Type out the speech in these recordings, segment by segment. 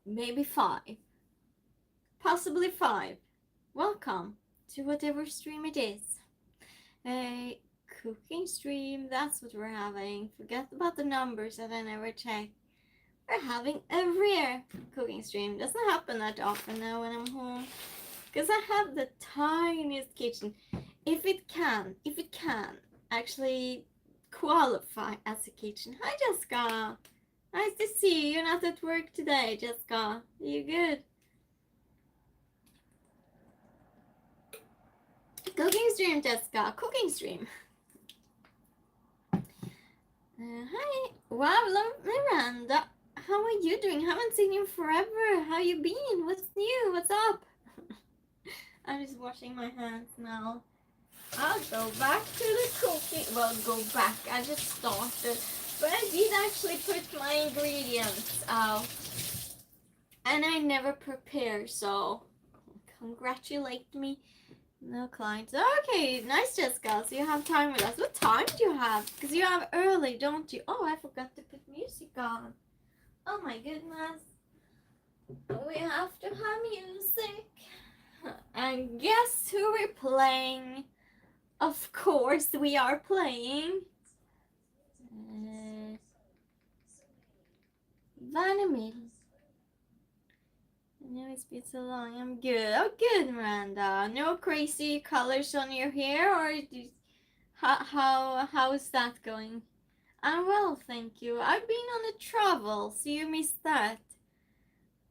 maybe 5, possibly 5. Welcome to whatever stream it is. A cooking stream, that's what we're having. Forget about the numbers that I never check. We're having a rare cooking stream. Doesn't happen that often now when I'm home. Because I have the tiniest kitchen. If it can actually qualify as a kitchen. Hi Jessica. Nice to see you. You're not at work today, Jessica. Are you good? Cooking stream, Jessica. Cooking stream. Hi. Wow, Miranda. How are you doing? Haven't seen you forever. How you been? What's new? What's up? I'm just washing my hands now. I'll go back to the cooking. Well, go back. I just started. But I did actually put my ingredients out. And I never prepare, so congratulate me. No clients. Okay, nice, Jessica. So you have time with us. What time do you have? Because you have early, don't you? Oh, I forgot to put music on. Oh my goodness. We have to have music. And guess who we're playing? Of course, we are playing Vanilla. I know it's been so long. I'm good. Oh, good, Miranda. No crazy colors on your hair, or how is that going? I'm well, thank you. I've been on a travel, so you missed that.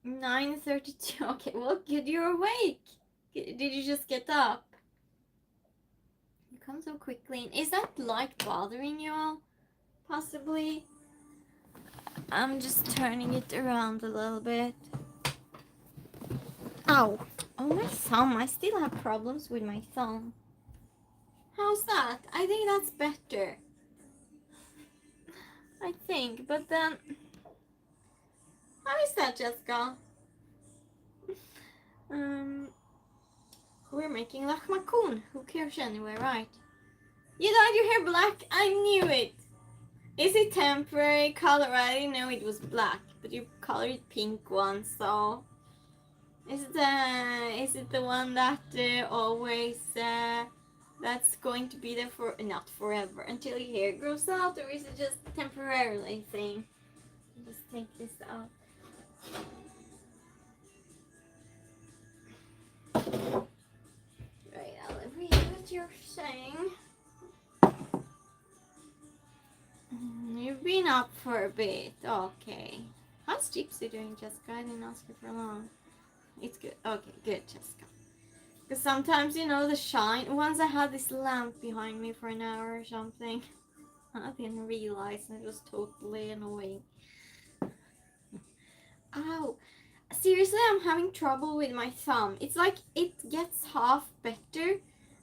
9:32. Okay, well, good. You're awake. Did you just get up? You come so quickly. Is that light bothering you all? Possibly. I'm just turning it around a little bit. Ow! Oh, my thumb. I still have problems with my thumb. How's that? I think that's better. I think, but then... How is that, Jessica? We're making lahmacun. Who cares anyway, right? You dyed your hair black? I knew it! Is it temporary color? I didn't know it was black, but you colored it pink once, so... Is it the one that always... that's going to be there for... not forever, until your hair grows out, or is it just a temporarily thing? Just take this out. Right, I'll read what you're saying. You've been up for a bit, okay. How's Gypsy doing, Jessica? I didn't ask you for long. It's good. Okay, good, Jessica. Because sometimes, you know, the shine... Once I had this lamp behind me for an hour or something. I didn't realize, and it was totally annoying. Ow. Seriously, I'm having trouble with my thumb. It's like it gets half better,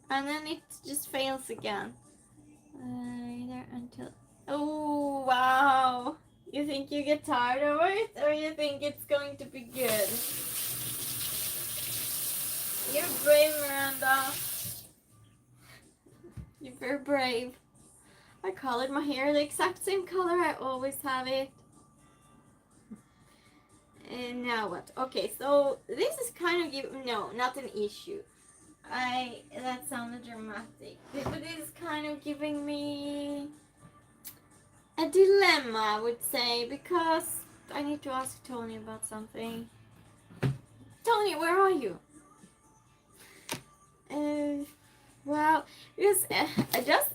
and then it just fails again. Either until... Oh, wow. You think you get tired of it, or you think it's going to be good? You're brave, Miranda. You're very brave. I colored my hair the exact same color. I always have it. And now what? Okay, so this is kind of giving... No, not an issue. That sounded dramatic. But this is kind of giving me a dilemma, I would say, because I need to ask Tony about something. Tony, where are you? Well, because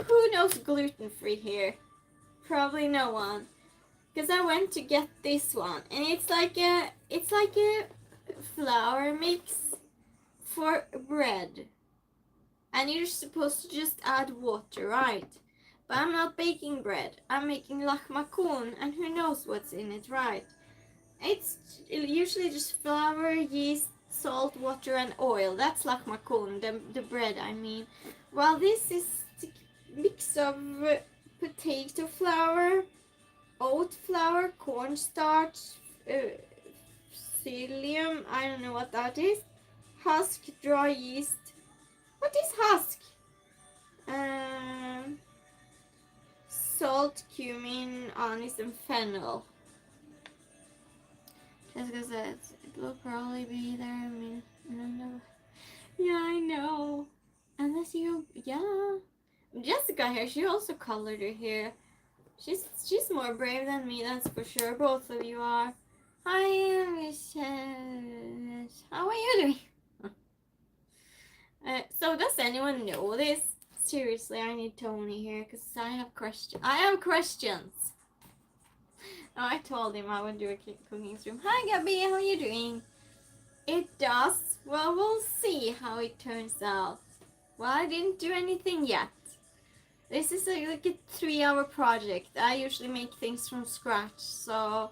who knows gluten-free here? Probably no one. Because I went to get this one, and it's like a flour mix for bread. And you're supposed to just add water, right? But I'm not baking bread. I'm making lahmacun, and who knows what's in it, right? It's usually just flour, yeast, salt, water, and oil. That's lahmacun, the bread, I mean. Well, this is a mix of potato flour, oat flour, cornstarch, psyllium, I don't know what that is, husk, dry yeast. What is husk? Salt, cumin, anise, and fennel. Jessica says it will probably be there. I mean, no. Yeah, I know. Unless you, yeah. Jessica here, she also colored her hair. She's more brave than me, that's for sure. Both of you are. Hi, Michelle. How are you doing? So does anyone know this? Seriously, I need Tony here because I have questions. I have questions. Oh, I told him I would do a cooking stream. Hi, Gabby. How are you doing? It does. Well, we'll see how it turns out. Well, I didn't do anything yet. This is like a 3-hour project. I usually make things from scratch, so...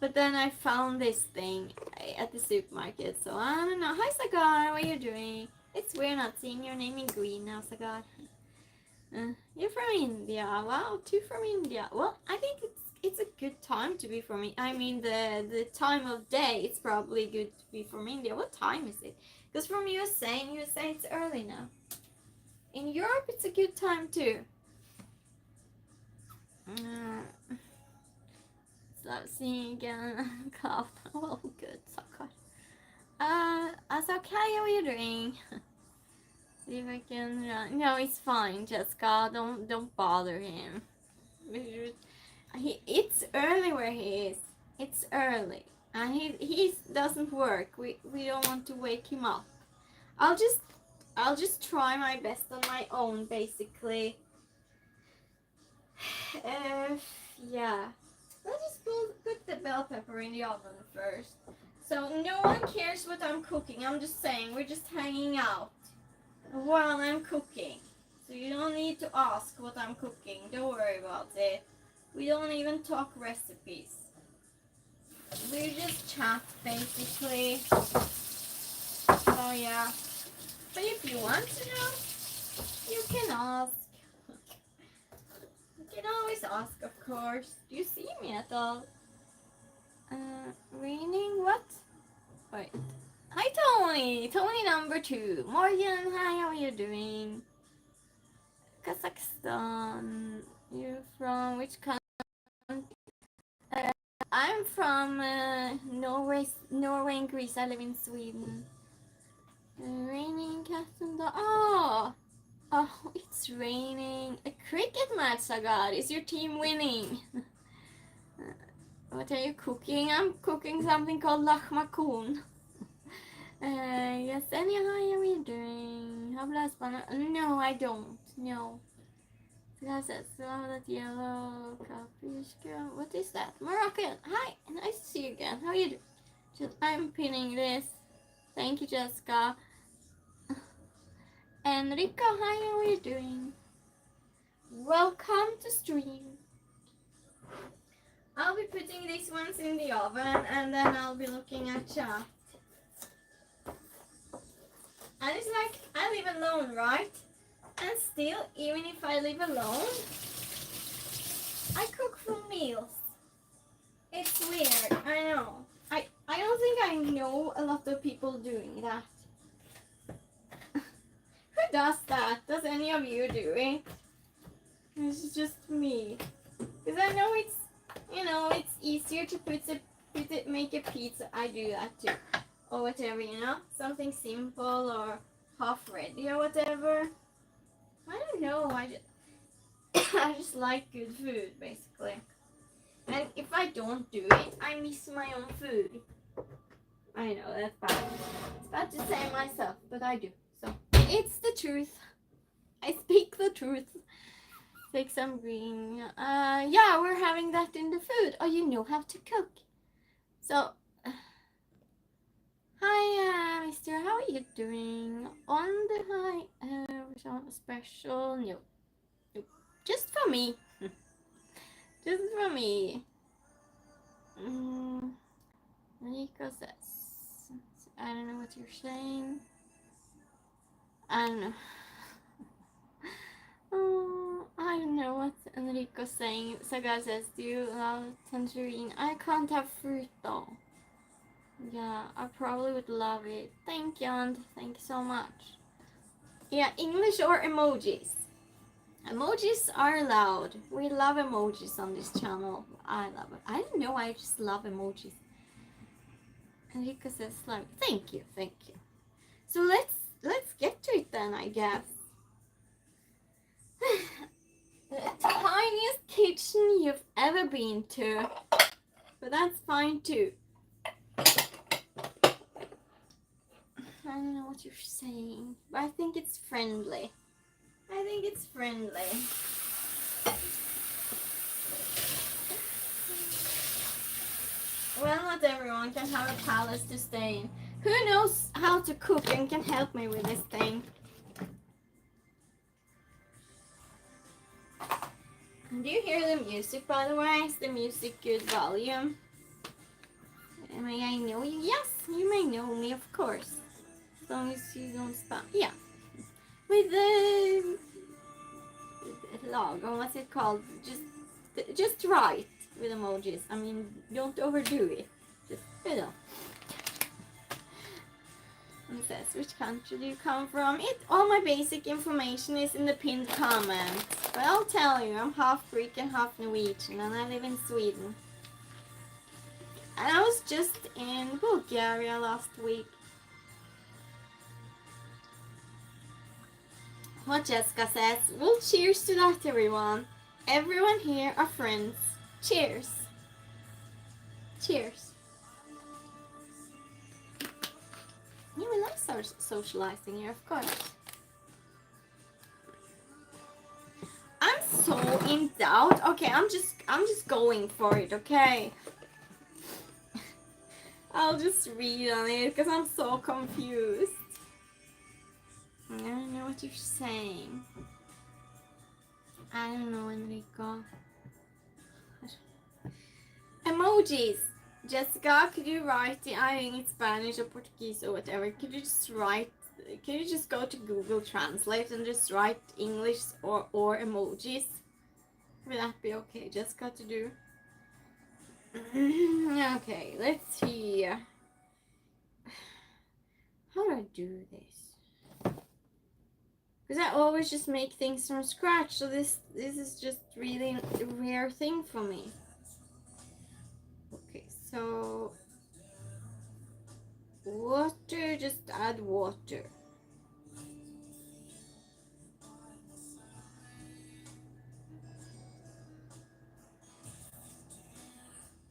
But then I found this thing at the supermarket, so I don't know. Hi, Sagar, how are you doing? It's weird not seeing your name in green now, Sagar. You're from India. Wow, 2 from India. Well, I think it's a good time to be from India. I mean, the time of day, it's probably good to be from India. What time is it? Because from USA, in USA it's early now. In Europe, it's a good time too. Start seeing again. Cloud. Oh, good. So good. Okay, how are you doing? See if I can run. No, it's fine, Jessica. Don't bother him. It's early where he is. It's early, and he doesn't work. We don't want to wake him up. I'll just try my best on my own, basically. Yeah. Let's just put the bell pepper in the oven first. So no one cares what I'm cooking. I'm just saying we're just hanging out while I'm cooking. So you don't need to ask what I'm cooking. Don't worry about it. We don't even talk recipes. We just chat basically. So yeah. But if you want to know, you can ask. You can always ask, of course. Do you see me at all? Raining? What? Wait. Hi, Tony! Tony number 2. Morgan, hi, how are you doing? Kazakhstan. You're from which country? I'm from Norway and Greece. I live in Sweden. Raining cat and dog. Oh, it's raining. A cricket match, Sagar. Is your team winning? What are you cooking? I'm cooking something called lahmacun. Yes, Anya, how are you doing? No, I don't. No. That's that yellow capriccia. What is that? Moroccan. Hi, nice to see you again. How are you doing? I'm pinning this. Thank you, Jessica. Enrico, hi, how are you doing? Welcome to stream. I'll be putting these ones in the oven and then I'll be looking at chat. And it's like, I live alone, right? And still, even if I live alone, I cook full meals. It's weird, I know. I don't think I know a lot of people doing that. Who does that? Does any of you do it? It's just me. Because I know it's easier to make a pizza. I do that too. Or whatever, something simple or half ready or whatever. I don't know. I just like good food, basically. And if I don't do it, I miss my own food. I know, that's bad. It's bad to say myself, but I do. So, it's the truth. I speak the truth. Take some green. Yeah, we're having that in the food. Oh, you know how to cook. So, hi, Mister. How are you doing? On the hi, special. No. Just for me. Just for me. Nico says, I don't know what you're saying. I don't know. I don't know what Enrico's saying. Saga says, do you love tangerine? I can't have fruit though. Yeah, I probably would love it. Thank you, and thank you so much. Yeah, English or emojis? Emojis are allowed. We love emojis on this channel. I love it. I don't know, I just love emojis. Enrico says slime. Thank you, thank you. So let's get to it then, I guess. The tiniest kitchen you've ever been to. But that's fine too. I don't know what you're saying, but I think it's friendly. I think it's friendly. Well, not everyone can have a palace to stay in. Who knows how to cook and can help me with this thing? Do you hear the music, by the way? Is the music good volume? May I know you? Yes, you may know me, of course. As long as you don't spam. Yeah. With the logo, what's it called? Just right with emojis. I mean, don't overdo it. Just, you know. It says, which country do you come from? All my basic information is in the pinned comment. But I'll tell you, I'm half Greek and half Norwegian, and I live in Sweden. And I was just in Bulgaria last week. What Jessica says, well, cheers to that, everyone. Everyone here are friends. Cheers. Cheers. Yeah, we like socializing here, of course. I'm so in doubt. Okay, I'm just going for it, okay? I'll just read on it because I'm so confused. I don't know what you're saying. I don't know, Enrico. Emojis. Jessica, could you write the, I think it's Spanish or Portuguese or whatever. Could you just go to Google Translate and just write English or emojis? Would that be okay, Jessica, to do? Okay, let's see. How do I do this? Because I always just make things from scratch, so this is just really a rare thing for me. Okay, so water, just add water.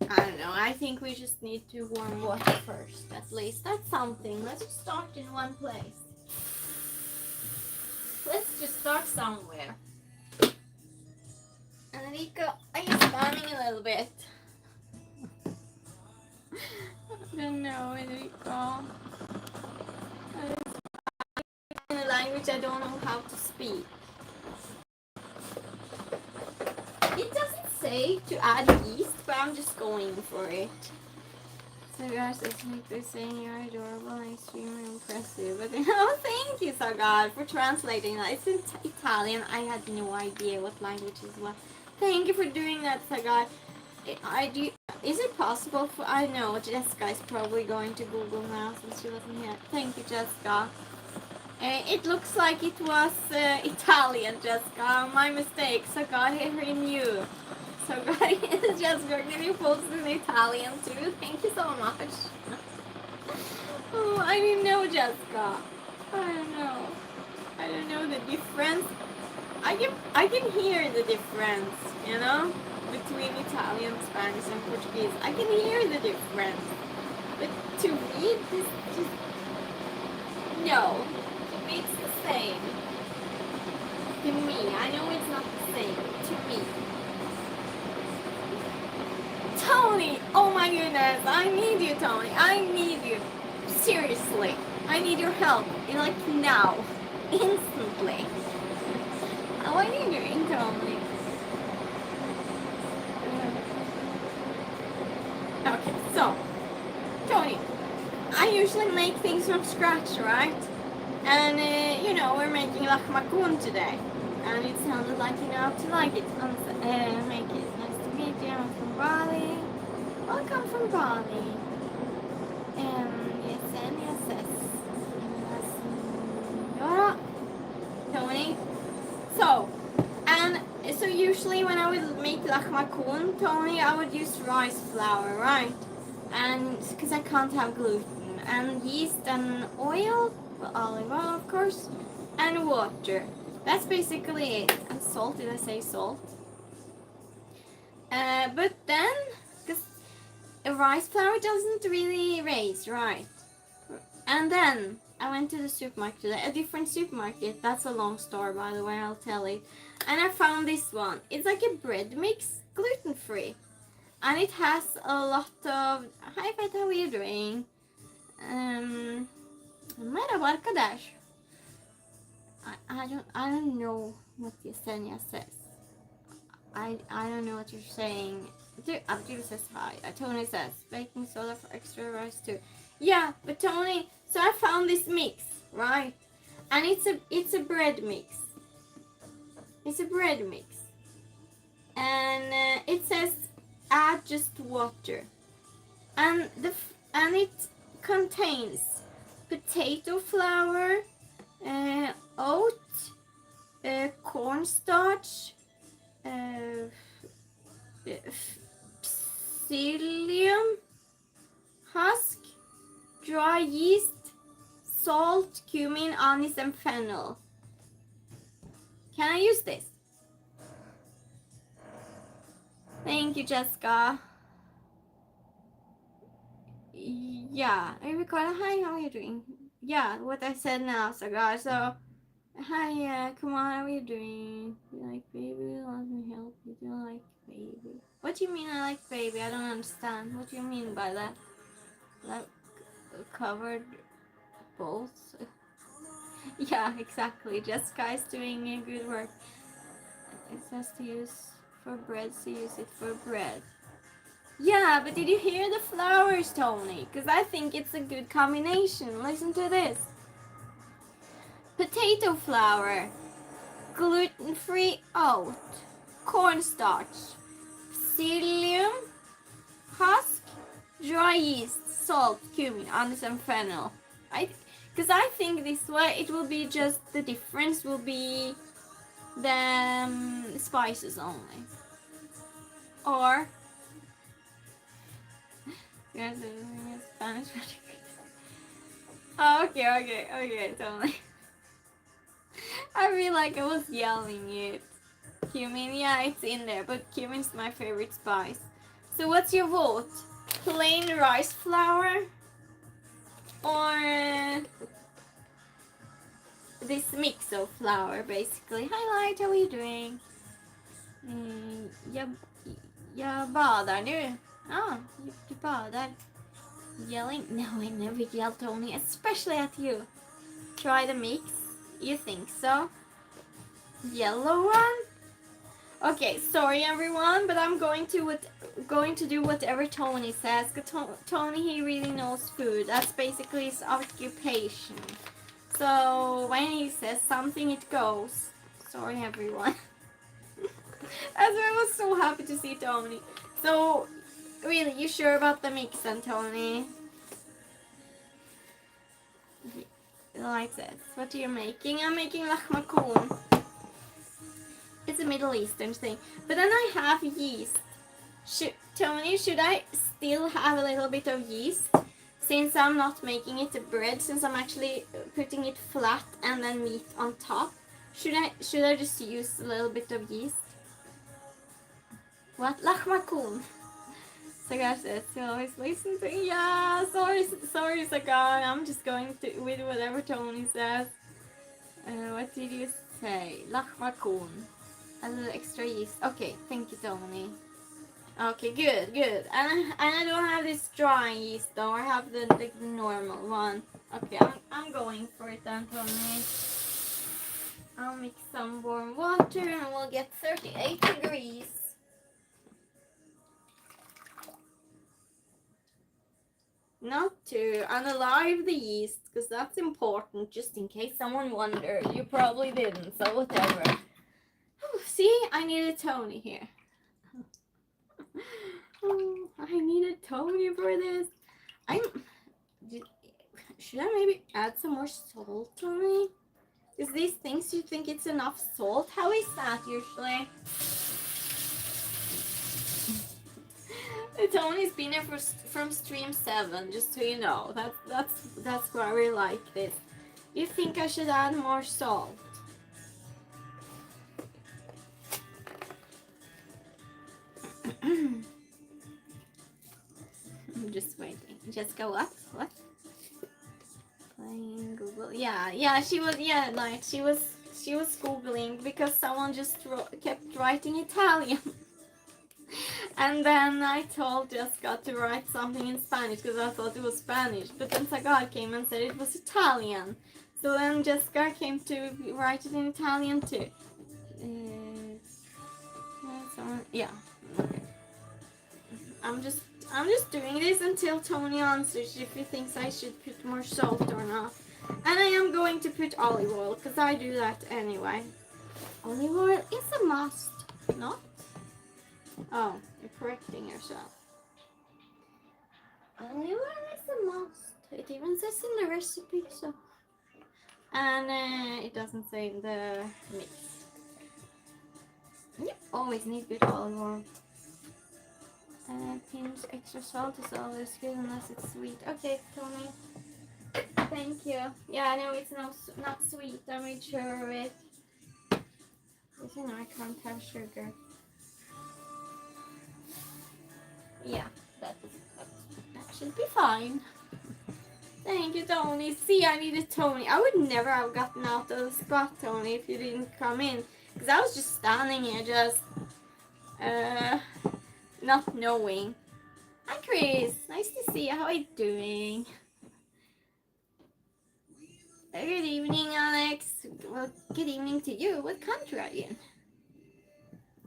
I don't know, I think we just need to warm water first, at least. That's something. Let's just start in one place. Let's just start somewhere. Enrico, are you spamming a little bit? I don't know, Enrico. In a language I don't know how to speak. It doesn't say to add yeast, but I'm just going for it. So guys, I think they're saying you're adorable and extremely impressive. But oh, thank you, Sagar, for translating that. It's in Italian. I had no idea what language it was. Thank you for doing that, Sagar. Is it possible for, I know Jessica is probably going to Google now since she wasn't here. Thank you, Jessica. It looks like it was Italian, Jessica. My mistake. Sagar here knew. So guys, Jessica, can you post in Italian too? Thank you so much. Oh, I didn't know, Jessica. I don't know the difference. I can hear the difference, you know, between Italian, Spanish, and Portuguese. I can hear the difference. But to read this, just no. To me, it's the same. To me, I know it's not the same. To me. Tony! Oh my goodness, I need you, Tony. I need you. Seriously. I need your help. Like now. Instantly. Oh, I need your Tony. Okay, so. Tony. I usually make things from scratch, right? And, you know, we're making lahmacun today. And it sounded like you know how to like it. Make it. Nice to meet you. I'm from Bali. Welcome from Bali. Yes, and yes. Tony. So usually when I would make lahmacun, Tony, I would use rice flour, right? and because I can't have gluten, and yeast and oil, well, olive oil of course, and water. That's basically it. And salt, did I say salt? But then, because rice flour doesn't really raise, right? And then I went to the supermarket today, a different supermarket. That's a long story, by the way, I'll tell it. And I found this one. It's like a bread mix, gluten-free. And it has a lot of... Hi, Pet, how are you doing? Merhaba arkadaş. I don't know what Yesenia says. I don't know what you're saying. Abdul says hi. Tony says baking soda for extra rice too. Yeah, but Tony, so I found this mix, right? And it's a bread mix. It's a bread mix. And it says add just water. And it contains potato flour, oat, cornstarch, psyllium husk, dry yeast, salt, cumin, anise, and fennel. Can I use this? Thank you, Jessica. Yeah, I recorded. Hi, how are you doing? Yeah, what I said now, so guys. So, hi, come on, how are you doing? You like baby? Let me help you. Do you like baby? What do you mean I like baby? I don't understand. What do you mean by that? Like, covered both? Yeah, exactly. Jessica is doing good work. It says to use for bread, so use it for bread. Yeah, but did you hear the flowers, Tony? Because I think it's a good combination. Listen to this. Potato flour, gluten-free oat, cornstarch, psyllium husk, dry yeast, salt, cumin, anise, and fennel. Because I think this way it will be just the difference will be the spices only. Or yes, Spanish. Oh, okay, totally. I feel like I was yelling it. Cumin, yeah, it's in there, but cumin's my favorite spice. So what's your vote? Plain rice flour or this mix of flour, basically? Hi, Light, how are you doing? Jag badar nu. Ah, du badar. Yelling? No, I never yell, Tony, especially at you. Try the mix. You think so? Yellow one? Okay, sorry everyone, but I'm going to do whatever Tony says. Tony, he really knows food. That's basically his occupation. So when he says something, it goes. Sorry everyone. That's why I was so happy to see Tony. So really, you sure about the mix then, Tony? Like this. What are you making? I'm making lahmacun. It's a Middle Eastern thing. But then I have yeast. Tony, should I still have a little bit of yeast? Since I'm not making it a bread, since I'm actually putting it flat and then meat on top. Should I just use a little bit of yeast? What? Lahmacun. Sagar says, you always listen to me. Yeah, sorry, Sagar. I'm just going to with whatever Tony says. What did you say? Lahmacun. A little extra yeast. Okay, thank you, Tony. Okay, good. And I don't have this dry yeast though. I have the normal one. Okay, I'm going for it then, Tony. I'll mix some warm water and we'll get 38 degrees. Not to unalive the yeast, because that's important, just in case someone wondered. You probably didn't, so whatever. See, I needed Tony here. I needed Tony for this. Should I maybe add some more salt, Tony? Is these things you think it's enough salt? How is that usually? Tony's been here from stream 7, just so you know. That's why we like this. You think I should add more salt? I'm just waiting. Jessica, what? What? Playing Google. Yeah, she was. Yeah, like she was googling because someone just kept writing Italian. And then I told Jessica to write something in Spanish because I thought it was Spanish. But then Sagar came and said it was Italian. So then Jessica came to write it in Italian too. Yeah. I'm just doing this until Tony answers if he thinks I should put more salt or not. And I am going to put olive oil because I do that anyway. Olive oil is a must, not? Oh, you're correcting yourself. Olive oil is a must. It even says in the recipe, so. And it doesn't say in the mix. You always need good olive oil. Pinch extra salt is always good unless it's sweet. Okay, Tony. Thank you. Yeah, I know it's not sweet. I made sure of it. Because you know I can't have sugar. Yeah, that should be fine. Thank you, Tony. See, I needed Tony. I would never have gotten out of the spot, Tony, if you didn't come in. Because I was just standing here, just not knowing. Hi, Chris. Nice to see you. How are you doing? Good evening, Alex. Well, good evening to you. What country are you in?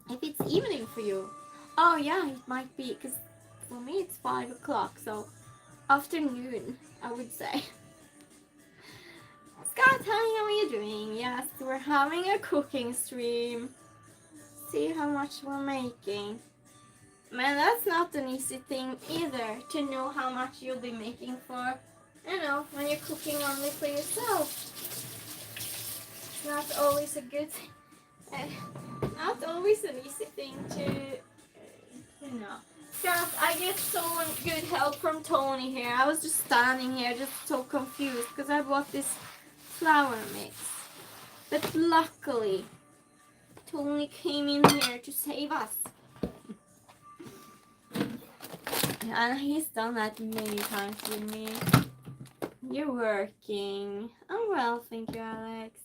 If it's evening for you. Oh, yeah, it might be. Because for me, it's 5 o'clock. So, afternoon, I would say. Scott, hi, how are you doing? Yes, we're having a cooking stream. See how much we're making. Man, that's not an easy thing either, to know how much you'll be making for, you know, when you're cooking only for yourself. It's not always a good, not always an easy thing to, you know. Scott, I get so good help from Tony here. I was just standing here just so confused because I bought this flour mix. But luckily, Tony came in here to save us. And he's done that many times with me. You're working. I'm well, thank you, Alex.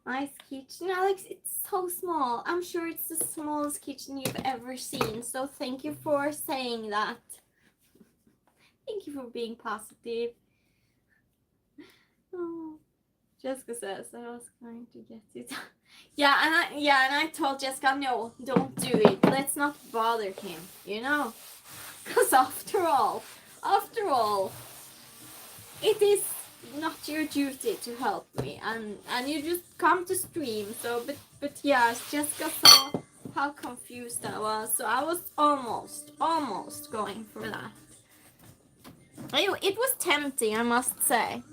Nice kitchen, Alex. It's so small. I'm sure it's the smallest kitchen you've ever seen. So thank you for saying that. Thank you for being positive. Oh. Jessica says I was going to get it. Yeah, and I told Jessica, no, don't do it. Let's not bother him, you know. Because after all, it is not your duty to help me, and you just come to stream. So, but yeah, Jessica saw how confused I was, so I was almost going for that. It was tempting, I must say.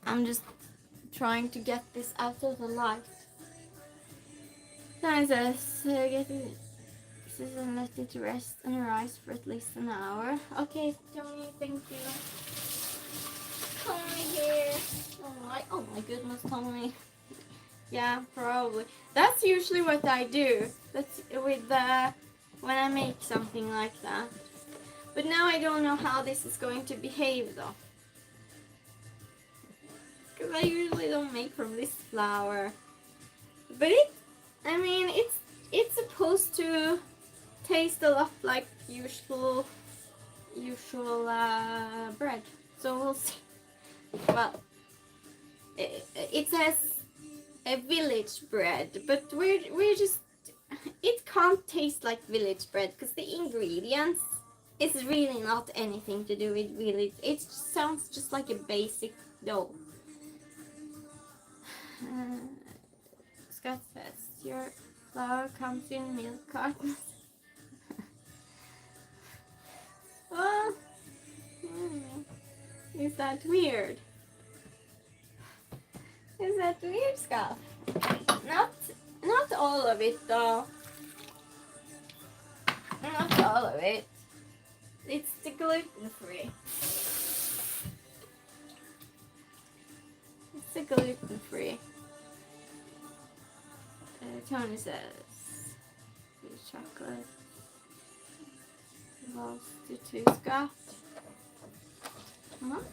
I'm just trying to get this out of the light. Then it says, get it. And let it rest and rise for at least an hour. Okay, Tony, thank you. Tony here. Oh my goodness, Tony. Yeah, probably. That's usually what I do. That's with when I make something like that. But now I don't know how this is going to behave though. Because I usually don't make from this flour. But it's supposed to taste a lot like usual bread. So we'll see. Well, it says a village bread, but we're just, it can't taste like village bread because the ingredients is really not anything to do with village. It sounds just like a basic dough. Scott says your flour comes in milk cartons. Well, is that weird? Is that weird, Scott? Not all of it though. Not all of it. It's the gluten-free. It's the gluten-free. Tony says chocolate. Lost the two Scott. Well,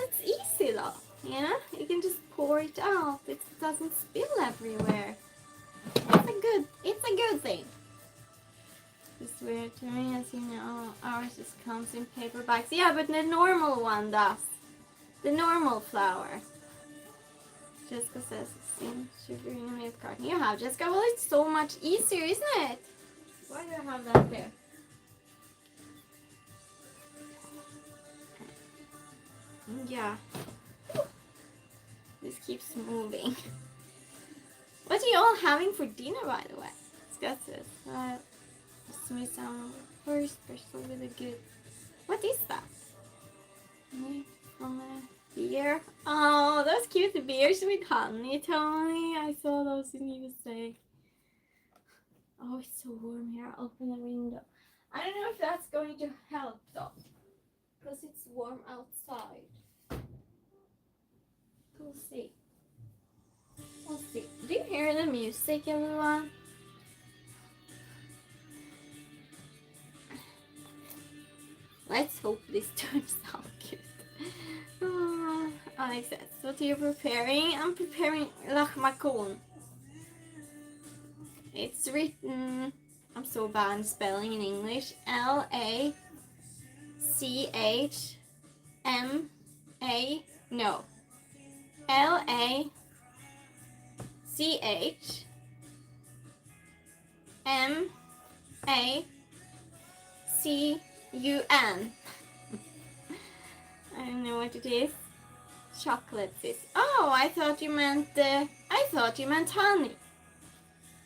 it's easy though. You know, you can just pour it out. It doesn't spill everywhere. It's a good thing. It's weird to me, as you know. Ours just comes in paper bags. Yeah, but the normal one does. The normal flour. Jessica says it's in sugar in a milk carton. You have, Jessica. Well, it's so much easier, isn't it? Why do I have that there? Yeah. This keeps moving. What are you all having for dinner, by the way? Scott says. Me some very special, really good. What is that? From a beer. Oh, those cute beers with honey, Tony. I saw those in USA. Oh, it's so warm here. I'll open the window. I don't know if that's going to help though, because it's warm outside. We'll see. We'll see. Do you hear the music, everyone? Let's hope this turns out good. Alex says, what are you preparing? I'm preparing lahmacun. It's written, I'm so bad spelling in English, L-A-C-H-M-A, no, L-A-C-H-M-A-C-U-N. I don't know what it is. Chocolate sis. Oh, I thought you meant honey.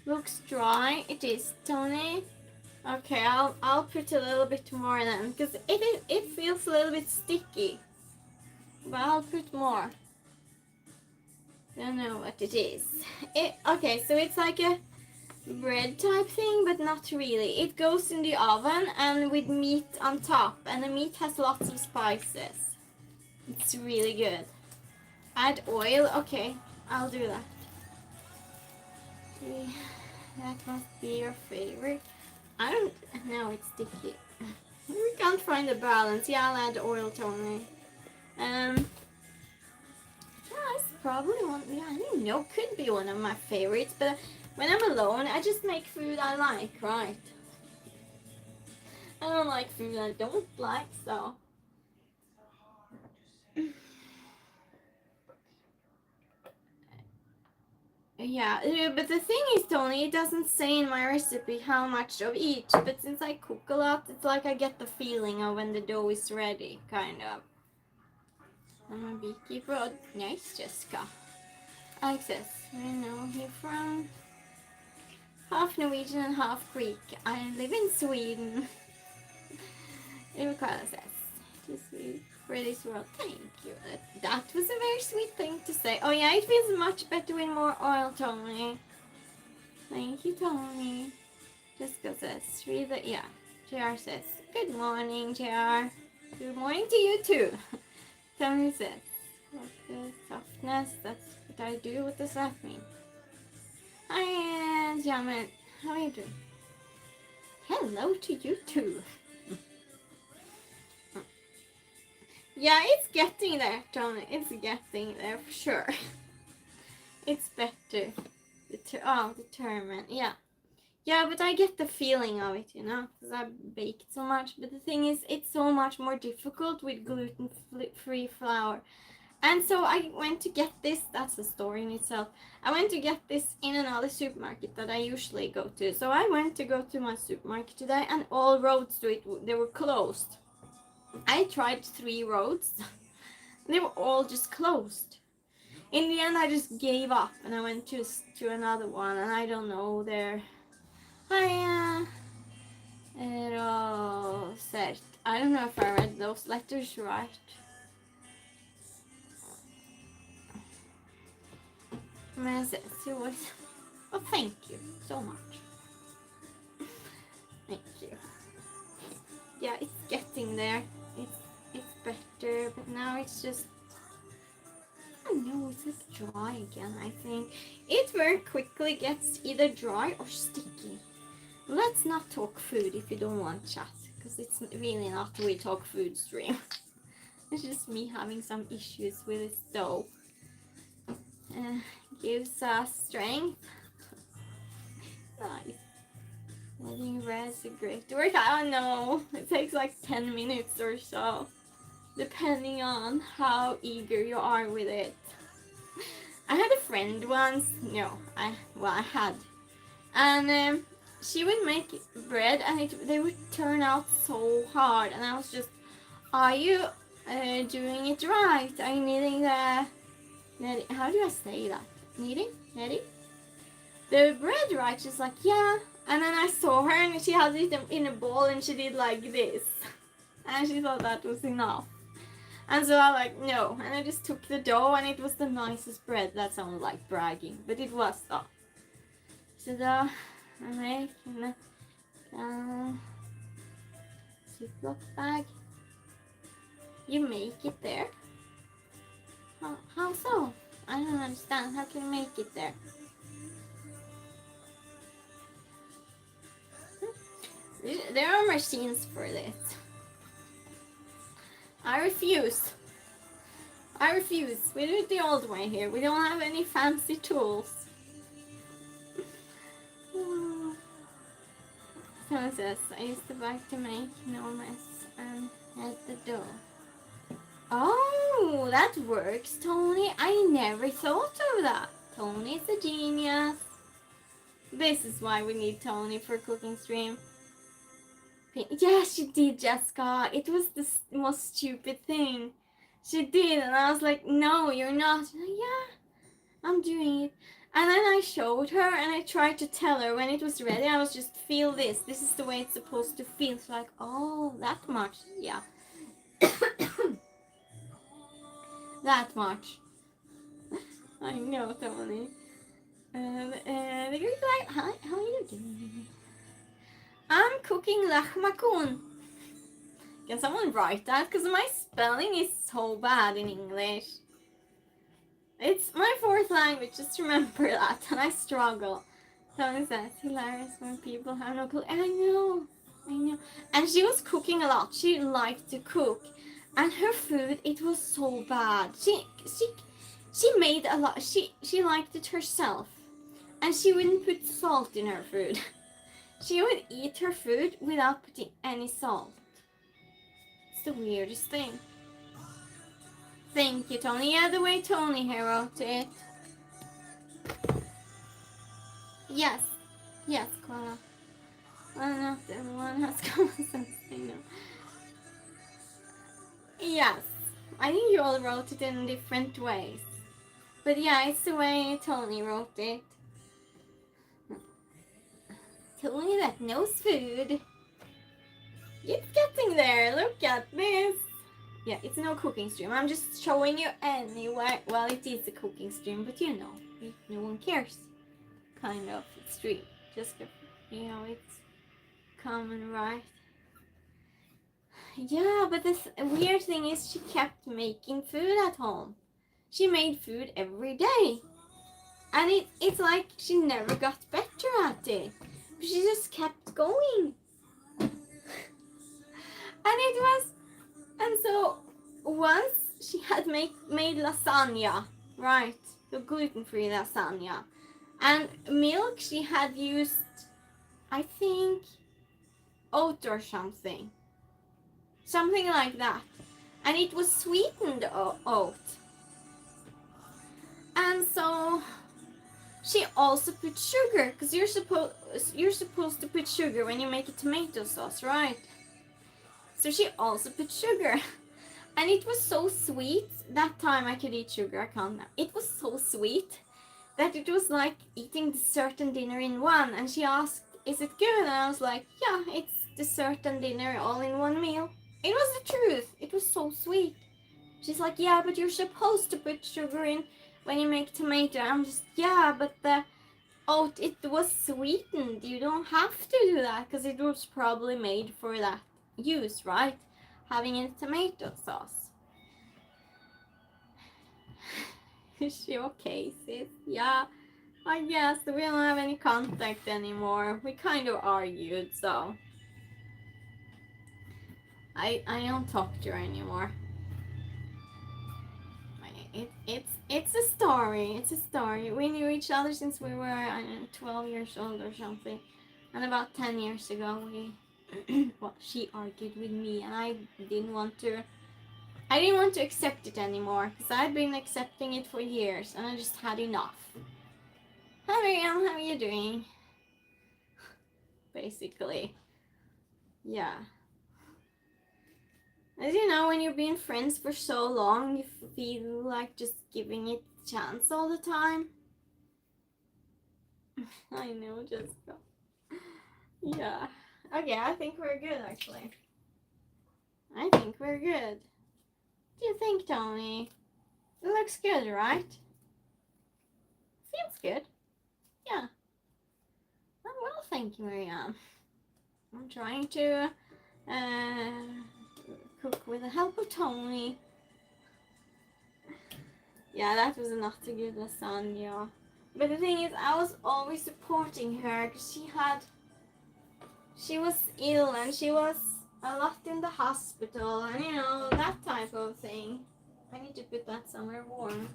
Looks dry. It is, Tony. Okay, I'll put a little bit more then, because it feels a little bit sticky. But I'll put more. Don't know what it is. Okay, so it's like a bread type thing, but not really. It goes in the oven and with meat on top, and the meat has lots of spices. It's really good. Add oil. Okay, I'll do that. Okay, that must be your favorite. I don't know, it's sticky. We can't find the balance. Yeah, I'll add oil, Tony. Yeah, it's probably one. Yeah, I don't know. Could be one of my favorites, but when I'm alone, I just make food I like, right? I don't like food I don't like, so. Yeah, but the thing is, Tony, it doesn't say in my recipe how much of each, but since I cook a lot, it's like I get the feeling of when the dough is ready, kind of. I'm a beekeeper. Oh, nice, Jessica. Alex says, I know you're from half Norwegian and half Greek. I live in Sweden. Ricardo says, too sweet for this world. Thank you. That was a very sweet thing to say. Oh yeah, it feels much better with more oil, Tony. Thank you, Tony. Jessica says, yeah. JR says, good morning, JR. Good morning to you too. Tony says, what the softness, that's what I do. What does that mean? Hi, Jamin. How are you doing? Hello to you too. Yeah, it's getting there, Tony. It's getting there for sure. It's better. Determined. Yeah. Yeah, but I get the feeling of it, you know, because I baked so much. But the thing is, it's so much more difficult with gluten-free flour. And so I went to get this. That's a story in itself. I went to get this in another supermarket that I usually go to. So I went to go to my supermarket today, and all roads to it, they were closed. I tried 3 roads. They were all just closed. In the end, I just gave up and I went to another one, and I don't know there. I don't know if I read those letters right. Well, thank you so much. Thank you. Yeah, it's getting there. It's better, but now it's just, I don't know, it's like dry again, I think. It very quickly gets either dry or sticky. Let's not talk food if you don't want chat, because it's really not We Talk Food stream. It's just me having some issues with it, though. Gives us strength. Nice. Letting rest a great work. I don't know. It takes like 10 minutes or so, depending on how eager you are with it. I had a friend once. No, I had, and she would make bread, and they would turn out so hard, and I was just, are you doing it right? Are you kneading the, how do I say that? Kneading? The bread right? She's like, yeah. And then I saw her, and she had it in a bowl, and she did like this. And she thought that was enough. And so I like, no. And I just took the dough, and it was the nicest bread. That sounded like bragging, but it was though. So I make in a Ziploc bag. You make it there? How so? I don't understand. How can you make it there? There are machines for this. I refuse. We do it the old way here. We don't have any fancy tools. Someone says, I used to like to make no mess and had the dough. Oh, that works, Tony. I never thought of that. Tony's a genius. This is why we need Tony for cooking stream. Yeah, she did, Jessica. It was the most stupid thing. She did, and I was like, no, you're not. She's like, yeah, I'm doing it. And then I showed her, and I tried to tell her when it was ready. I was just, feel this. This is the way it's supposed to feel. She's like, oh, that much. Yeah. That much. I know, Tony. The Greek life. Hi, how are you doing? I'm cooking lahmacun. Can someone write that? Because my spelling is so bad in English. It's my fourth language, just remember that, and I struggle. Tony says, hilarious when people have no clue. I know. And she was cooking a lot. She liked to cook. And her food, it was so bad. She made a lot. She liked it herself. And she wouldn't put salt in her food. She would eat her food without putting any salt. It's the weirdest thing. Thank you, Tony. Yeah, the way Tony here wrote it. Yes, Koala. Well, not everyone has common sense, I know. Yes, I think you all wrote it in different ways. But yeah, it's the way Tony wrote it. Tony that knows food. It's getting there. Look at this. Yeah, it's no cooking stream. I'm just showing you anyway. Well, it is a cooking stream, but you know, no one cares. Kind of stream. Just, you know, it's common, right? Yeah, but this weird thing is she kept making food at home. She made food every day. And it's like she never got better at it. She just kept going. And so once she had made lasagna, right? The gluten-free lasagna. And milk she had used, I think, oat or something. Something like that. And it was sweetened oat. And so she also put sugar, because you're supposed to put sugar when you make a tomato sauce, right? So she also put sugar. And it was so sweet. That time I could eat sugar, I can't now. It was so sweet that it was like eating dessert and dinner in one. And she asked, is it good? And I was like, yeah, it's dessert and dinner all in one meal. It was the truth. It was so sweet. She's like, yeah, but you're supposed to put sugar in when you make tomato. I'm just, yeah, but Oh, it was sweetened. You don't have to do that because it was probably made for that use, right? Having a tomato sauce. Is she okay, sis? Yeah, I guess we don't have any contact anymore. We kind of argued, so I don't talk to her anymore. It's a story. It's a story. We knew each other since we were, I don't know, 12 years old or something. And about 10 years ago, well, she argued with me, and I didn't want to accept it anymore because I'd been accepting it for years, and I just had enough. Hi Miriam, how are you doing? Basically, yeah. As you know, when you've been friends for so long, you feel like just giving it a chance all the time. I know, Jessica. Yeah. Okay, I think we're good actually. I think we're good. What do you think, Tony? It looks good, right? Feels good. Yeah. Oh, well, thank you, Marianne. I'm trying to cook with the help of Tony. Yeah, that was not a good lasagna. But the thing is, I was always supporting her because she was ill and she was a lot in the hospital and you know, that type of thing. I need to put that somewhere warm.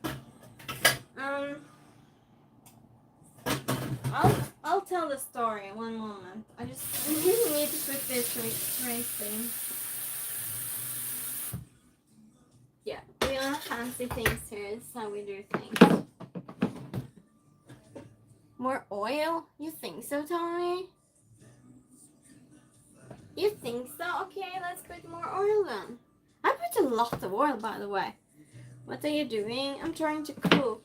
I'll tell the story one moment. I just really need to put this tracing. Yeah, we don't have fancy things here. This is how we do things. More oil? You think so, Tony? You think so? Okay, let's put more oil then. I put a lot of oil, by the way. What are you doing? I'm trying to cook.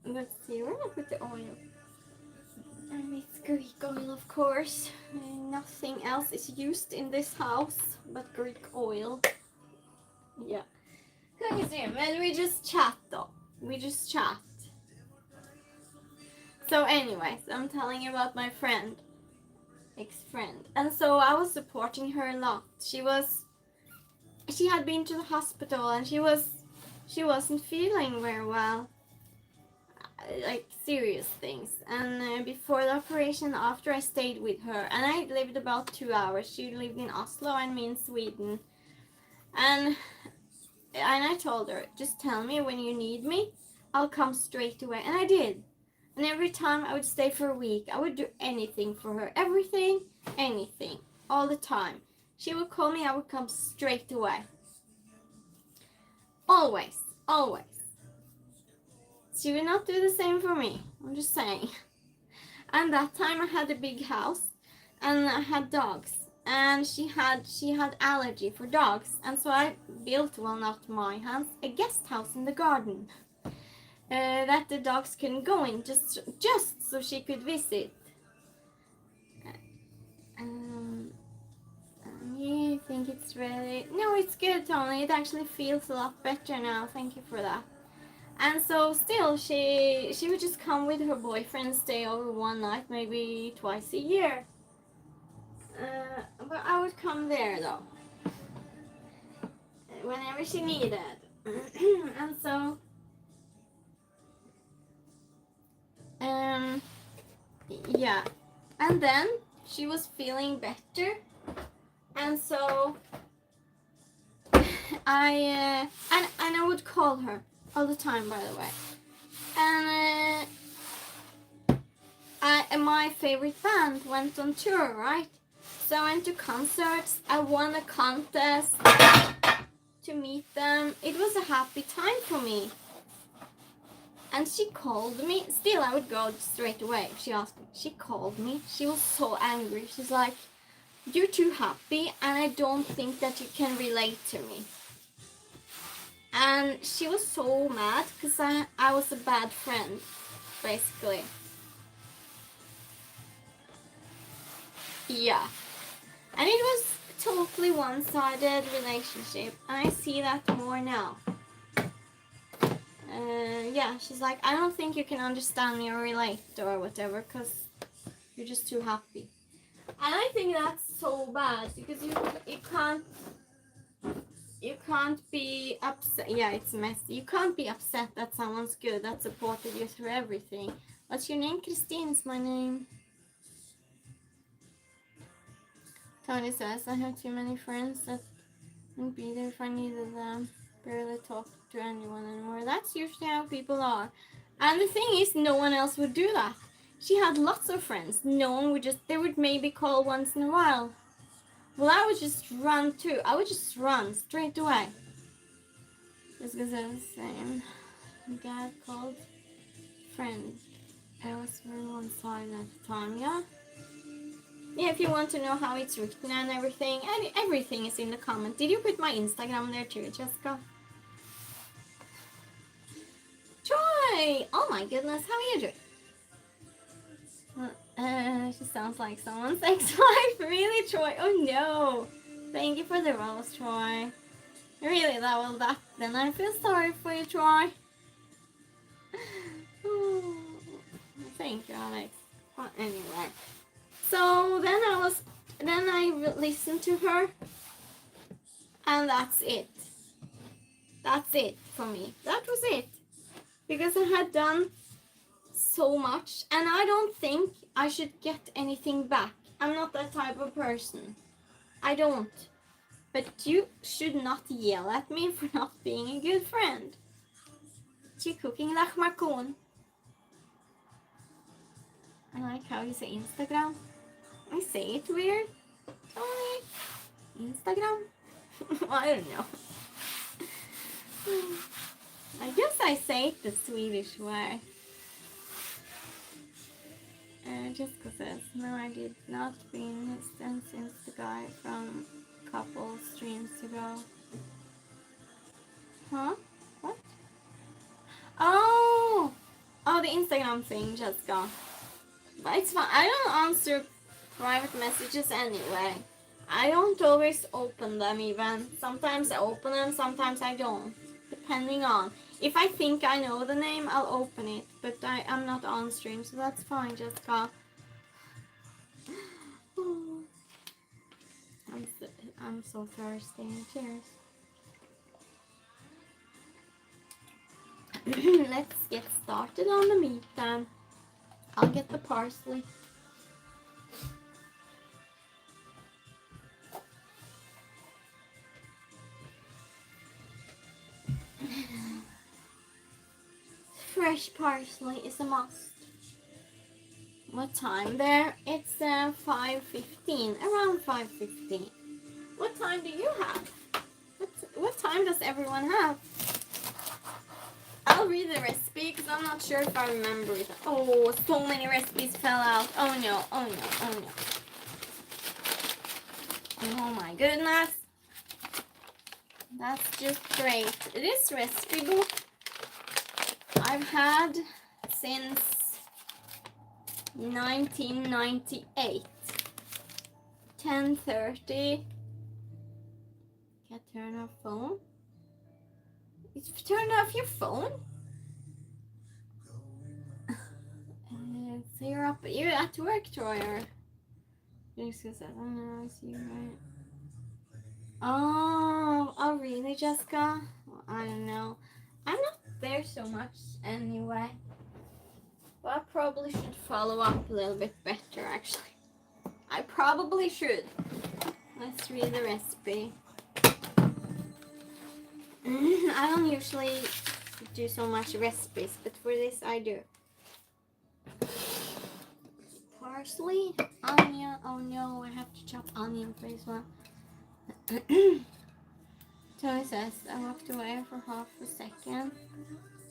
Let's see, where did I put the oil? It's Greek oil, of course. Nothing else is used in this house but Greek oil. Yeah. Well, we just chat though. We just chat. So anyways, I'm telling you about my friend. Ex-friend. And so I was supporting her a lot. She had been to the hospital and she wasn't feeling very well. Like serious things. And before the operation, after I stayed with her, and I lived about 2 hours. She lived in Oslo and me in Sweden. And I told her, just tell me when you need me. I'll come straight away. And I did. And every time I would stay for a week, I would do anything for her. Everything, anything, all the time. She would call me, I would come straight away. Always, always. She would not do the same for me. I'm just saying. And that time I had a big house and I had dogs. And she had allergy for dogs. And so I built, well, not my house, a guest house in the garden. That the dogs couldn't go in, just so she could visit. You think it's ready? No, it's good, Tony. It actually feels a lot better now. Thank you for that. And so still, she would just come with her boyfriend, stay over one night, maybe twice a year. But I would come there though, whenever she needed. And so, yeah. And then she was feeling better, and so I would call her all the time, by the way. And my favorite band went on tour, right? So I went to concerts. I won a contest to meet them. It was a happy time for me. And she called me. Still, I would go straight away if she asked me. She called me. She was so angry. She's like, you're too happy and I don't think that you can relate to me. And she was so mad because I was a bad friend, basically. Yeah. And it was a totally one-sided relationship. And I see that more now. Yeah, she's like, I don't think you can understand me or relate or whatever because you're just too happy. And I think that's so bad because you can't be upset. Yeah, it's messy. You can't be upset that someone's good, that supported you through everything. What's your name? Christine is my name. Tony says, I have too many friends that wouldn't be there if I needed them. Barely talk to anyone anymore. That's usually how people are. And the thing is, no one else would do that. She had lots of friends. No one would just, they would maybe call once in a while. Well, I would just run too. I would just run straight away. Just because I was the same. Dad called friend. I was very one-sided at the time, yeah? Yeah, if you want to know how it's written and everything is in the comment. Did you put my Instagram there too, Jessica? Troy! Oh my goodness, how are you doing? She sounds like someone's ex-wife. Really, Troy? Oh no! Thank you for the rose, Troy. Really, then I feel sorry for you, Troy. Thank you, Alex. Well, anyway. So then I listened to her, and that's it. That's it for me. That was it. Because I had done so much, and I don't think I should get anything back. I'm not that type of person. I don't. But you should not yell at me for not being a good friend. She cooking lahmacun. I like how you say Instagram. I say it weird. Tony. Instagram? I don't know. I guess I say it the Swedish way. Jessica says, no, I did not been since the guy from couple streams ago. Huh? What? Oh, the Instagram thing, Jessica. But it's fine. I don't answer private messages anyway. I don't always open them even. Sometimes I open them, sometimes I don't. Depending on. If I think I know the name, I'll open it. But I'm not on stream, so that's fine, Jessica. I'm so thirsty. Cheers. Let's get started on the meat then. I'll get the parsley. Fresh parsley is a must. What time there? It's 5:15, around 5:15. What time do you have? What time does everyone have? I'll read the recipe because I'm not sure if I remember it. Oh, so many recipes fell out. Oh no, oh no, oh no. Oh my goodness. That's just great. This recipe book I've had since 1998. 10:30. Can't turn off phone. Turn off your phone? So you're at work, Troy, or you're just gonna say, oh no, I see you, right? Oh really, Jessica? Well, I don't know. I'm not there so much anyway. But I probably should follow up a little bit better, actually. I probably should. Let's read the recipe. I don't usually do so much recipes, but for this I do. Parsley, onion. Oh no, I have to chop onion for this one. Tony says, I walked away for half a second,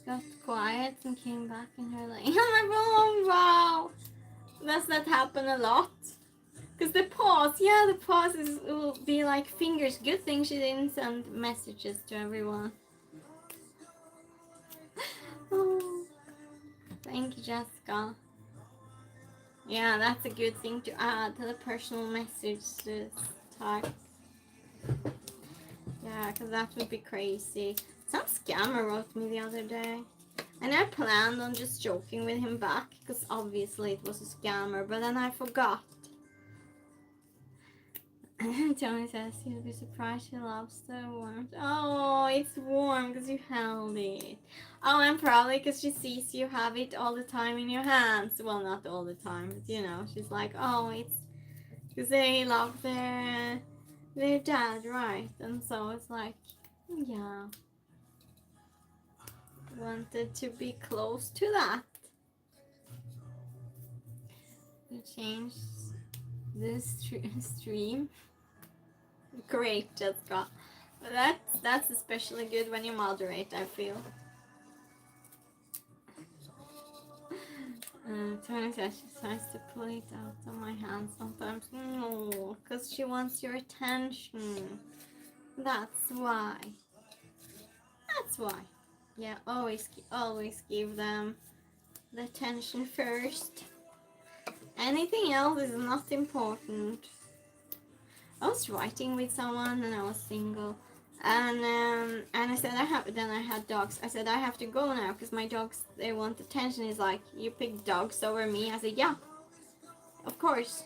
got quiet and came back and her like, oh wow! Does that happen a lot? Because the pause will be like fingers. Good thing she didn't send messages to everyone. Oh, thank you, Jessica. Yeah, that's a good thing to add to the personal messages type. Yeah, because that would be crazy. Some scammer wrote me the other day. And I planned on just joking with him back, because obviously it was a scammer, but then I forgot. Tony says you'll be surprised she loves the warmth. Oh, it's warm because you held it. Oh, and probably because she sees you have it all the time in your hands. Well, not all the time, but you know, she's like, oh, it's because they love their dad, right? And so it's like, yeah, wanted to be close to that. We changed the stream. Great, Jessica. That's especially good when you moderate, I feel. Tony says she tries to pull it out of my hand sometimes. No, because she wants your attention. That's why. That's why. Yeah, always give them the attention first. Anything else is not important. I was writing with someone and I was single. And I said I had dogs. I said I have to go now because my dogs, they want attention. He's like, you pick dogs over me. I said, yeah, of course.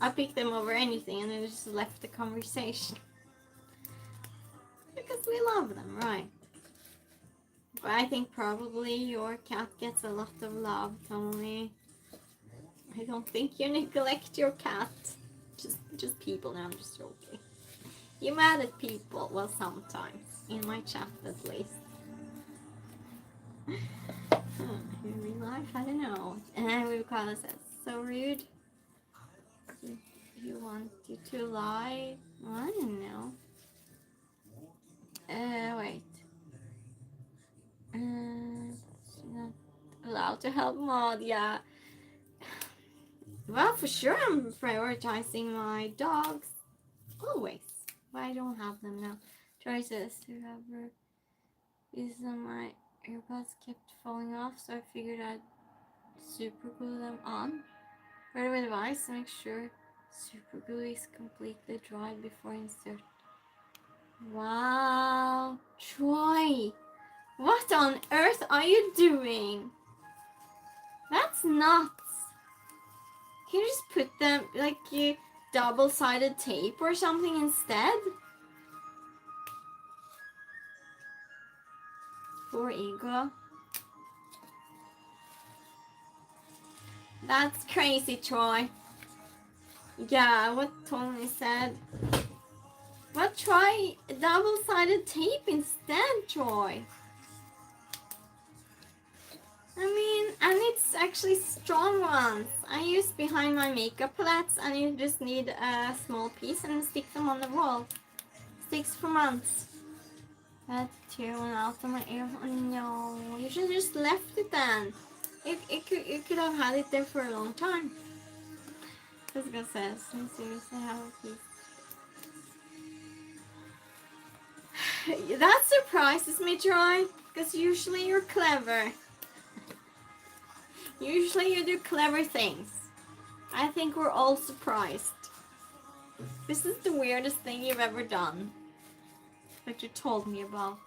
I picked them over anything, and then just left the conversation because we love them, right? But I think probably your cat gets a lot of love, Tony. I don't think you neglect your cat. Just people. Now I'm just joking. You mad at people? Well, sometimes in my chat at least. In real life, I don't know. And Ricardo says, so rude. You want you to lie? I don't know. Wait. She's not allowed to help Maud, yeah. Well, for sure I'm prioritizing my dogs. Always. But I don't have them now. Choices. Whoever is on my earbuds kept falling off, so I figured I'd super glue them on. Word of advice, make sure super glue is completely dried before insert. Wow. Troy! What on earth are you doing? That's nuts. Can you just put them like double-sided tape or something instead? Poor ego. That's crazy, Troy. Yeah, what Tony said. Well, try double-sided tape instead, Troy. I mean, and it's actually strong ones. I use behind my makeup palettes, and you just need a small piece and stick them on the wall. Sticks for months. That tear went out of my ear. Oh no, you should have just left it then. You could have had it there for a long time. Jessica says, I seriously have a piece. That surprises me, Troy, because usually you're clever. Usually you do clever things. I think we're all surprised. This is the weirdest thing you've ever done. That you told me about,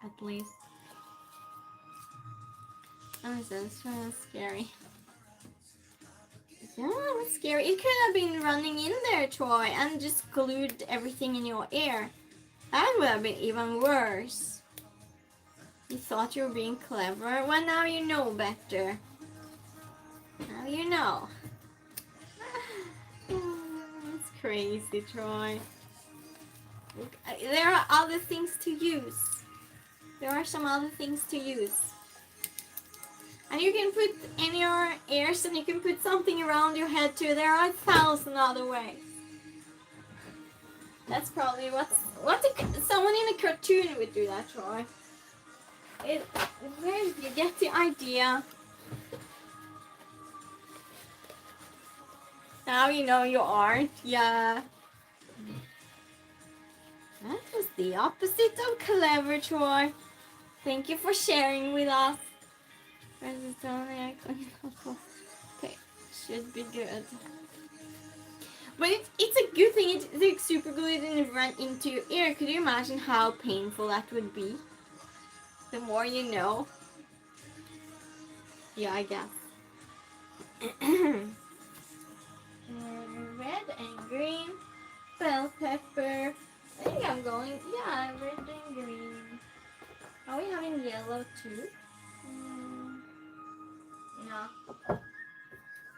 at least. Oh, it's kind of scary. Yeah, it was scary. It could have been running in there, Troy, and just glued everything in your ear. That would have been even worse. You thought you were being clever. Well, now you know better. Now you know. It's crazy, Troy. There are other things to use. There are some other things to use. And you can put in your ears, and you can put something around your head too. There are 1,000 other ways. That's probably someone in a cartoon would do that, Troy. Where did you get the idea? Now you know you aren't. Yeah. That was the opposite of clever, Troy. Thank you for sharing with us. Okay, should be good. But it's a good thing the super glue didn't run into your ear. Could you imagine how painful that would be? The more you know. Yeah, I guess. Red and green. Bell pepper. I think I'm going. Yeah, red and green. Are we having yellow too? No.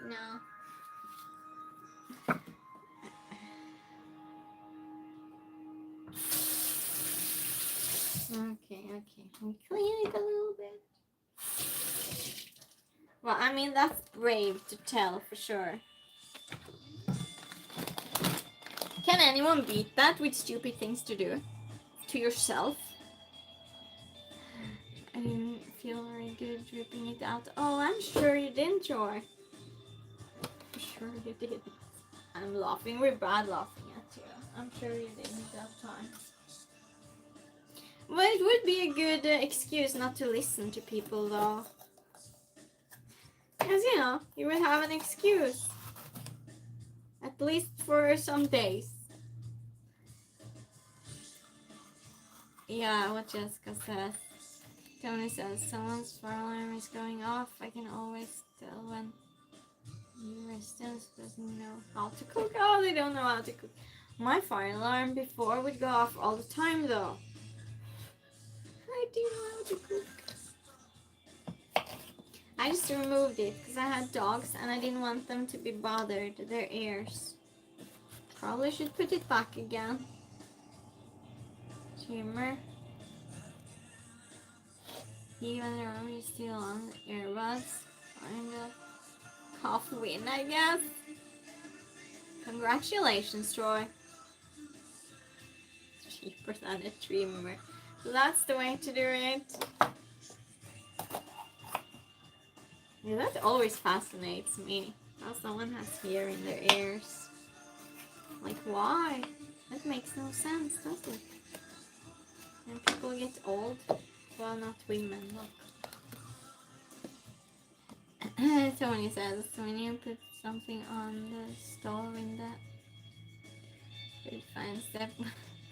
No. Okay. I'll clean it a little bit. Well, I mean, that's brave to tell for sure. Can anyone beat that with stupid things to do? To yourself? I didn't feel very good dripping it out. Oh, I'm sure you didn't, Joy. I'm sure you did. I'm laughing. We're bad laughing at you. I'm sure you didn't that time. Well, it would be a good excuse not to listen to people, though. Because, you know, you would have an excuse. At least for some days. Yeah, what Jessica says. Tony says, someone's fire alarm is going off. I can always tell when the residents doesn't know how to cook. Oh, they don't know how to cook. My fire alarm before would go off all the time, though. I do know how to cook. I just removed it because I had dogs and I didn't want them to be bothered, their ears. Probably should put it back again. Trimmer. Even the room is still on earbuds. Kind of half win, I guess. Congratulations, Troy. Cheaper than a trimmer. So that's the way to do it. Yeah, that always fascinates me. How someone has hair in their ears. Like, why? That makes no sense, does it? And people get old. Well, not women, look. Tony says, when you put something on the stove in the fine step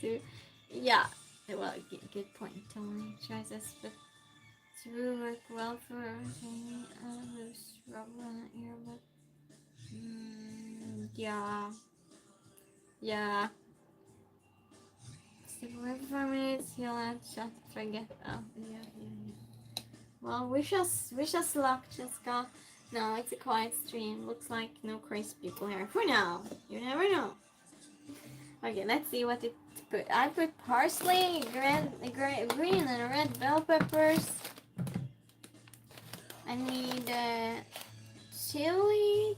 to, yeah, well, good point, Tony. Choices, but it will work well for retaining a loose rubber on an earbud. Yeah. Stick away for 4 minutes, he'll have shut, forget. Oh, yeah. Well, wish us luck, Jessica. No, it's a quiet stream. Looks like no crazy people here. For now. You never know. Okay, let's see what it put. I put parsley, green and red bell peppers. I need chili,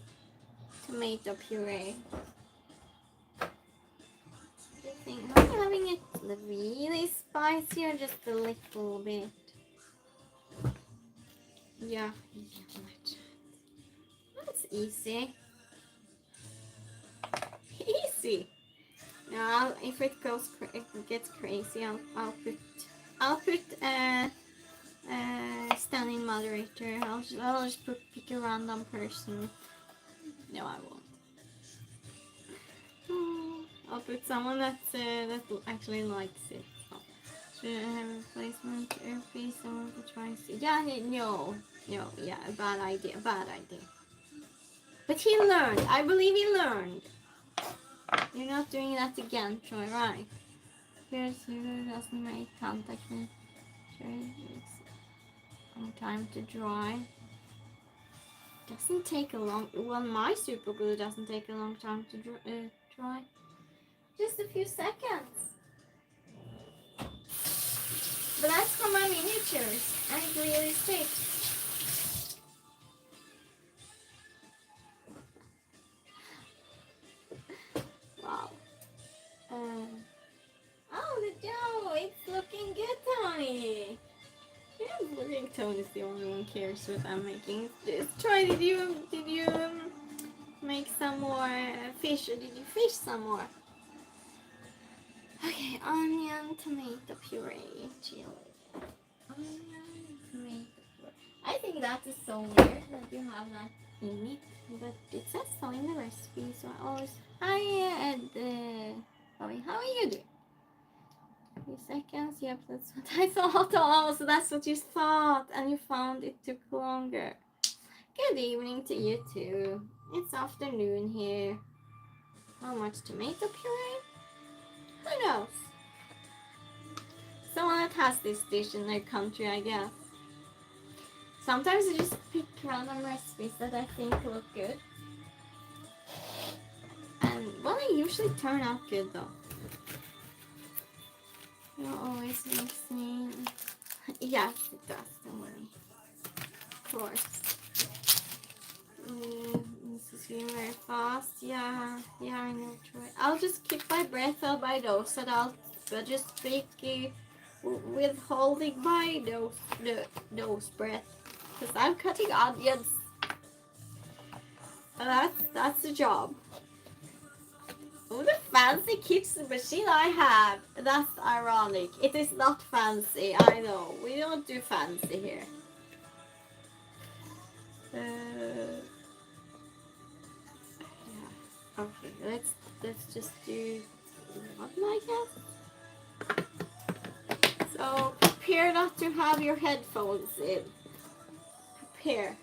tomato puree. Am I having it really spicy or just a little bit? Yeah. That's easy. Easy. Now, if it gets crazy, I'll put standing moderator. I'll just pick a random person. No, I won't. I'll put someone that actually likes it. Should I have a replacement earpiece? Someone who tries to. Yeah, no, yeah, bad idea. But he learned. I believe he learned. You're not doing that again, Troy, right? Here's who doesn't make contact with. Sure, it's long time to dry. Doesn't take a long. Well, my super glue doesn't take a long time to dry. Just a few seconds. But that's for my miniatures, and it really sticks. Wow. Oh, the dough! It's looking good, Tony. Yeah, I think Tony's the only one who cares what I'm making. Troy, did you make some more fish, or did you fish some more? Okay, onion, tomato puree, chili. Onion, tomato puree. I think that is so weird that you have that in it, but it says so in the recipe, so I always... Hi, Bobby, how are you doing? 3 seconds, yep, that's what I thought. Oh, so that's what you thought, and you found it took longer. Good evening to you too. It's afternoon here. How much tomato puree? Who knows? Someone that has this dish in their country, I guess. Sometimes I just pick random recipes that I think look good. And, well, they usually turn out good though. You're always mixing. Yes, it does, don't worry. Of course. This is going very fast. Yeah, I know, Troy. I'll just keep my breath out by those, and I'll just speak withholding my nose breath. Because I'm cutting onions. And that's the job. Oh, the fancy kitchen machine I have. That's ironic. It is not fancy, I know. We don't do fancy here. Yeah. Okay, let's just do one, I guess. So prepare not to have your headphones in. Prepare.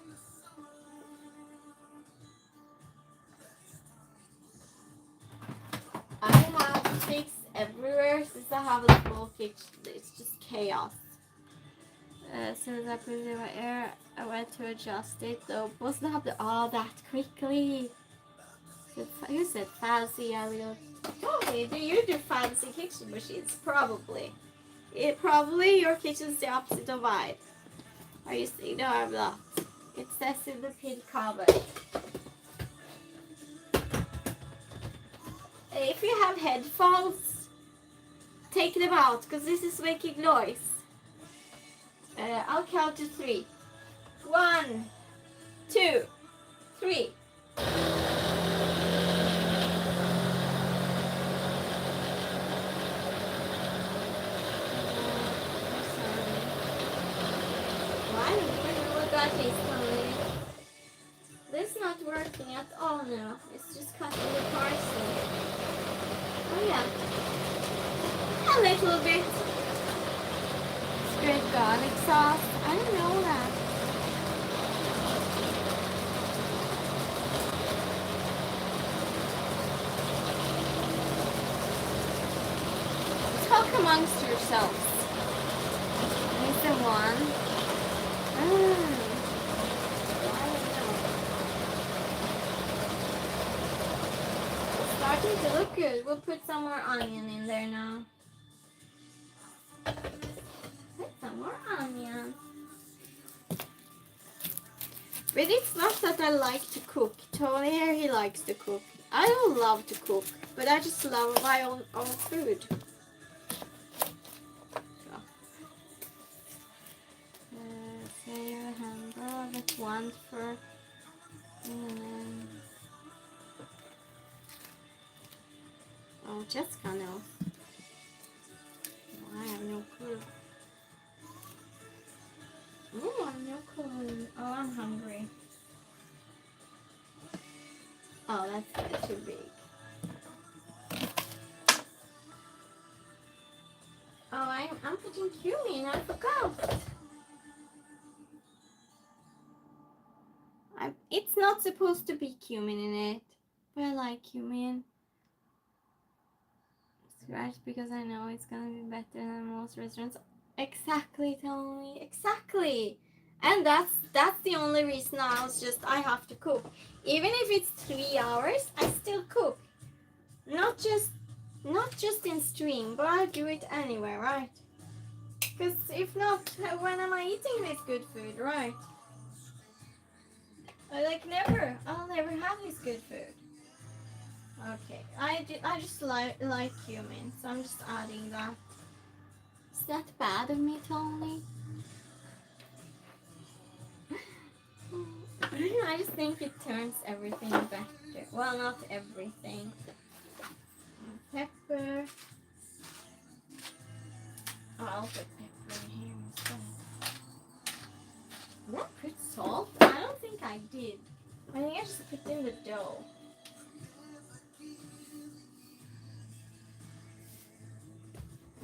I have things everywhere since I have a small kitchen. It's just chaos. As soon as I put it in my air, I went to adjust it. Though wasn't have to all that quickly. Who said fancy? I mean, totally. Do you do fancy kitchen machines? Probably. Probably your kitchen's the opposite of mine. Are you saying? No, I'm not. It says in the pinned comment. If you have headphones, take them out because this is making noise. I'll count to 3. 1, 2, 3. This is not working at all now. It's just cutting the parsley. Oh yeah. A little bit. Straight garlic sauce. I don't know that. Talk amongst yourselves. Here's the one. Starting to look good. We'll put some more onion in there now. Put some more onion. But it's not that I like to cook. Tony here, he likes to cook. I don't love to cook, but I just love my own food. Say a handle with one for. Oh, Jessica knows. Oh, I have no clue. Oh, I have no clue. Oh, I'm hungry. Oh, that's too big. Oh, I'm putting cumin. I forgot. It's not supposed to be cumin in it, but I like cumin. Right, because I know it's gonna be better than most restaurants. Exactly, Tony. Exactly. And that's the only reason I have to cook. Even if it's 3 hours, I still cook. Not just in stream, but I do it anywhere, right? Because if not, when am I eating this good food, right? I'll never have this good food. Okay, I just like cumin, so I'm just adding that. Is that bad of me, Tony? I just think it turns everything better. Well, not everything. Pepper. Oh, I'll put pepper in here instead. Did I put salt? I don't think I did. I think I just put in the dough.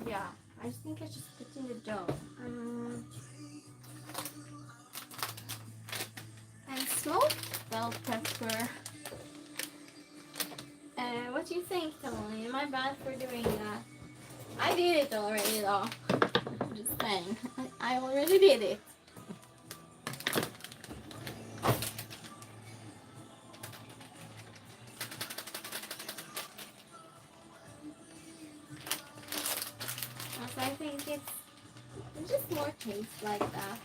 Yeah, I think I just put in the dough. And bell pepper. What do you think, Tony? Am I bad for doing that? I did it already though. I'm just saying. I already did it. Also, I think it's just more taste like that.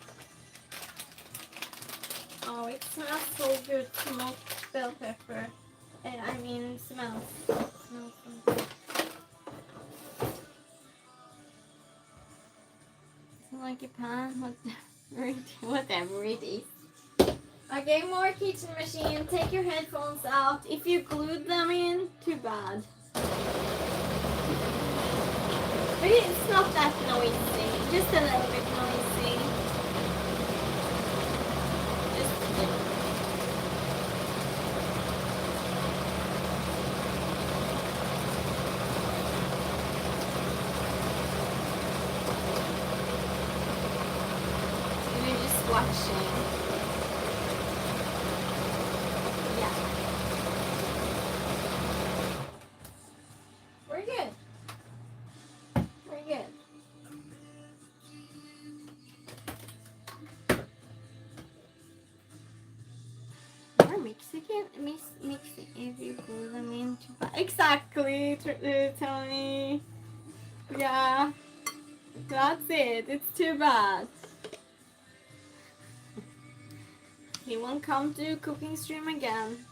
Oh, it smells so good. Smoked bell pepper. I mean, smells so good. It's like a pan, whatever it is. Okay, more kitchen machine. Take your headphones out. If you glued them in, too bad. But it's not that noisy. Just a little bit noisy. You're just watching. Yeah. We're good. We're good. Or Mexican, mixing if you glue them into. Exactly, Tony. Yeah, that's it. It's too bad. He won't come to cooking stream again.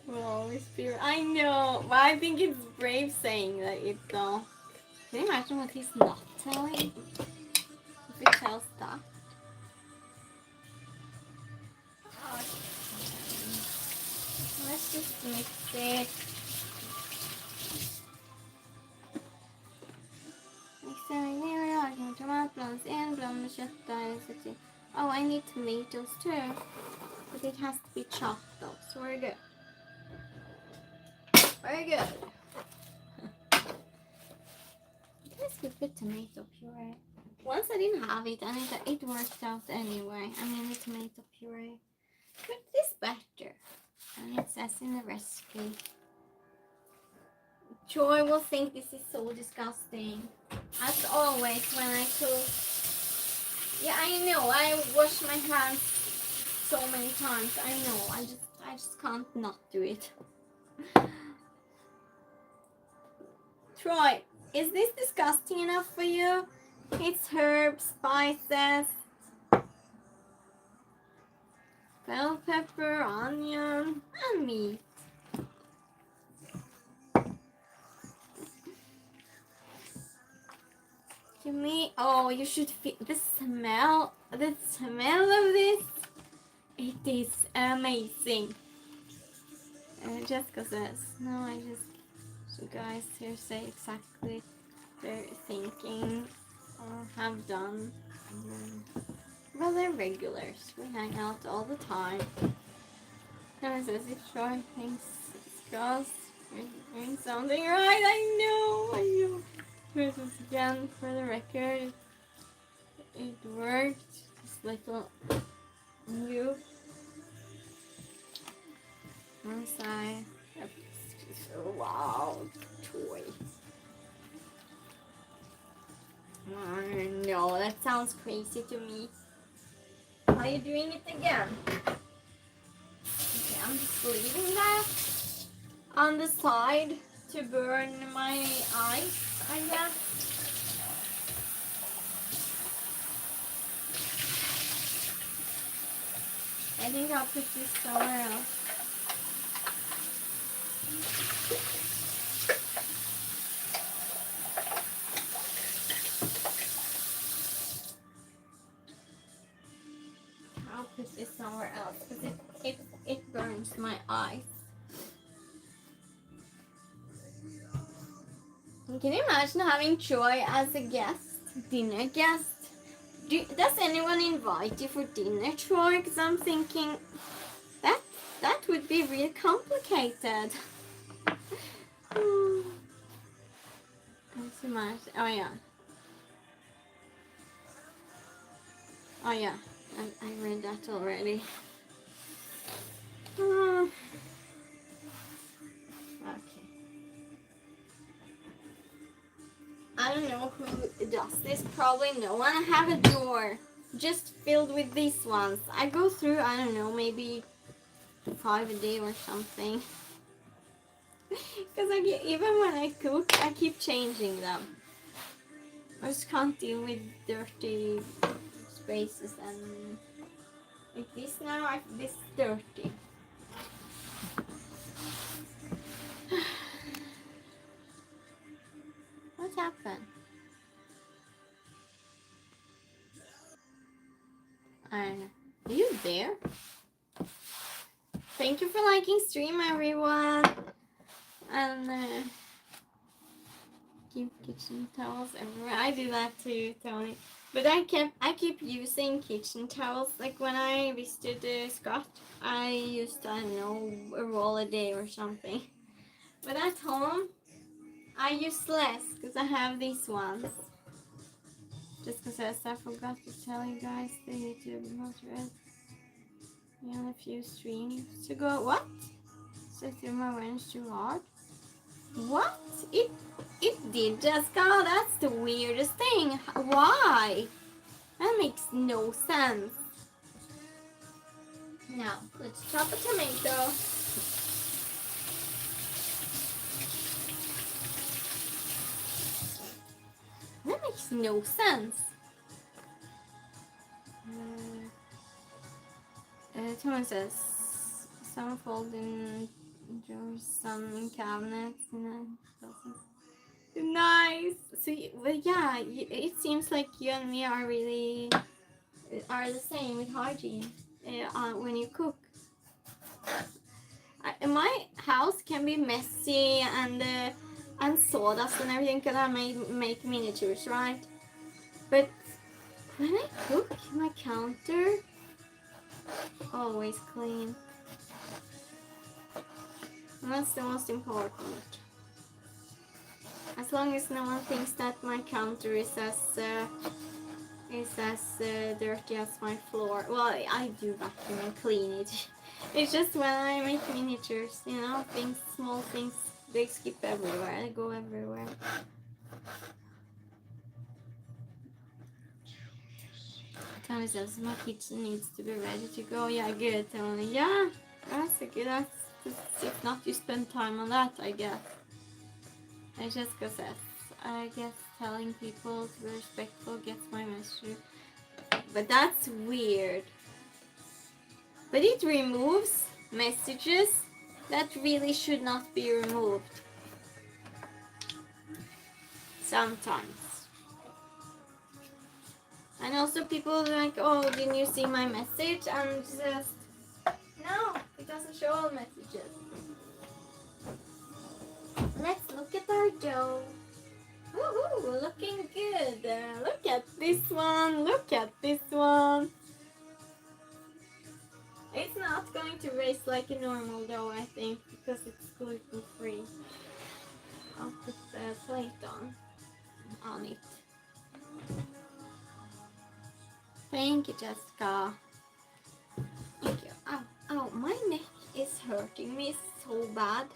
Will always be. I know, but I think it's brave saying that it though. Can you imagine what he's not telling? If he tells that. Okay. Let's just mix it. Mixing ner, lagar tomat, blandas in, bland med köttdeig. Oh, I need tomatoes too. But it has to be chopped though, so we're good. Very good. Let's put tomato puree. Once I didn't have it and it worked out anyway. I mean the tomato puree. But this better. And it says in the recipe. Joy will think this is so disgusting. As always when I cook. Yeah, I know. I wash my hands so many times. I know. I just can't not do it. Troy, is this disgusting enough for you? It's herbs, spices, bell pepper, onion, and meat. Give me, oh, you should feel the smell of this. It is amazing. Jessica says, no, I just, so guys here say exactly they're thinking or have done. Well, they're regulars. We hang out all the time. Karen says, if Troy thinks it's gross, you're doing something right. I know. Here's this again for the record. It worked. This little new. Once I wow, toy. No, that sounds crazy to me. Are you doing it again? Okay, I'm just leaving that on the side to burn my eyes, I guess. I think I'll put this somewhere else. I'll put this somewhere else because it burns my eyes. Can you imagine having Troy as a guest, dinner guest? Does anyone invite you for dinner, Troy? Because I'm thinking that would be really complicated. Oh yeah. I read that already. Okay. I don't know who does this. Probably no one. I have a drawer just filled with these ones. I go through, I don't know, maybe 5 a day or something. Because even when I cook, I keep changing them. I just can't deal with dirty spaces, and like this now, this dirty. What happened? I don't know. Are you there? Thank you for liking stream, everyone. And keep kitchen towels everywhere. I do that too, Tony. But I keep using kitchen towels. Like when I visited Scott, I used, I don't know, a roll a day or something. But at home, I use less because I have these ones. Just because I forgot to tell you guys the YouTube motor. We have a few streams to go. What? So through my wrench too hard? What? It did, Jessica. That's the weirdest thing. Why? That makes no sense. Now, let's chop a tomato. That makes no sense. Someone says some fold in drawers, some in cabinets. Nice. So, but yeah, it seems like you and me are really the same with hygiene when you cook. My house can be messy and sawdust and everything because I make miniatures, right? But when I cook, my counter always clean. And that's the most important. As long as no one thinks that my counter is as dirty as my floor. Well, I do vacuum and clean it. It's just when I make miniatures, you know, things, small things, they skip everywhere. They go everywhere. Tony says my kitchen needs to be ready to go. Yeah, good, Tony. Yeah, that's a good. That's if not, you spend time on that, I guess. And Jessica says, I guess telling people to be respectful gets my message. But that's weird. But it removes messages that really should not be removed. Sometimes. And also people are like, oh, didn't you see my message? And just, no, it doesn't show all messages. Let's look at our dough. Woohoo, looking good. Look at this one. Look at this one. It's not going to raise like a normal dough, I think, because it's gluten free. I'll put the plate on it. Thank you, Jessica. Thank you. Ow, my neck is hurting me so bad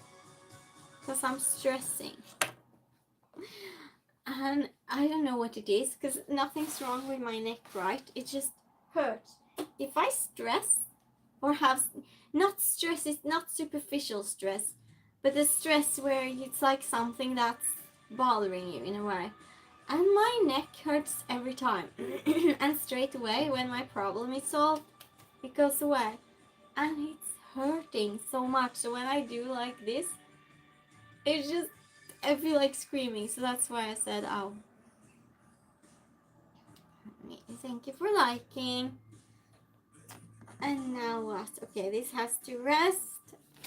because I'm stressing. And I don't know what it is because nothing's wrong with my neck, right? It just hurts. If I stress or have not stress, it's not superficial stress, but the stress where it's like something that's bothering you in a way. And my neck hurts every time. And straight away when my problem is solved, it goes away. And it's hurting so much. So when I do like this, it's just, I feel like screaming. So that's why I said, ow. Thank you for liking. And now what? Okay, this has to rest.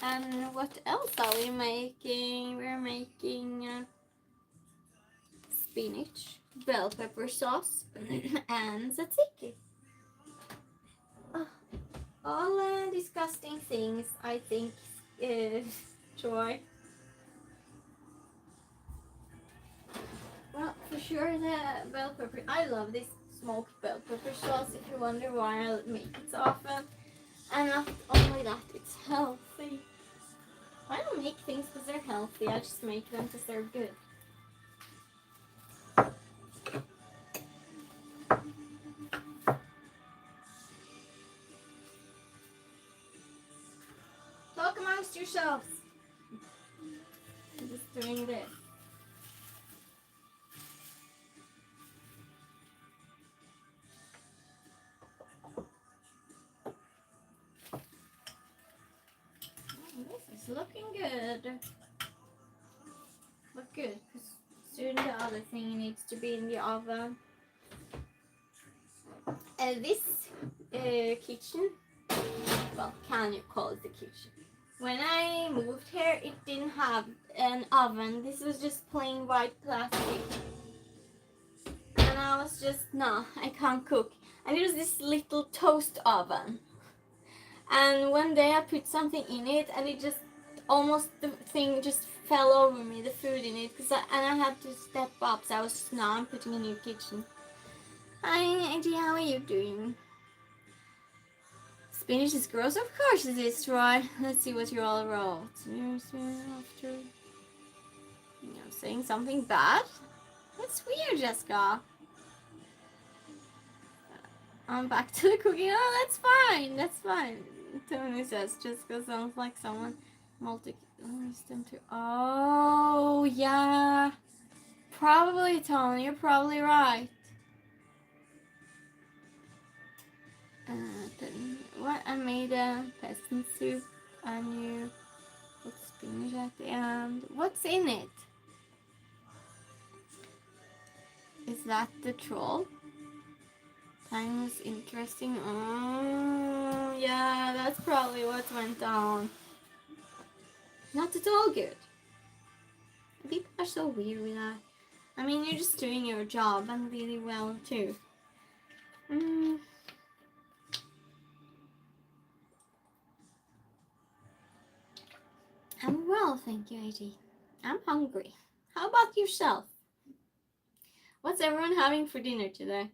And what else are we making? We're making spinach, bell pepper sauce, and tzatziki. All disgusting things, I think, Joy. Well, for sure the bell pepper. I love this smoked bell pepper sauce if you wonder why I make it so often. And not only that, it's healthy. I don't make things because they're healthy, I just make them because they're good. Talk amongst yourselves. I'm just doing this. This is looking good. Look good, because soon the other thing needs to be in the oven. This kitchen, well, can you call it the kitchen? When I moved here, it didn't have an oven. This was just plain white plastic. And I was just, no, I can't cook. And it was this little toast oven. And one day I put something in it and it just, almost the thing just fell over me, the food in it. And I had to step up, so I was just, now I'm putting a new kitchen. Hi, Angie, how are you doing? Spinach is gross? Of course it is, Troy. Let's see what you all wrote. After, saying something bad? That's weird, Jessica. I'm back to the cooking. Oh, that's fine. That's fine. Tony says Jessica sounds like someone wisdom to. Oh, yeah. Probably, Tony. You're probably right. What? I made a peasant soup. And you put spinach at the end. What's in it? Is that the troll? Time was interesting. Oh, yeah, that's probably what went on. Not at all good. People are so weird with that. I mean, you're just doing your job and really well too. I'm well, thank you, AG. I'm hungry. How about yourself? What's everyone having for dinner today?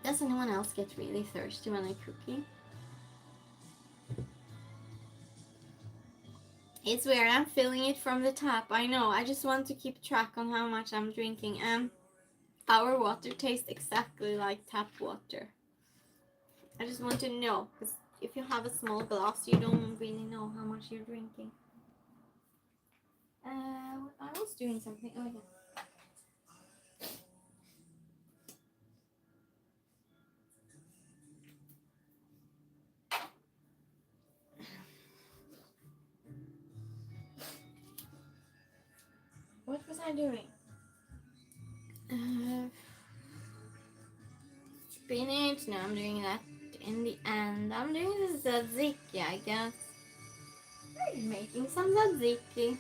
Does anyone else get really thirsty when I'm cooking? It's weird, I'm filling it from the tap. I know, I just want to keep track on how much I'm drinking. And our water tastes exactly like tap water. I just want to know, because if you have a small glass, you don't really know how much you're drinking. I was doing something. Oh, yeah. What was I doing? Spinach. No, I'm doing that in the end. I'm doing the tzatziki, I guess. I'm making some tzatziki.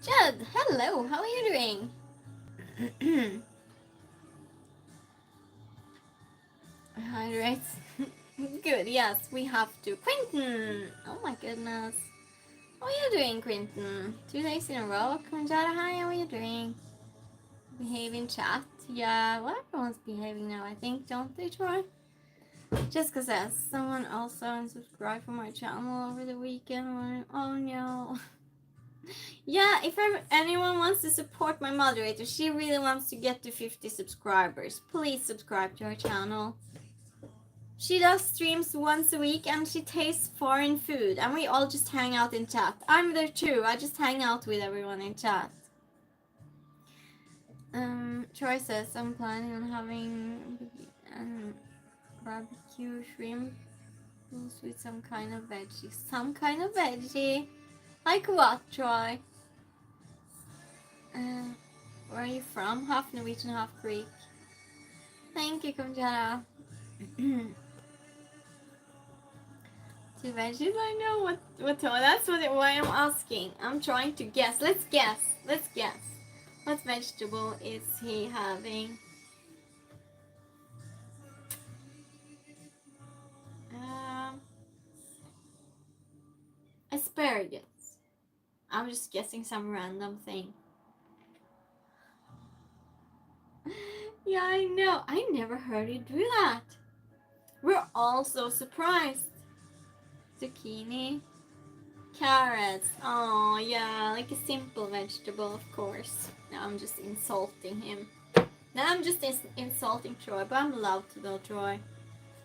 Judd, hello. How are you doing? Hydrate. Good. Yes, we have to. Quentin. Oh my goodness. How are you doing, Quentin? 2 days in a row. Conjara, hi. How are you doing? Behave in chat. Yeah, well, everyone's behaving now, I think, don't they, Troy? Jessica says, someone also unsubscribed from my channel over the weekend. Oh no. Yeah, if anyone wants to support my moderator, she really wants to get to 50 subscribers. Please subscribe to her channel. She does streams once a week and she tastes foreign food. And we all just hang out in chat. I'm there too. I just hang out with everyone in chat. Troy says, I'm planning on having barbecue shrimp with some kind of veggie. Some kind of veggie? Like what, Troy? Where are you from? Half Norwegian, half Greek. Thank you, Kamjara. 2 veggies? I know what that's why I'm asking. I'm trying to guess. Let's guess. What vegetable is he having? Asparagus. I'm just guessing some random thing. Yeah, I know. I never heard you do that. We're all so surprised. Zucchini. Carrots. Oh, yeah, like a simple vegetable, of course. Now I'm just insulting him. Now I'm just insulting Troy, but I'm allowed to know Troy.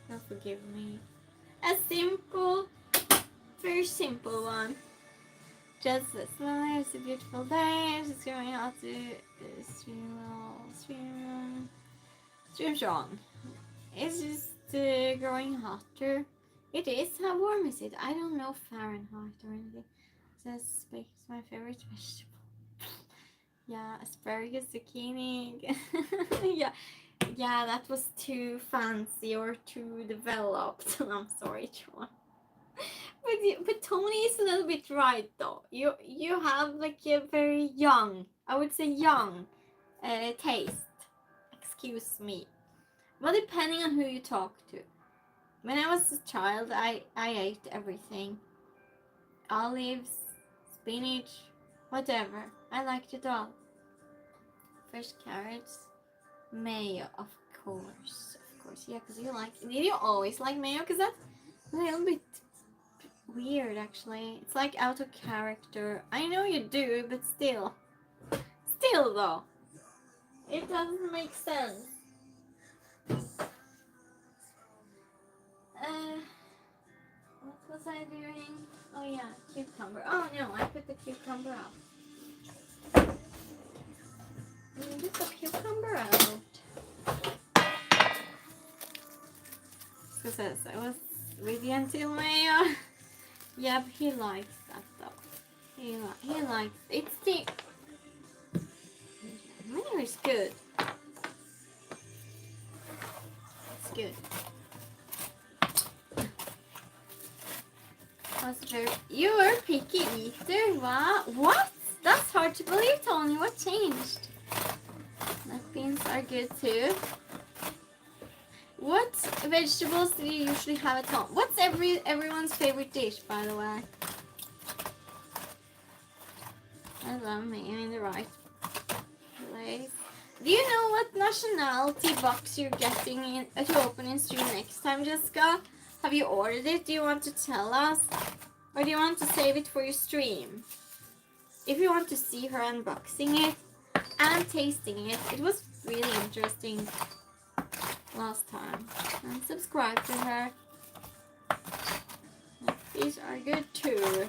Now forgive me. A simple, very simple one. Just a smile, it's a beautiful day. It's going out to stream strong. It's just growing hotter. It is. How warm is it? I don't know Fahrenheit or anything. It says space is my favorite vegetable. Yeah, asparagus, zucchini. yeah, that was too fancy or too developed. I'm sorry, Troy. But Tony is a little bit right though. You have like a very young, I would say young, taste. Excuse me. Well, depending on who you talk to. When I was a child, I ate everything. Olives, spinach, whatever. I liked it all. Fresh carrots, mayo, of course. Yeah, because you like. Did you always like mayo? Because that's a little bit weird, actually. It's like out of character. I know you do, but still. Still, though. It doesn't make sense. What was I doing? Oh yeah, cucumber. Oh no, I put the cucumber out. Get the cucumber out. So says I was with you until mayo. Yeah, but he likes that though. He likes it's the mayo is good. It's good. You were a picky eater? Wow. What? That's hard to believe, Tony. What changed? Black beans are good too. What vegetables do you usually have at home? What's everyone's favorite dish, by the way? I love mayo in the right place. Do you know what nationality box you're getting to open in stream next time, Jessica? Have you ordered it? Do you want to tell us? Or do you want to save it for your stream? If you want to see her unboxing it and tasting it, it was really interesting last time. And subscribe to her. These are good too.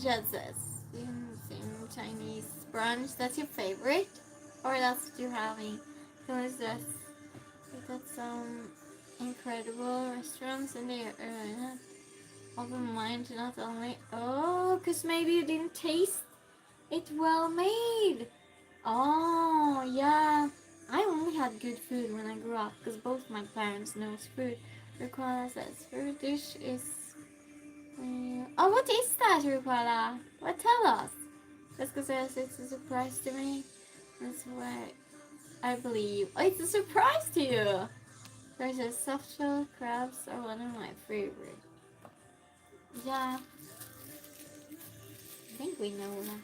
Jed says, Chinese brunch, that's your favorite? Or that's what you're having? Because that's some incredible restaurants and they are open mind not only. Oh, because maybe you didn't taste it well made. Oh, yeah. I only had good food when I grew up because both my parents knows food. Rucola says, favorite dish is... oh, what is that, Rucola? What, tell us? Jessica says it's a surprise to me. That's why I believe. Oh, it's a surprise to you! There's a soft shell crabs are one of my favorite. Yeah. I think we know that.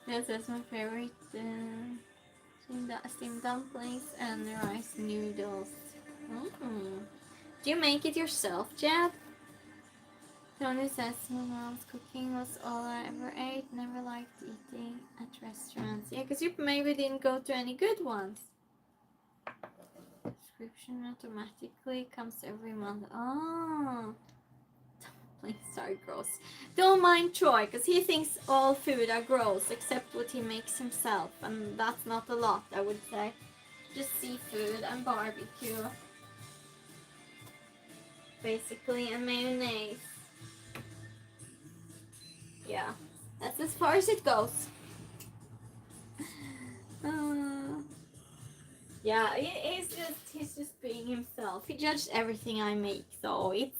Yes, that's my favorite. Steamed dumplings and rice noodles. Mm. Do you make it yourself, Jed? Tony says my mom's cooking was all I ever ate. Never liked eating at restaurants. Yeah, because you maybe didn't go to any good ones. Subscription automatically comes every month. Oh, dumplings are gross. Don't mind Troy, because he thinks all food are gross except what he makes himself, and that's not a lot, I would say. Just seafood and barbecue, basically, and mayonnaise. Yeah, that's as far as it goes. Yeah, he's just being himself. He judged everything I make, so he's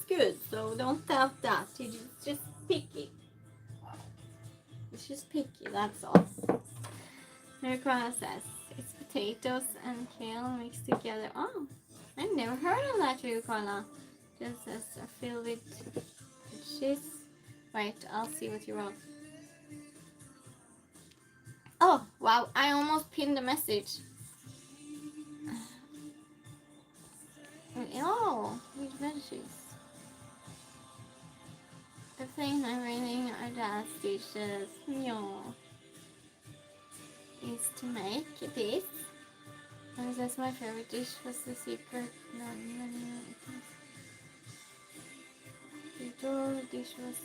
good. So don't doubt that. He's just picky. It's just picky, that's all. Rucola says it's potatoes and kale mixed together. Oh, I've never heard of that rucola. Just says filled with cheese. Wait, I'll see what you wrote. Oh, wow, I almost pinned the message. Oh, with veggies. The thing I'm reading are dad's dishes. No. Is to make this. And that's my favorite dish was the secret. The door dish was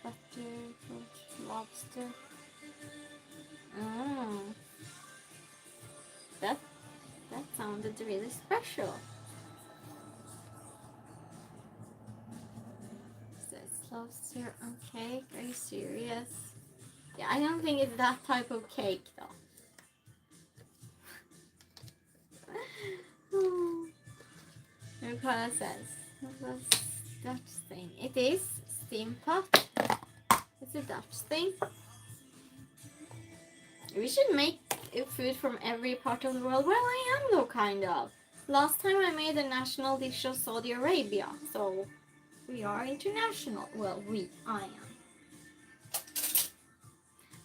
buttermilk lobster. Oh, that sounded really special. Says lobster on cake. Are you serious? Yeah, I don't think it's that type of cake though. Nicola says, what's Dutch thing? It is steam pot. It's a Dutch thing. We should make food from every part of the world. Well, I am though, kind of. Last time I made a national dish of Saudi Arabia, so we are international. Well, I am.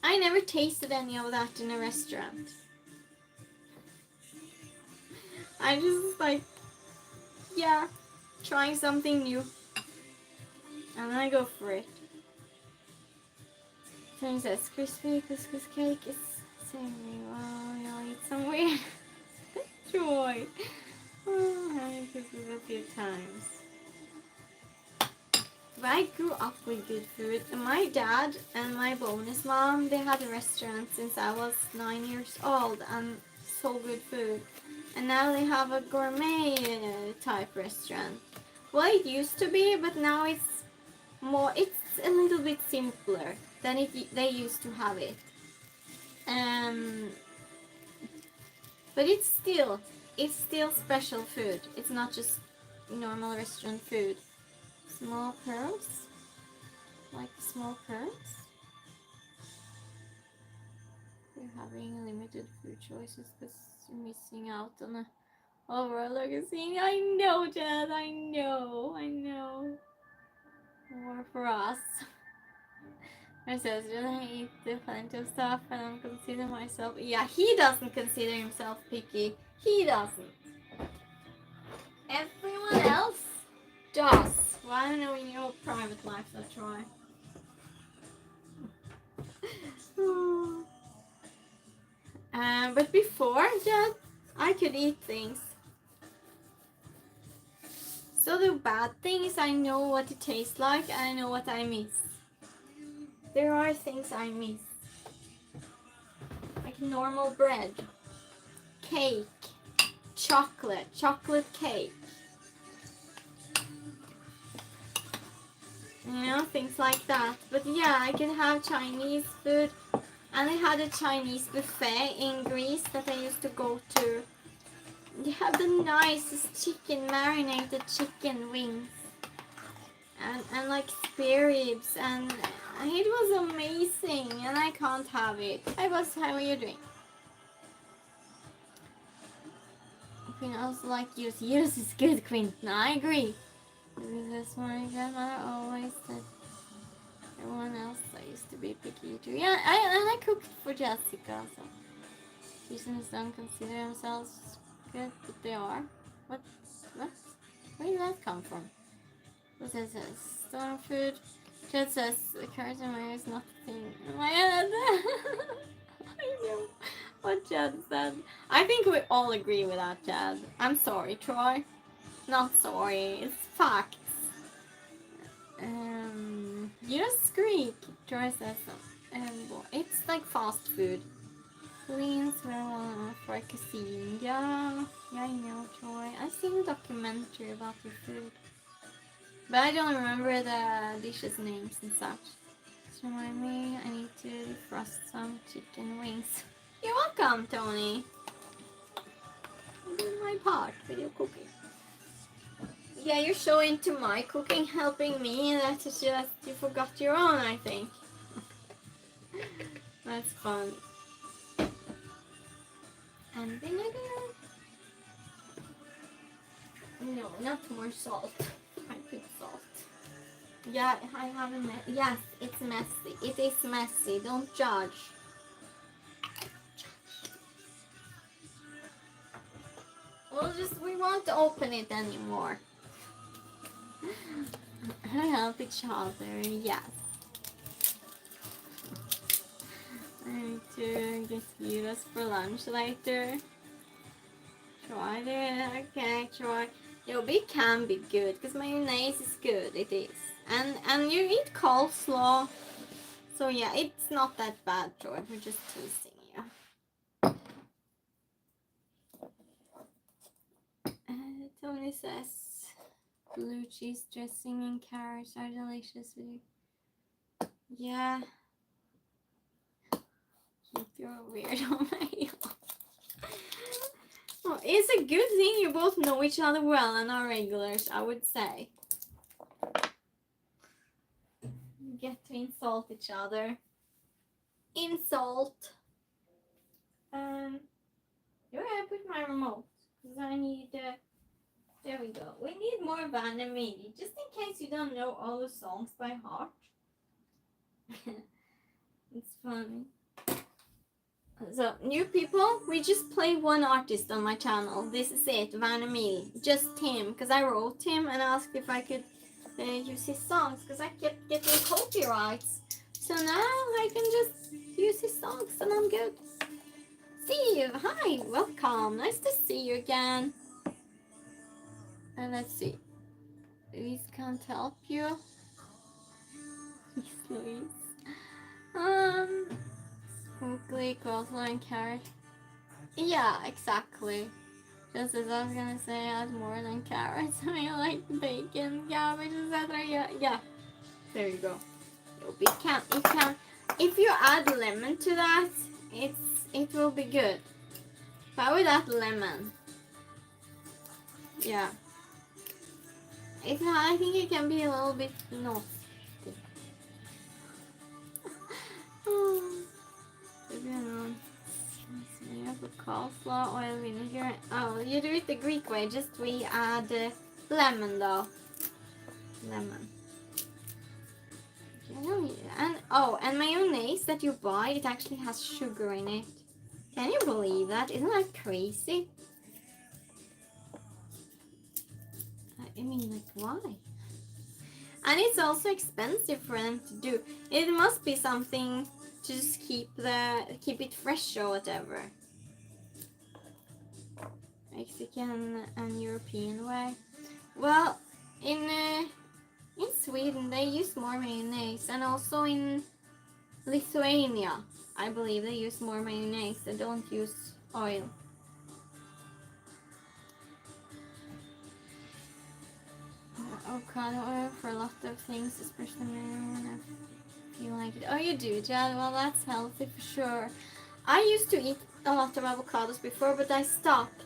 I never tasted any of that in a restaurant. I just like, yeah, trying something new. And I go for it. Turn says crispy couscous cake is savory. Wow, y'all eat some weird joy. Oh, I had couscous a few times. But I grew up with good food. And my dad and my bonus mom, they had a restaurant since I was 9 years old and so good food. And now they have a gourmet type restaurant. Well, it used to be, but now it's a little bit simpler than they used to have it. But it's still special food. It's not just normal restaurant food. Small pearls, like small pearls. You're having limited food choices because you're missing out on a overall magazine. I know, Dad. I know. More for us. My sister and I eat plenty of stuff and I don't consider myself. Yeah, he doesn't consider himself picky. He doesn't. Everyone else does. Well, I don't know in your private life, that's right. But before that, I could eat things. So the bad thing is I know what it tastes like and I know what I miss. There are things I miss. Like normal bread, cake, chocolate cake. You know, things like that. But yeah, I can have Chinese food. And they had a Chinese buffet in Greece that I used to go to. They have the nicest marinated chicken wings. And like spare ribs. And it was amazing. And I can't have it. How are you doing? Queen also like yours. Yours is good, Quinton. I agree. That's my grandmother always said. Everyone else I used to be picky too. Yeah, I cooked for Jessica, so Christians don't consider themselves good, but they are. What? Where did that come from? What says this? Storm food. Jed says carrots and mayo is not a thing in my head. I know what Jed said. I think we all agree with that, Jed. I'm sorry, Troy. Not sorry. It's fact. You just squeak. Troy says it's like fast food. Leans for cuisine. Yeah, I know, Troy. I've seen a documentary about your food. But I don't remember the dishes' names and such. Just remind me, I need to defrost some chicken wings. You're welcome, Tony. I did my part with your cooking. Yeah, you're so into my cooking, helping me, that it's just you forgot your own, I think. That's fun. And vinegar. No, not more salt. I put salt. Yeah, I haven't. Yes, it's messy. It is messy. Don't judge. We won't open it anymore. Help each other. Yes. I need to get gyros for lunch later. Try it. Okay, try. It can be good because mayonnaise is good. It is. And you eat coleslaw. So yeah, it's not that bad, Joy. We're just teasing you. Tony says blue cheese dressing and carrots are delicious with you. Yeah. Keep your weirdo mail. Well, it's a good thing you both know each other well and are regulars, I would say. You get to insult each other. Insult. Where I put my remote? Because I need, there we go. We need more Vanamidi, just in case you don't know all the songs by heart. It's funny. So, new people, we just play one artist on my channel. This is it, Vanamidi. Just him, because I wrote him and asked if I could use his songs, because I kept getting copyrights. So now I can just use his songs and I'm good. Steve, hi, welcome. Nice to see you again. And let's see. Louise can't help you. Yes, Louise. Quickly, coleslaw and carrot. Yeah, exactly. Just as I was gonna say, add more than carrots. I mean, like bacon, cabbage, etc. Yeah. There you go. You can. If you add lemon to that, it will be good. But I would add lemon. Yeah. If not, I think it can be a little bit naughty. You put coleslaw, oil, vinegar. Oh, you do it the Greek way. Just we add lemon though. Lemon. And mayonnaise that you buy, it actually has sugar in it. Can you believe that? Isn't that crazy? I mean, like, why? And it's also expensive for them to do. It must be something to just keep it fresh or whatever. Mexican and European way. Well, in Sweden they use more mayonnaise, and also in Lithuania, I believe they use more mayonnaise. They don't use oil. Avocado oil for a lot of things, especially when I feel like it. Oh, you do, Jad? Well, that's healthy for sure. I used to eat a lot of avocados before, but I stopped.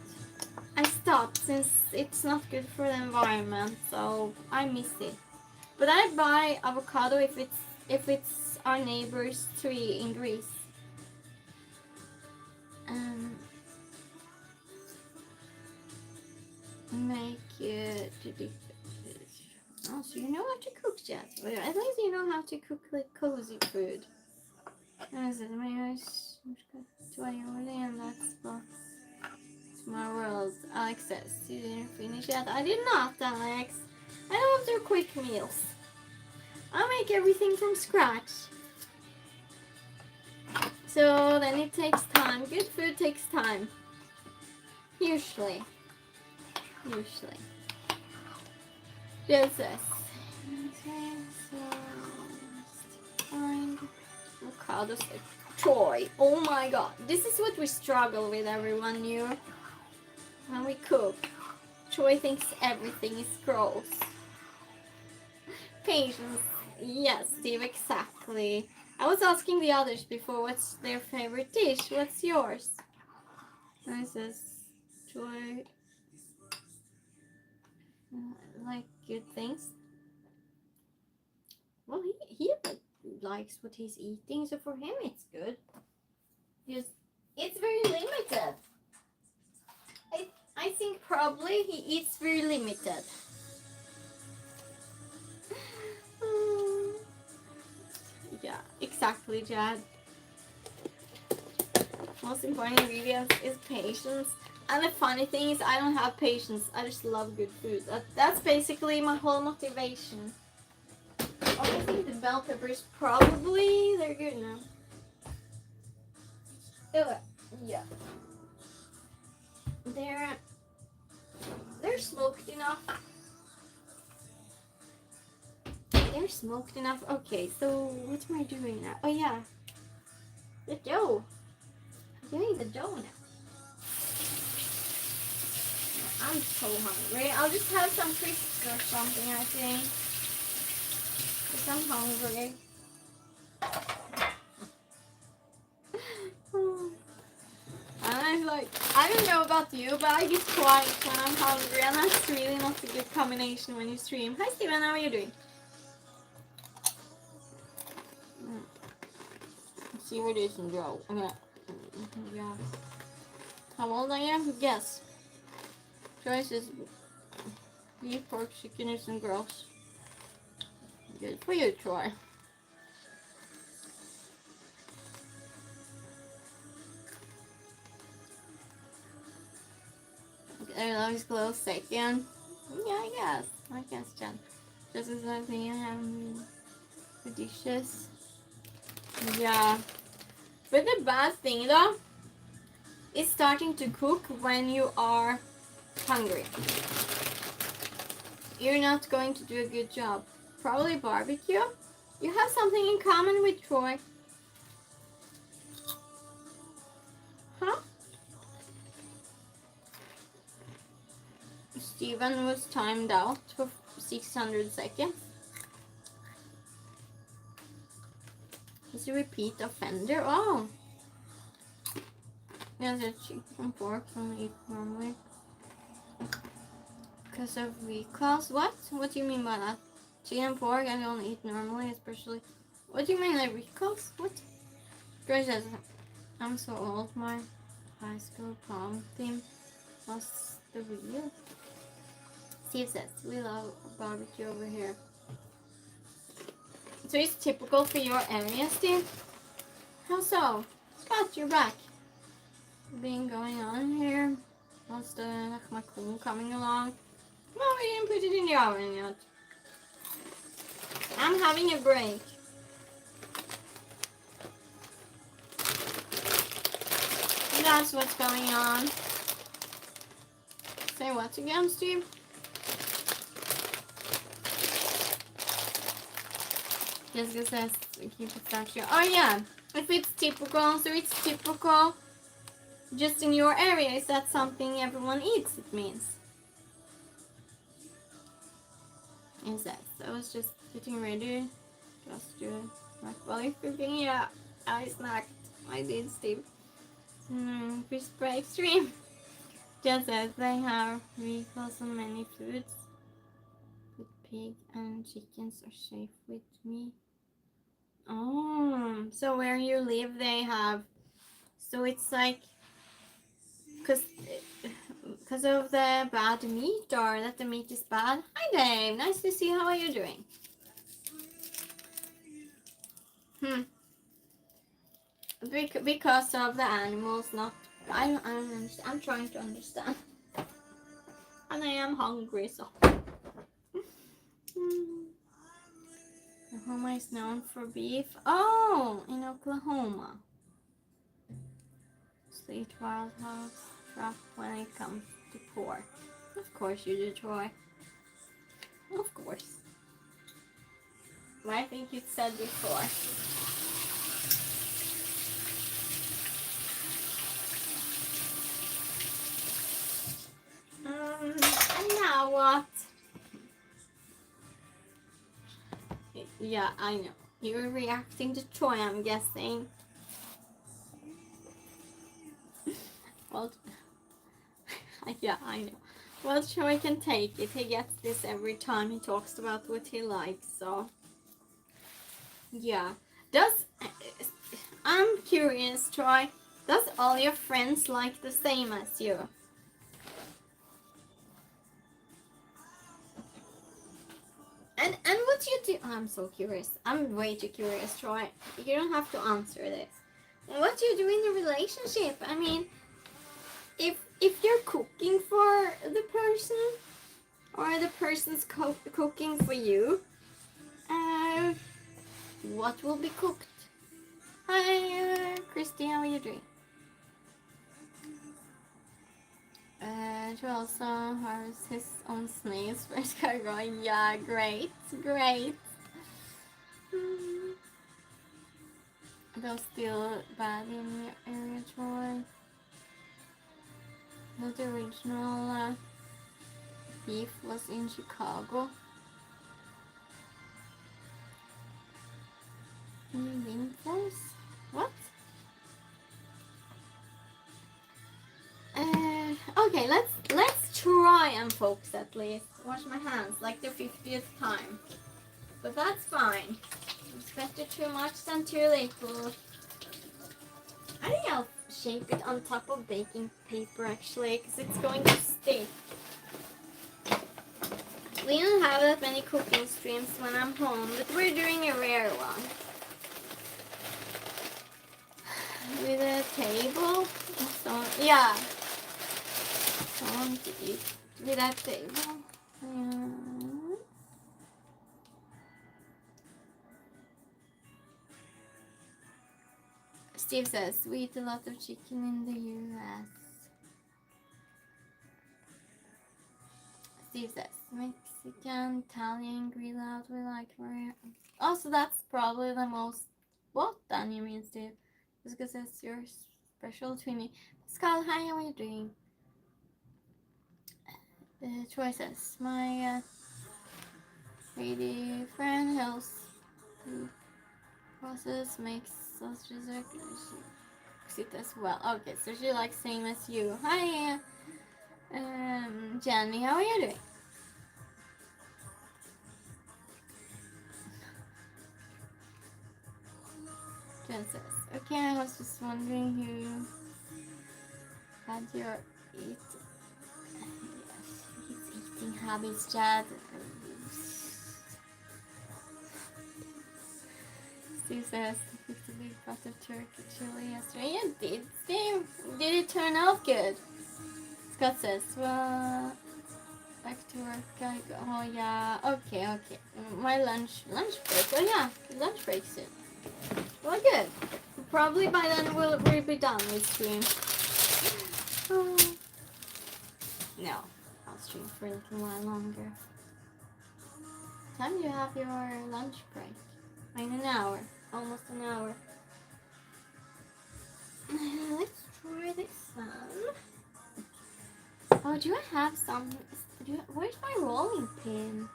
Since it's not good for the environment, so I miss it. But I buy avocado if it's our neighbor's tree in Greece. Make it to dip. Oh, so you know how to cook, Jess. Well, at least you know how to cook like cozy food. And that's my world. Alex says you didn't finish yet. I did not, Alex. I love their quick meals. I make everything from scratch. So then it takes time. Good food takes time. Usually. Joseph. Okay, so find avocados. Troy. Oh my god. This is what we struggle with, everyone knew. When we cook. Troy thinks everything is gross. Patience. Yes, Steve, exactly. I was asking the others before what's their favorite dish. What's yours? This is Troy. Like good things. Well, he likes what he's eating, so for him it's good. Just, it's very limited. I think probably he eats very limited. Yeah, exactly, Jad. Most important ingredient is patience. And the funny thing is I don't have patience. I just love good food. That's basically my whole motivation. I think the bell peppers probably, they're good now. Oh, yeah. They're smoked enough. They're smoked enough. Okay, so what am I doing now? Oh yeah. The dough. I'm doing the dough now. I'm so hungry. I'll just have some crisps or something, I think. Because I'm hungry. And I'm like, I don't know about you, but I get quiet when I'm hungry, and that's really not a good combination when you stream. Hi Steven, how are you doing? Let's see where this can go. Okay. Yeah. How old I am? Guess. Choices: beef, pork, chicken, and gross. Good for you, Troy. I love his clothes second. Yeah, I guess, Jen. Just as I think I have the dishes. Yeah. But the bad thing though is starting to cook when you are hungry. You're not going to do a good job. Probably barbecue. You have something in common with Troy. Huh? Steven was timed out for 600 seconds. He's a repeat offender. Oh. Yeah, the chicken and pork only eat normally. Because of recalls? What? What do you mean by that? Chicken and pork I don't eat normally, especially. What do you mean, like recalls? What? Grace says, I'm so old, my high school prom team was the real. Steve says, we love barbecue over here. So it's typical for your area, Steve? How so? Scott, you're back. Been going on here? What's the macaron coming along? Well, we didn't put it in the oven yet. I'm having a break. That's what's going on. Say what again, Steve? Jessica says keep it statue. Oh yeah, if it's typical, so it's typical just in your area. Is that something everyone eats, it means? Is that? So I was just getting ready. Just do it. Snack while you're cooking. Yeah, I snacked. I did, Steve. Fish break stream. Just says they have recalls on many foods. But pig and chickens are safe with me. Oh, so where you live they have, so it's like, because of the bad meat, or that the meat is bad. Hi Dave, nice to see you. How are you doing? Because of the animals, not, I don't understand. I'm trying to understand. And I am hungry, so. Oklahoma is known for beef. Oh, in Oklahoma. Sweet wild hogs drop when it comes to pork. Of course you do, Troy. Of course. But I think you said before. And now what? Yeah, I know. You're reacting to Troy, I'm guessing. Well, yeah, I know. Well, Troy can take it. He gets this every time he talks about what he likes, so. Yeah. Does I'm curious, Troy. Does all your friends like the same as you? And what do you do? I'm so curious. I'm way too curious, Troy. You don't have to answer this. What do you do in a relationship? I mean, if you're cooking for the person or the person's cooking for you, uh, what will be cooked? Hi, Christy. How are you doing? She also has his own snails for going. Yeah, great, great. Those still bad in your area, Troy. The original beef was in Chicago. New wind force? What? Okay, let's try and focus at least. Wash my hands like the 50th time. But that's fine. It's better too much than too little. I think I'll shape it on top of baking paper actually, because it's going to stick. We don't have that many cooking streams when I'm home, but we're doing a rare one. With a table. So, yeah. So, with that table. Yeah. Steve says, we eat a lot of chicken in the US. Steve says, Mexican, Italian, grill out, we like for. Also, that's probably the most. What then you mean, Steve? Just because it's your special to me. Pascal, hi, how are you doing? Troy says, my lady friend helps the process, makes sausages, cooks it as well. Okay, so she likes same as you. Hi, Jenny, how are you doing? Jen says, okay, I was just wondering who had your eating habits, Chad. Steve says, I picked a big pot of turkey chili yesterday. You did, Steve. Did it turn out good? Scott says, well, back to work. I go. Oh yeah. Okay. My lunch break. Oh yeah, lunch break soon. Well, good. Probably by then we'll be done with stream. Oh. No, I'll stream for a little while longer. What time do you have your lunch break? In an hour. Almost an hour. Let's try this one. Oh, do I have some? Where's my rolling pin?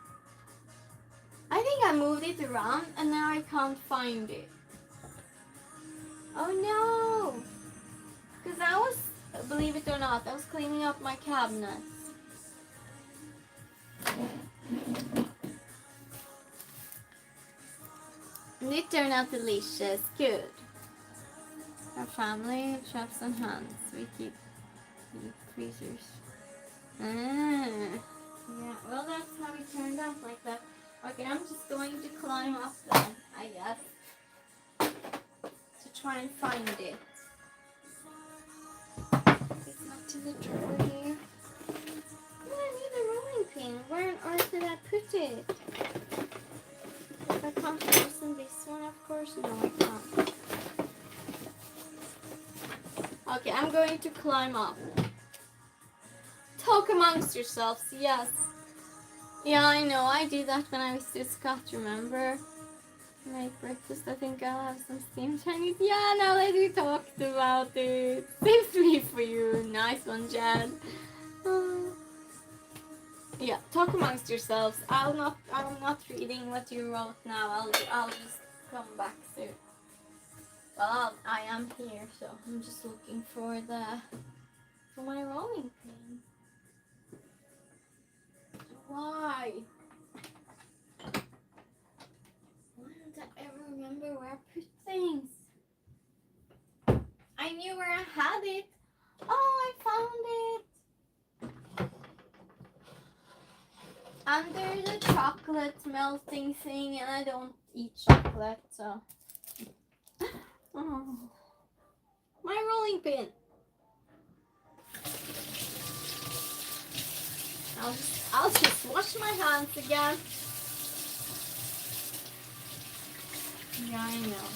I think I moved it around and now I can't find it. Oh no! Because I was, believe it or not, I was cleaning up my cabinets. And it turned out delicious. Good. Our family, chefs and hands. We keep deep freezers. Yeah, well that's how it turned out like that. Okay, I'm just going to climb up then, I guess. To try and find it. It's not to the drawer here. Oh, I need a rolling pin. Where on earth did I put it? If I can't loosen this one, of course. No, I can't. Okay, I'm going to climb up. Talk amongst yourselves, yes. Yeah, I know. I did that when I was with Scott, remember? Make breakfast. I think I'll have some steamed Chinese. Yeah, now that we talked about it. Seems to be for you. Nice one, Jan. Yeah, talk amongst yourselves. I'm not reading what you wrote now. I'll just come back soon. Well, I am here, so I'm just looking for my rolling pin. Why? Why don't I ever remember where I put under the chocolate melting thing, and I don't eat chocolate, so. Oh. My rolling pin. I'll just wash my hands again. Yeah, I know.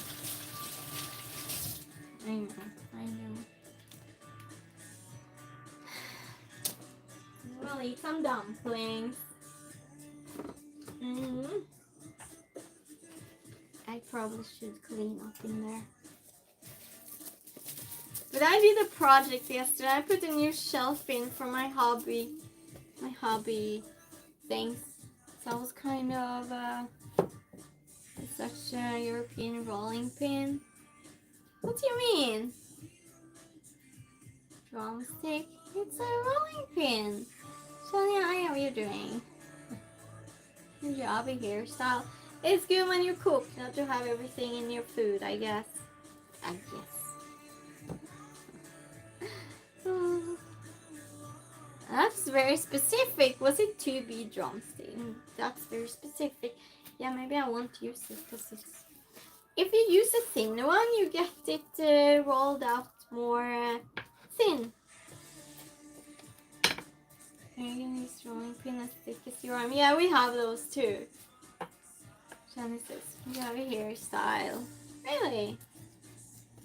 I know. We'll eat some dumplings. I probably should clean up in there. But I did a project yesterday. I put a new shelf in for my hobby things. So I was kind of such a European rolling pin. What do you mean? Drumstick? It's a rolling pin. Sonia, how are you doing? Your hobby hairstyle. It's good when you cook, not to have everything in your food, I guess. That's very specific. Was it 2B drumstick? That's very specific. Yeah, maybe I won't use it because it's... If you use a thin one, you get it rolled out more thin. Are you gonna use rolling pin as thick as your arm? Yeah, we have those too. Shani says, you have a hairstyle. Really?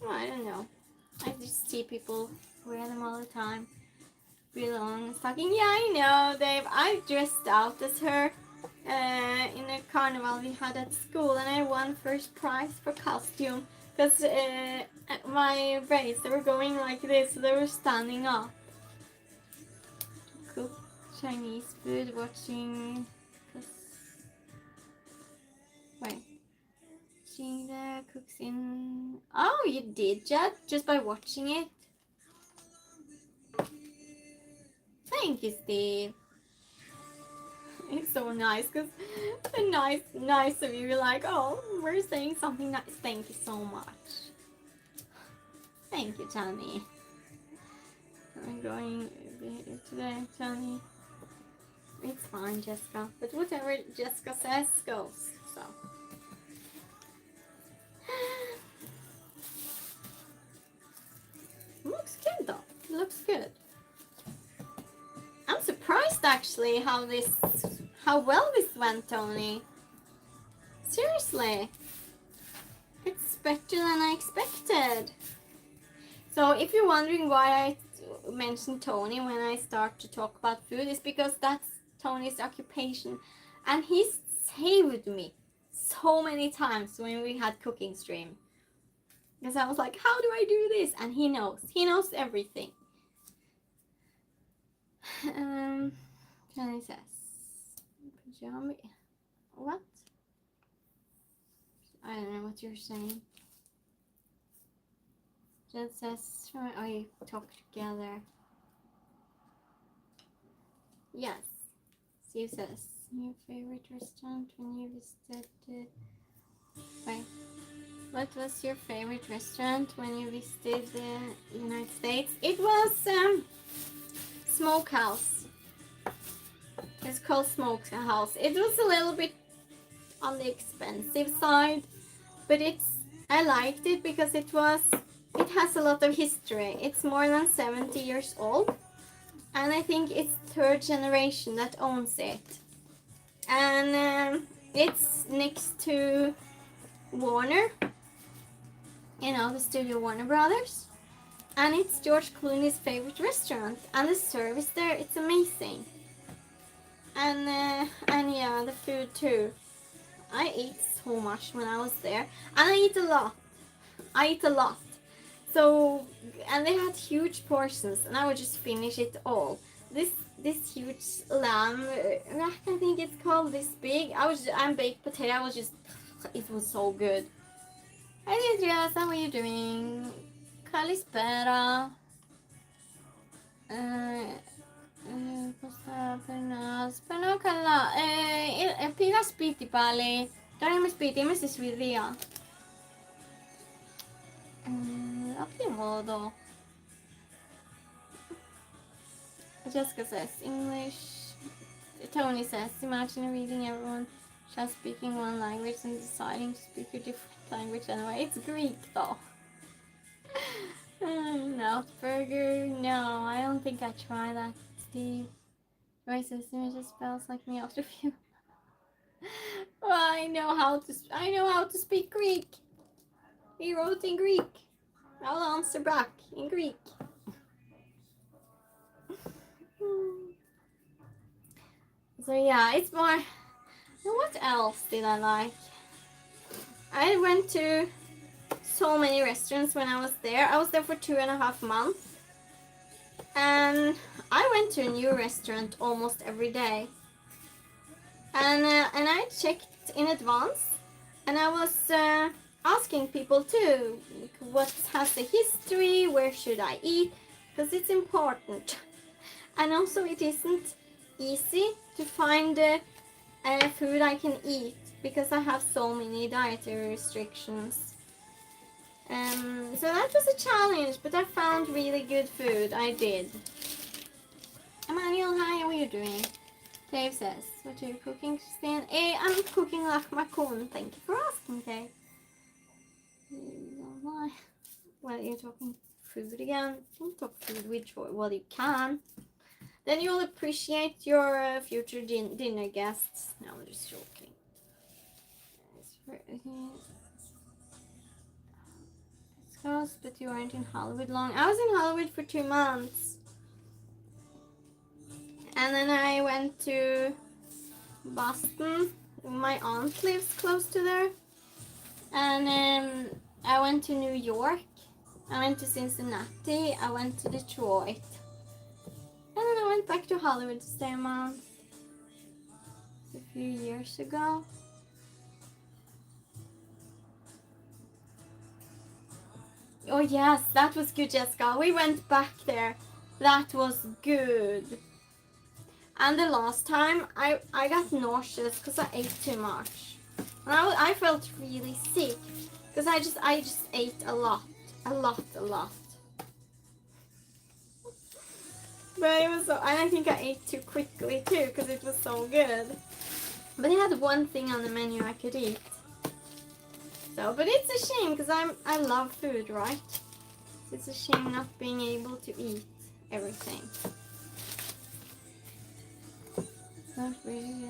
Oh, I don't know. I just see people wear them all the time. Really long stocking. Yeah, I know, Dave. I dressed out as her in a carnival we had at school, and I won first prize for costume because my braids, they were going like this, so they were standing up. Cook Chinese food, watching watching the cooks in... Oh, you did, Jed? Just by watching it? Thank you, Steve. It's so nice because nice of you. You're like, oh, we're saying something nice. Thank you so much. Thank you, Johnny. I'm going today, Johnny. It's fine, Jessica. But whatever Jessica says goes. So. Looks good though. It looks good. I'm surprised actually how well this went, Tony. Seriously. It's better than I expected. So if you're wondering why I mentioned Tony when I start to talk about food, it's because that's Tony's occupation. And he's saved me so many times when we had cooking stream. Because I was like, how do I do this? And he knows. He knows everything. Johnny says, pajama. What? I don't know what you're saying. Jen says, oh, you talk together. Yes. Steve says, your favorite restaurant when you visited... Wait. What was your favorite restaurant when you visited the United States? It was Smokehouse. It's called Smokehouse. It was a little bit on the expensive side, but I liked it because it has a lot of history. It's more than 70 years old, and I think it's third generation that owns it. And it's next to Warner, you know, the studio Warner Brothers, and it's George Clooney's favorite restaurant, and the service there, it's amazing. And yeah, the food too. I ate so much when I was there, and I eat a lot. So, and they had huge portions, and I would just finish it all. This huge lamb rack, I think it's called, this big. I'm baked potato. It was so good. Hi, Andreas, how are you doing? Kalispera. Pernas kalla. Pila spiti pali. Tarjemme spiti, missä sviria? Aprihodo. Jessica says English. Tony says, imagine reading everyone just speaking one language and deciding to speak a different language anyway. It's Greek though. Not burger. No, I don't think I try that, Steve. Racist images spells like me after few. Well, I know how to speak Greek. He wrote in Greek. I'll answer back in Greek. So yeah, it's more. What else did I like? I went to so many restaurants when I was there. I was there for 2.5 months. And I went to a new restaurant almost every day. And I checked in advance. And I was asking people too, what has the history, where should I eat? Because it's important. And also it isn't easy to find food I can eat because I have so many dietary restrictions. So that was a challenge, but I found really good food. I did. Emmanuel, hi, how are you doing? Dave says, what are you cooking, Christine? I'm cooking macaron. Thank you for asking, Dave. Well, you're talking food again. Don't talk food with joy. Well, you can. Then you'll appreciate your future dinner guests. No, I'm just joking. It's close, but you weren't in Hollywood long. I was in Hollywood for 2 months. And then I went to Boston. My aunt lives close to there. And I went to New York. I went to Cincinnati. I went to Detroit. And then I went back to Hollywood to stay a month. A few years ago. Oh yes, that was good, Jessica. We went back there. That was good. And the last time I got nauseous because I ate too much. And I felt really sick because I just ate a lot. But it was so, and I think I ate too quickly too because it was so good. But they had one thing on the menu I could eat. So, but it's a shame because I love food, right? So it's a shame not being able to eat everything. It's not really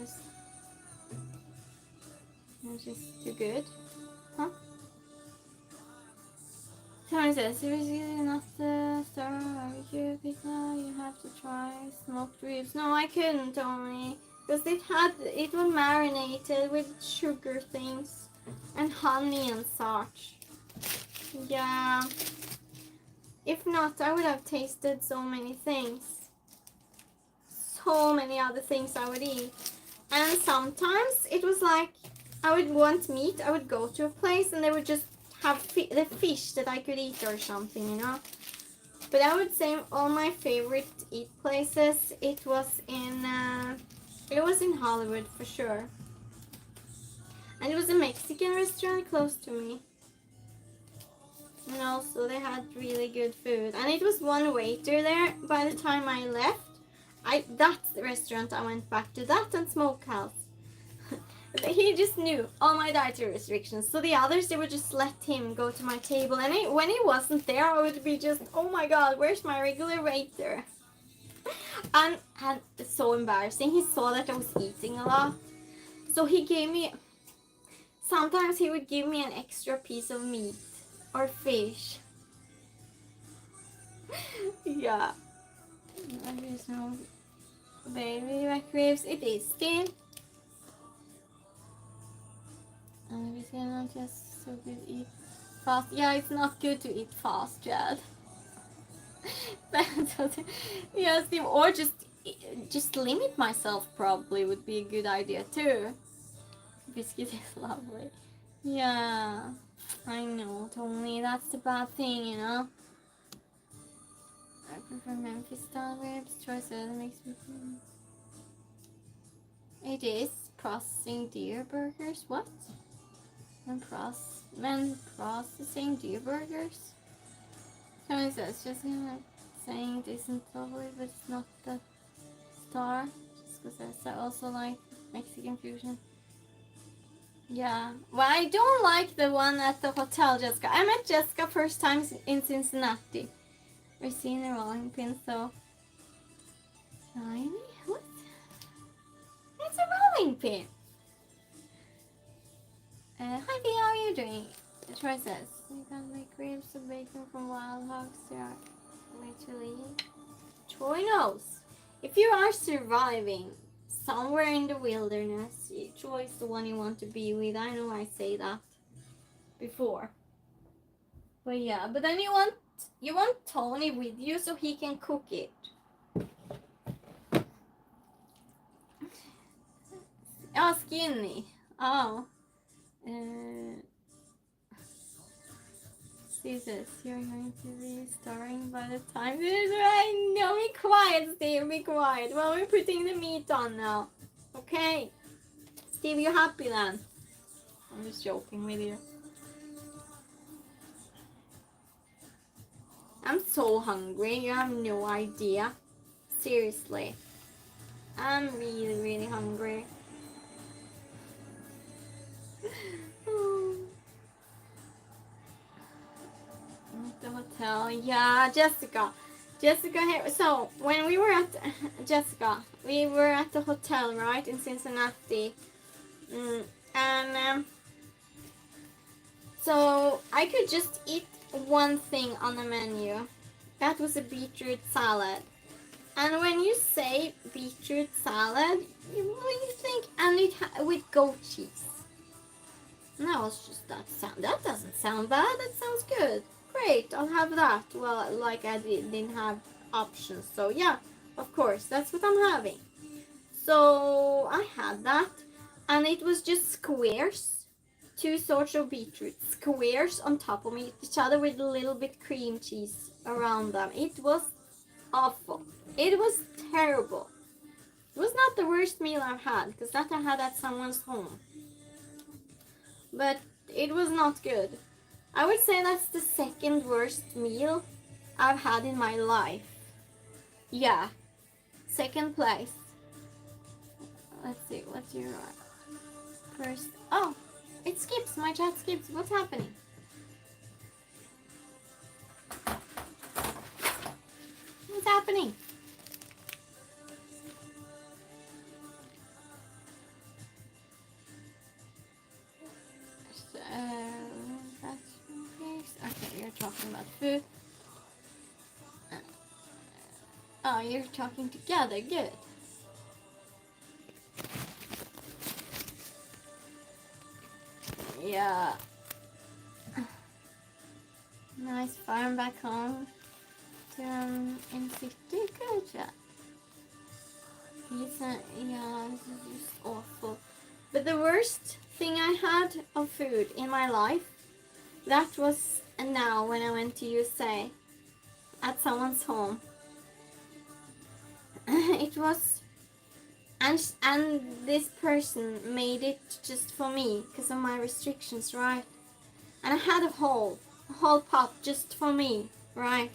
it's just too good, huh? Tony says, seriously, not the star barbecue pizza. You have to try smoked ribs. No, I couldn't, Tony, because it was marinated with sugar things and honey and such. Yeah. If not, I would have tasted so many things. So many other things I would eat. And sometimes it was like I would want meat. I would go to a place and they would just have the fish that I could eat or something, you know. But I would say all my favorite eat places, it was in Hollywood for sure. And it was a Mexican restaurant close to me. And also they had really good food. And it was one waiter there by the time I left. That's the restaurant I went back to. That and Smokehouse. He just knew all my dietary restrictions. So the others, they would just let him go to my table. And when he wasn't there, I would be just, oh my god, where's my regular waiter? And it's so embarrassing. He saw that I was eating a lot. So he gave me, sometimes he would give me an extra piece of meat or fish. Yeah. There's no baby back ribs. It is still. We cannot just so good eat fast. Yeah, it's not good to eat fast, Jad. Yes, or just limit myself probably would be a good idea too. Biscuit is lovely. Yeah, I know, Tony. That's the bad thing, you know. I prefer Memphis style ribs. Choices makes me feel. It is processing deer burgers. What? Men processing deer burgers? Tony says, just saying it isn't lovely, but it's not the star. Just Jessica says. I also like Mexican fusion. Yeah. Well, I don't like the one at the hotel, Jessica. I met Jessica first time in Cincinnati. We're seeing the rolling pin, so... Shiny? What? It's a rolling pin! Hi V, how are you doing? Troy says, you can make ribs of bacon from wild hogs. Yeah, literally. Troy knows. If you are surviving somewhere in the wilderness, Troy is the one you want to be with. I know I say that before. But yeah, but then you want Tony with you so he can cook it. Oh, skinny. Oh. Jesus, you're going to be starving by the time this is right. No, be quiet, Steve. Be quiet. Well, we're putting the meat on now. Okay. Steve, you happy then? I'm just joking with you. I'm so hungry. You have no idea. Seriously. I'm really, really hungry. The hotel. Yeah, Jessica. Jessica here. So, when we were at... Jessica, we were at the hotel, right? In Cincinnati. And... so, I could just eat one thing on the menu. That was a beetroot salad. And when you say beetroot salad, you think, and it with goat cheese. And that was just that doesn't sound bad. That sounds good. Great, I'll have that. Well, like I didn't have options, so yeah, of course, that's what I'm having. So I had that, and it was just squares, two sorts of beetroot, squares on top of each other with a little bit cream cheese around them. It was awful. It was terrible. It was not the worst meal I've had, because that I had at someone's home. But it was not good. I would say that's the second worst meal I've had in my life. Yeah. Second place. Let's see, what's your first? Oh, it skips. My chat skips. What's happening? What's happening? Okay, you're talking about food. Oh, you're talking together. Good. Yeah. Nice farm back home. In city. Good job. Yeah, this is just awful. But the worst thing I had of food in my life, that was now when I went to USA at someone's home. It was, and this person made it just for me because of my restrictions, right? And I had a whole pot just for me, right?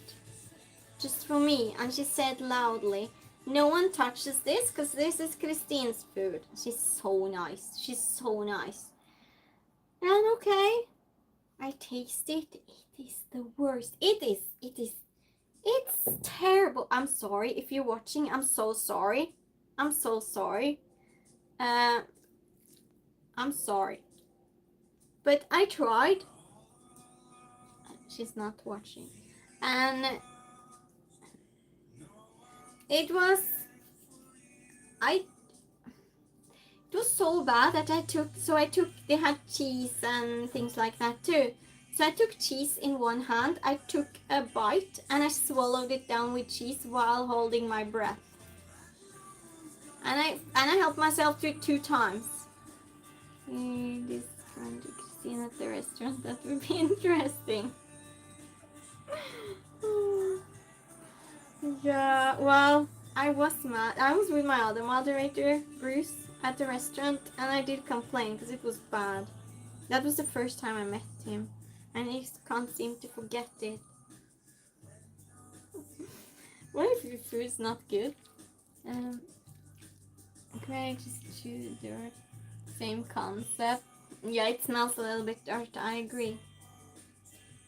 Just for me. And she said loudly, no one touches this because this is Christine's food. She's so nice. She's so nice. And okay, I taste it. It is the worst. It is. It's terrible. I'm sorry if you're watching. I'm so sorry. I'm so sorry. I'm sorry. But I tried. She's not watching. And it was so bad that I took, they had cheese and things like that too. So I took cheese in one hand, I took a bite, and I swallowed it down with cheese while holding my breath. And I helped myself to it 2 times. This friend to Christine at the restaurant, that would be interesting. Yeah, well, I was mad. I was with my other moderator, Bruce, at the restaurant, and I did complain because it was bad. That was the first time I met him, and he can't seem to forget it. What if your food's not good? Okay, just chew dirt. Same concept. Yeah, it smells a little bit dirt, I agree.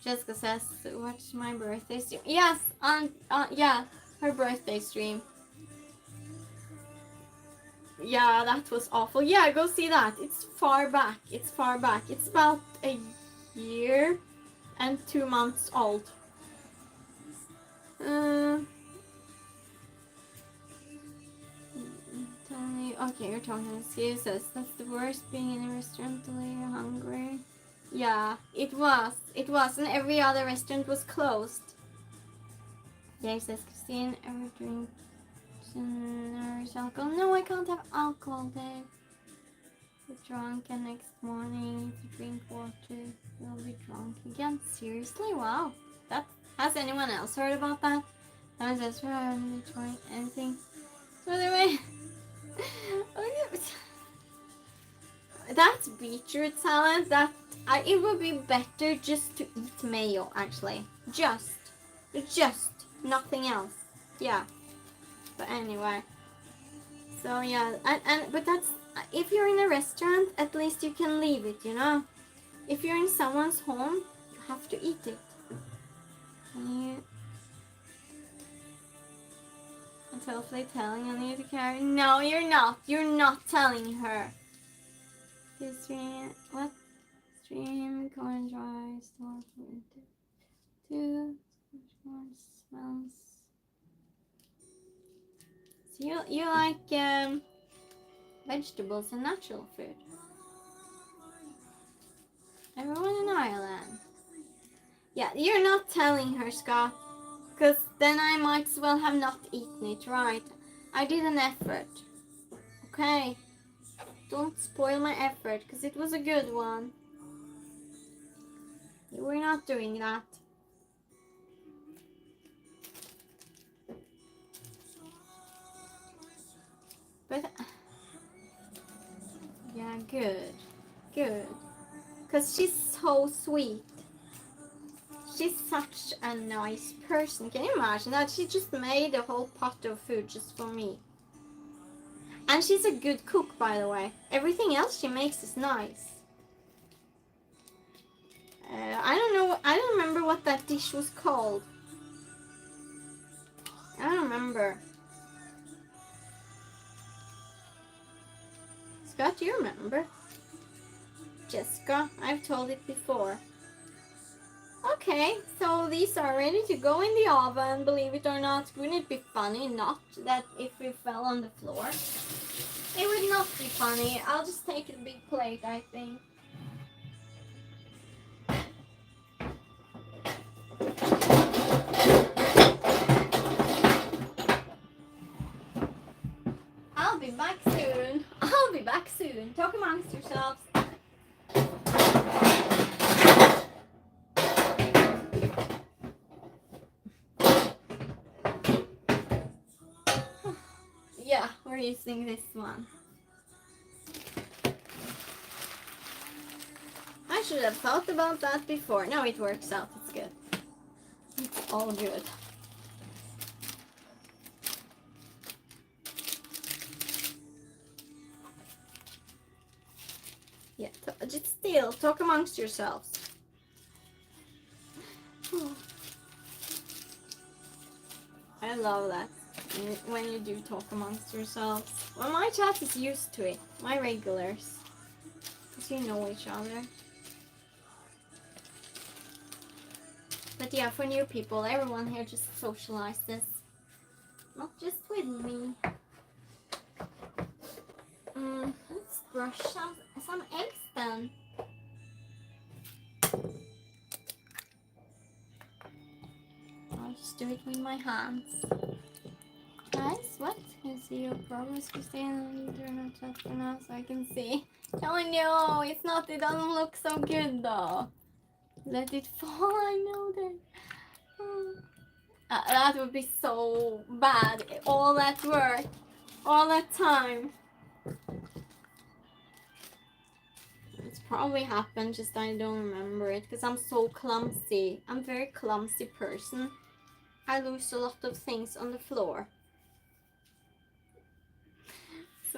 Jessica says, watch my birthday stream. Yes, yeah, her birthday stream. Yeah, that was awful. Yeah, go see that. It's far back. It's far back. It's about a year and 2 months old. Okay, you're talking excuses. That's the worst, being in a restaurant until you're hungry. Yeah, it was. It was, and every other restaurant was closed. Dave says, Christine, ever drink alcohol? No, I can't have alcohol, Dave. You're drunk, and next morning, if you drink water, you'll be drunk again. Seriously? Wow. That has anyone else heard about that? I was just trying anything. So anyway, that's beetroot salad. It would be better just to eat mayo. Actually, just nothing else. Yeah. But anyway, so yeah, but that's, if you're in a restaurant, at least you can leave it, you know. If you're in someone's home, you have to eat it. I'm totally telling you to carry. No, you're not. You're not telling her. Stream what? Stream corn dry store winter. Two smells. So you like vegetables and natural food. Everyone in Ireland. Yeah, you're not telling her, Scott. Because then I might as well have not eaten it, right? I did an effort. Okay? Don't spoil my effort, because it was a good one. You were not doing that. But, yeah, good. Good. Because she's so sweet. She's such a nice person. Can you imagine that? She just made a whole pot of food just for me. And she's a good cook, by the way. Everything else she makes is nice. I don't know. I don't remember what that dish was called. I don't remember. Scott, do you remember? Jessica, I've told it before. Okay, so these are ready to go in the oven, believe it or not. Wouldn't it be funny not that if we fell on the floor? It would not be funny. I'll just take a big plate, I think. I'll be back soon. I'll be back soon. Talk amongst yourselves. Yeah, we're using this one. I should have thought about that before. No, it works out. It's good. It's all good. Yeah, just still talk amongst yourselves. I love that when you do talk amongst yourselves. Well, my chat is used to it. My regulars, because you know each other. But yeah, for new people, everyone here just socializes. Not just with me. Let's brush some eggs then. I'll just do it with my hands. Guys, what? Can you see your progress, Christine? Do not chat for now so I can see. Oh no, it's not, it doesn't look so good though. Let it fall, I know that. That would be so bad. All that work, all that time. It's probably happened, just I don't remember it because I'm so clumsy. I'm a very clumsy person. I lose a lot of things on the floor.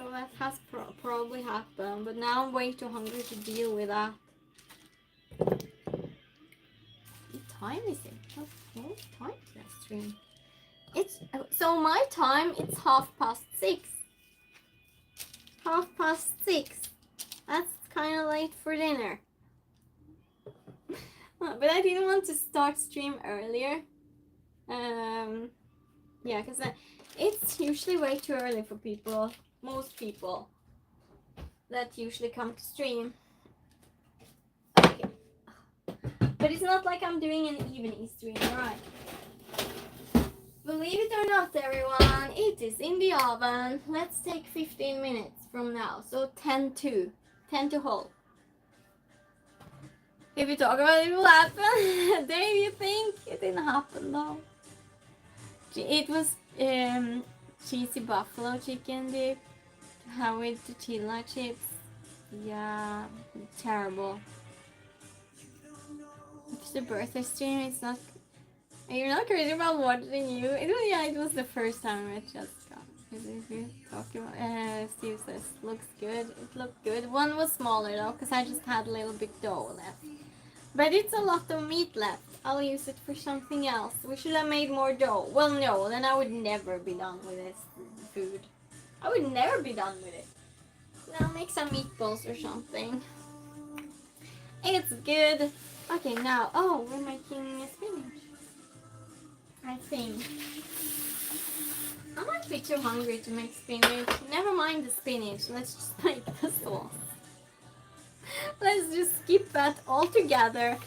so that has probably happened. But now I'm way too hungry to deal with that. What time is it? What time is that stream? It's so my time. It's 6:30. 6:30. That's kind of late for dinner. But I didn't want to start stream earlier. Yeah, because it's usually way too early for people. Most people that usually come to stream. Okay. But it's not like I'm doing an evening stream, alright? Believe it or not, everyone, it is in the oven. Let's take 15 minutes from now. So 10 to whole. If you talk about it, it will happen. Dave, you think? It didn't happen though. It was cheesy buffalo chicken dip. How with tortilla chips. Yeah, terrible. It's the birthday stream, it's not... You're not crazy about watching you. It was the first time I met Jessica. If you talk about... Steve says, looks good. It looked good. One was smaller though, because I just had a little bit dough left. But it's a lot of meat left. I'll use it for something else. We should have made more dough. Well, no, then I would never be done with this food. I would never be done with it. Now make some meatballs or something. It's good. Okay, now, we're making spinach. I think. I might be too hungry to make spinach. Never mind the spinach. Let's just make the sauce. Let's just skip that altogether.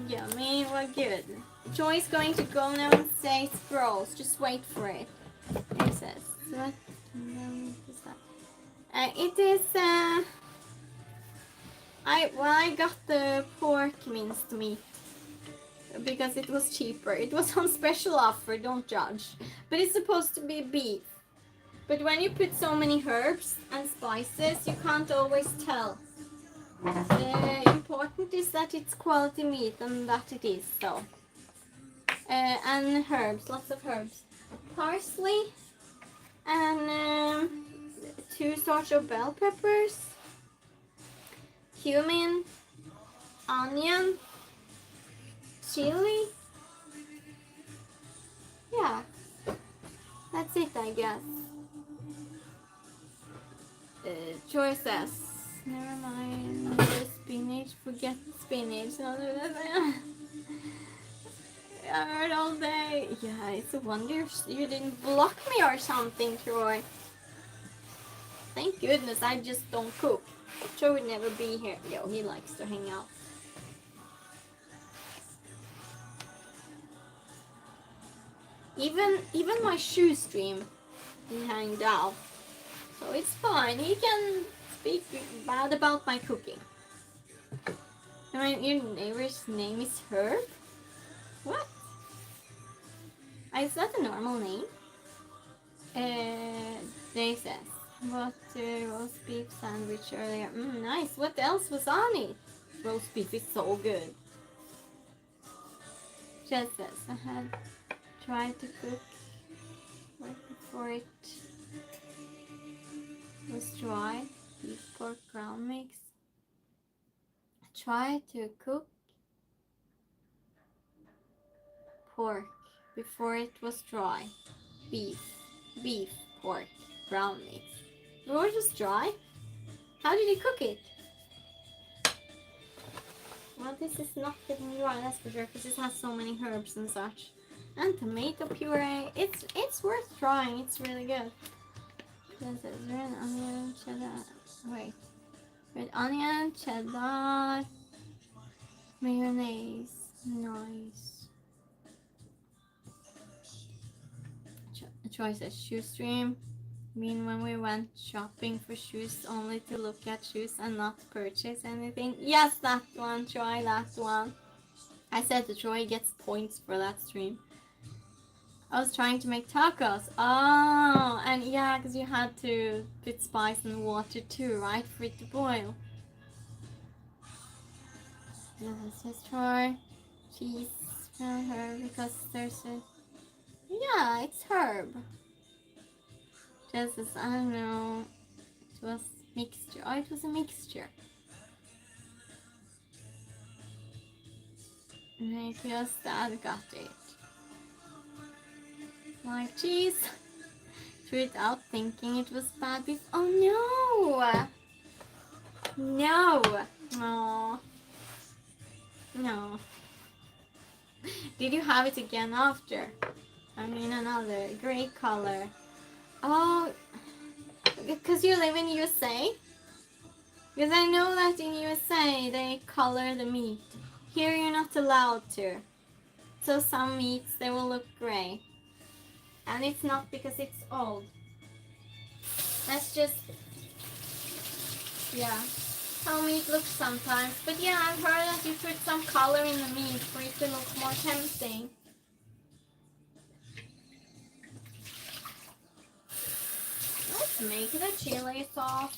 Yummy, we're good. Joy's going to go now and say it's gross. Just wait for it. It says, what is that? It is, I got the pork minced meat because it was cheaper. It was on special offer, don't judge. But it's supposed to be beef. But when you put so many herbs and spices, you can't always tell. The important is that it's quality meat, and that it is, though. And herbs, lots of herbs. Parsley and 2 sorts of bell peppers, cumin, onion, chili. Yeah, that's it, I guess. Joy says, never mind the spinach, forget spinach. I heard all day. Yeah, it's a wonder you didn't block me or something, Troy. Thank goodness I just don't cook. Troy would never be here. Yo, he likes to hang out. Even my shoe stream, he hanged out. So it's fine. He can speak bad about my cooking. I mean, your neighbor's name is Herb? What? Is that a normal name? They says, what roast beef sandwich earlier? Nice. What else was on it? Roast beef is so good. Jess says, I had tried to cook right before it was dry. Beef pork ground mix. Try to cook pork before it was dry. Beef, pork, brown mix. Before it was dry? How did he cook it? Well, this is not getting dry, that's for sure, because this has so many herbs and such. And tomato puree. It's worth trying. It's really good. This is red onion, cheddar. Wait. Red onion, cheddar, mayonnaise. Nice. Choice a shoe stream. Mean when we went shopping for shoes only to look at shoes and not purchase anything? Yes, that one. Try that one. I said to Troy gets points for that stream. I was trying to make tacos. Oh, and yeah, because you had to put spice and water too, right? For it to boil. Let's just try cheese from herb because there's a... Yeah, it's herb. Just as, I don't know, it was mixture. Oh, it was a mixture. Maybe just that got it. Like cheese. Threw it out thinking it was bad beef. Oh no! No! Oh. No. Did you have it again after? I mean another gray color. Oh, because you live in USA? Because I know that in USA they color the meat. Here you're not allowed to. So some meats they will look gray. And it's not because it's old. That's just, yeah, how meat looks sometimes. But yeah, I've heard that you put some color in the meat for it to look more tempting. Let's make the chili sauce.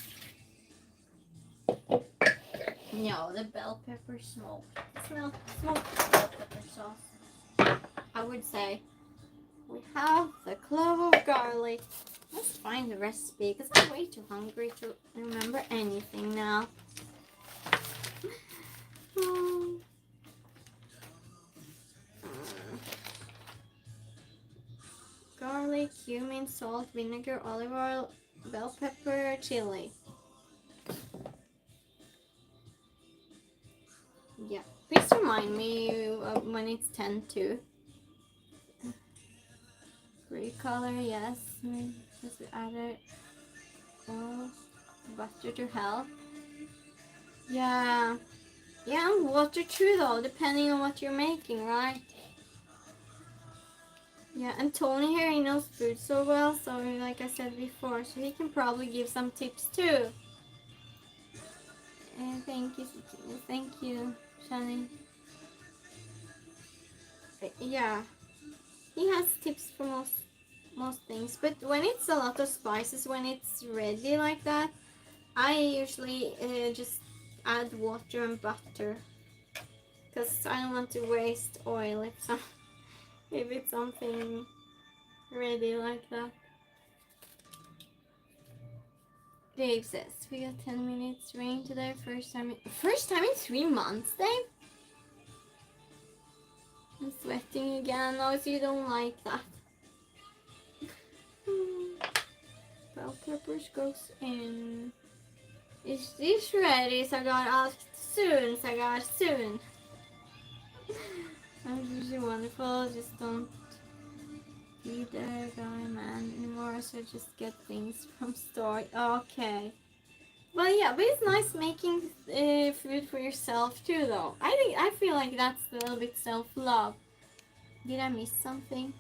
No, the bell pepper smoke. Smoked bell pepper sauce. I would say. We have the clove of garlic. Let's find the recipe because I'm way too hungry to remember anything now. Garlic, cumin, salt, vinegar, olive oil, bell pepper, chili. Yeah, please remind me when it's 10 to. Gray color, yes. Just add it. Oh, butter to help. Yeah. Yeah, and water too though, depending on what you're making, right? Yeah, and Tony here, he knows food so well, so like I said before, so he can probably give some tips too. Thank you, Shani. Yeah, he has tips for most things, but when it's a lot of spices, when it's ready like that, I usually just add water and butter, because I don't want to waste oil if it's something ready like that. Dave says, we got 10 minutes rain today, first time in 3 months, Dave? I'm sweating again, no, so you don't like that. Bell peppers goes in. Is this ready? Sagar asked soon, Sagar, soon. I'm usually wonderful, just don't be the guy man anymore, so just get things from store. Okay. Well, yeah, but it's nice making food for yourself too, though. I feel like that's a little bit self-love. Did I miss something?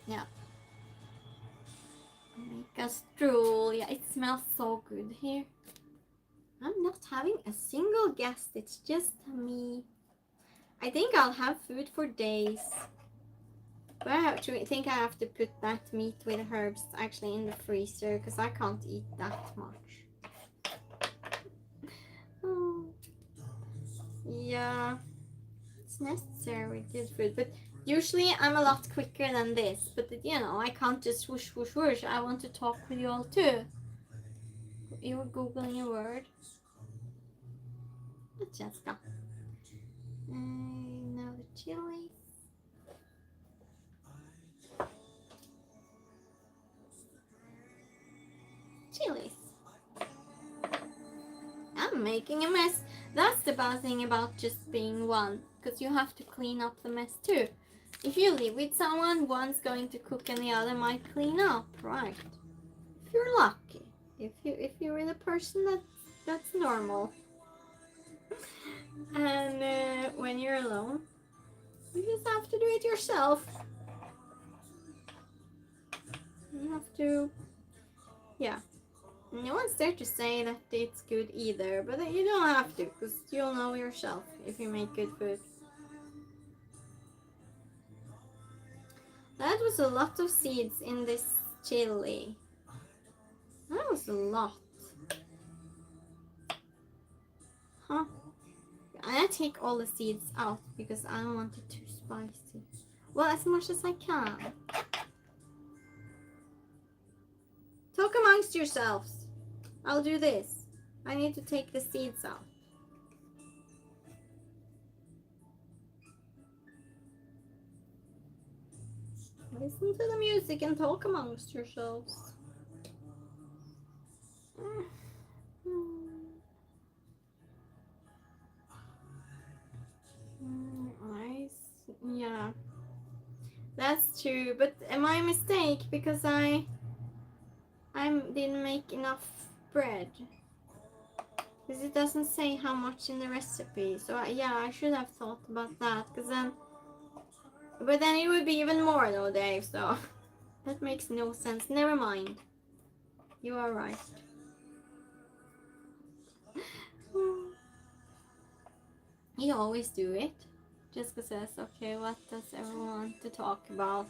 Yeah. Make a stroll. Yeah, it smells so good here. I'm not having a single guest. It's just me. I think I'll have food for days. But I think I have to put that meat with herbs actually in the freezer because I can't eat that much. Oh. Yeah, it's necessary with good food, but usually I'm a lot quicker than this. But you know, I can't just whoosh whoosh whoosh. I want to talk with you all too. You were googling a word. Jessica. Now the chilies. Chilies. I'm making a mess. That's the bad thing about just being one, because you have to clean up the mess too. If you live with someone, one's going to cook and the other might clean up, right? If you're lucky. If you're with a person that's normal. And when you're alone, you just have to do it yourself. You have to, yeah. No one's there to say that it's good either, but you don't have to, because you'll know yourself if you make good food. That was a lot of seeds in this chili. That was a lot. Huh? I take all the seeds out because I don't want it too spicy. Well, as much as I can. amongst yourselves. I'll do this. I need to take the seeds out. Listen to the music and talk amongst yourselves. Eyes. Yeah. That's true, but my mistake because I didn't make enough bread. Because it doesn't say how much in the recipe. So yeah, I should have thought about that. But then it would be even more though, Dave. So that makes no sense. Never mind. You are right. You always do it. Jessica says, okay, what does everyone want to talk about?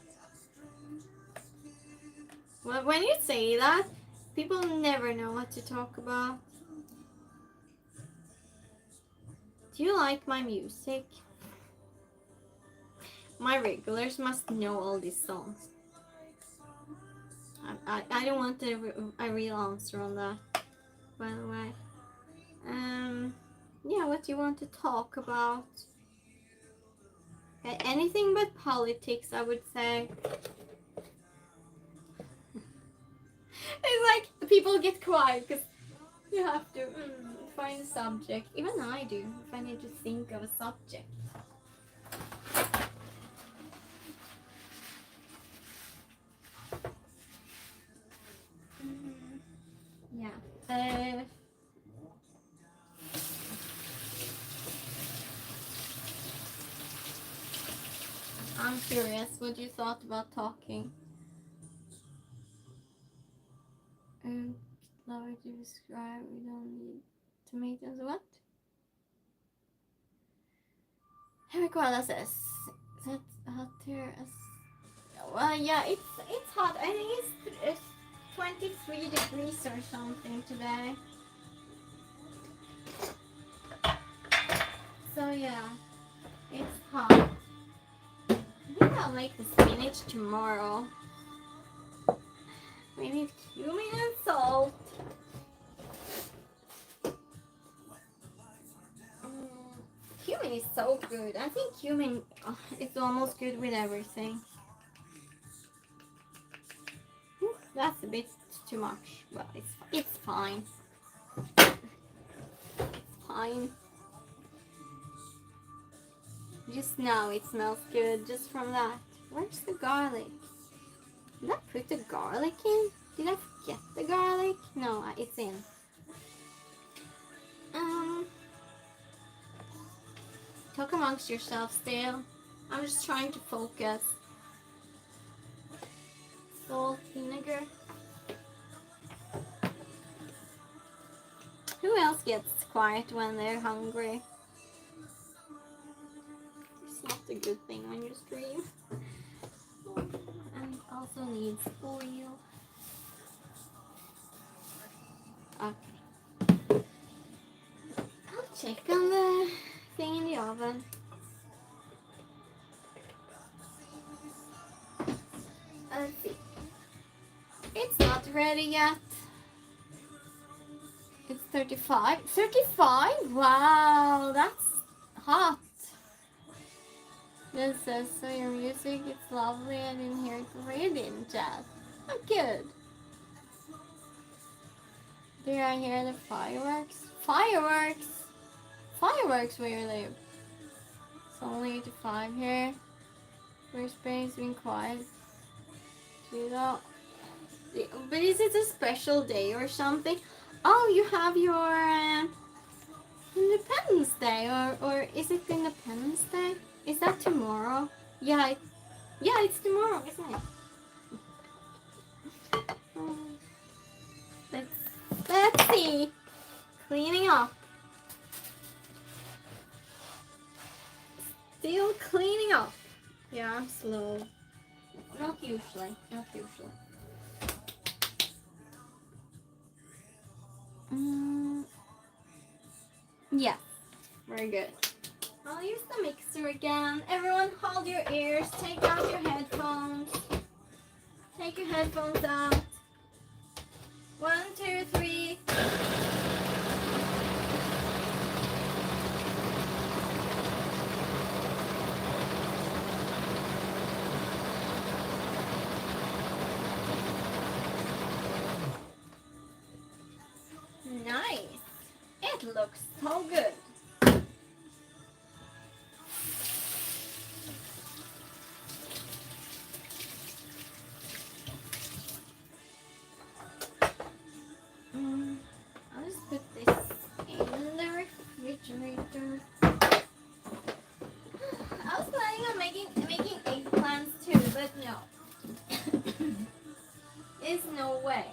Well, when you say that, people never know what to talk about. Do you like my music? My regulars must know all these songs. I don't want a real answer on that, by the way. Yeah, what do you want to talk about? Anything but politics, I would say. It's like people get quiet because you have to find a subject. Even I do, if I need to think of a subject. Yeah. I'm curious what you thought about talking. Love to describe. We don't need tomatoes. What? Koala says that's hot here. Well, yeah, it's hot. I think it's 23 degrees or something today. So yeah, it's hot. I think I'll make the spinach tomorrow. Maybe cumin and salt. Cumin is so good. I think cumin is almost good with everything. That's a bit too much. Well, it's fine. It's fine. Just now it smells good just from that. Where's the garlic? Did I put the garlic in? Did I forget the garlic? No, it's in. Talk amongst yourselves still. I'm just trying to focus. Salt, vinegar. Who else gets quiet when they're hungry? It's not a good thing when you stream. And also needs oil. Okay. I'll check on the thing in the oven. Let's see. It's not ready yet. It's 35. 35? Wow, that's hot. This says, so your music, it's lovely. I didn't hear it really in chat. Oh, good. Do I hear the fireworks? Fireworks? Fireworks where you live. It's only 85 here. Where's Spain's been quiet? But is it a special day or something? Oh, you have your Independence Day, or is it Independence Day? Is that tomorrow? Yeah, it's tomorrow, isn't it? Let's see. Cleaning up. Still cleaning up. Yeah, I'm slow. Not usually. Yeah, very good. I'll use the mixer again. Everyone hold your ears, take out your headphones. Take your headphones out. looks so good. I'll just put this in the refrigerator. I was planning on making eggplants too, but no. There's no way.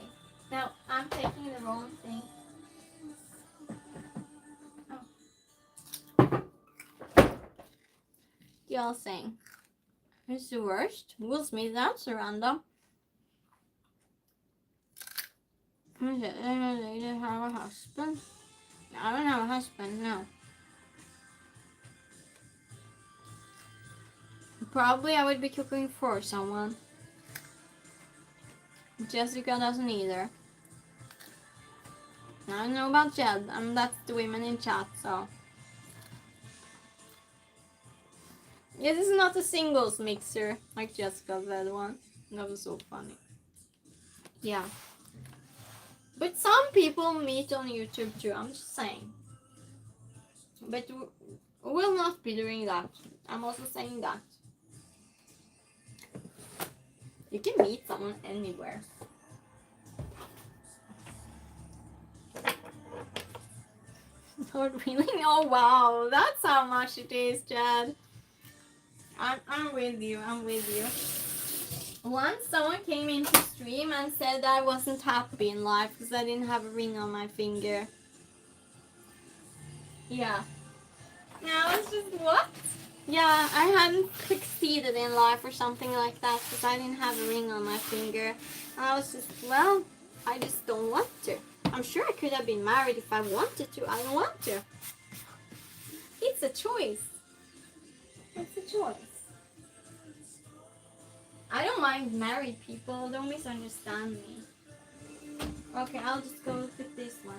Now I'm taking the wrong thing. Oh. Y'all saying it's the worst. Will Smith, that's random. Is it a lady have a husband? I don't have a husband, no. Probably I would be cooking for someone. Jessica doesn't either. I don't know about Jed, that's the women in chat, so. Yeah, this is not a singles mixer, like Jessica said once. That was so funny. Yeah. But some people meet on YouTube too, I'm just saying. But we'll not be doing that. I'm also saying that. You can meet someone anywhere. Not really? Oh wow, that's how much it is, Chad. I'm with you, I'm with you. Once someone came into stream and said I wasn't happy in life because I didn't have a ring on my finger. Yeah. Now it's just, what? Yeah, I hadn't succeeded in life or something like that because I didn't have a ring on my finger. And I was just, well, I just don't want to. I'm sure I could have been married if I wanted to. I don't want to. It's a choice. It's a choice. I don't mind married people. Don't misunderstand me. Okay, I'll just go with this one.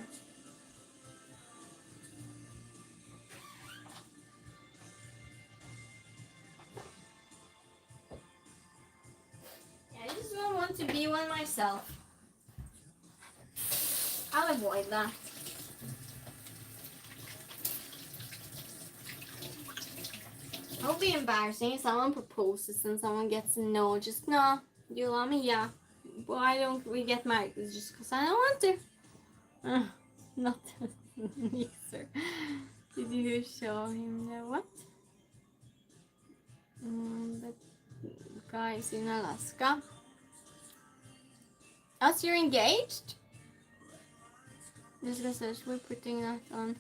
I just don't want to be one myself. I'll avoid that. It would be embarrassing if someone proposes and someone gets a no. Just, no, you love me? Yeah. Why don't we get married? It's just because I don't want to. Not a mixer. Did you show him the what? The guys in Alaska. Us, you're engaged? Jessica says we're putting that on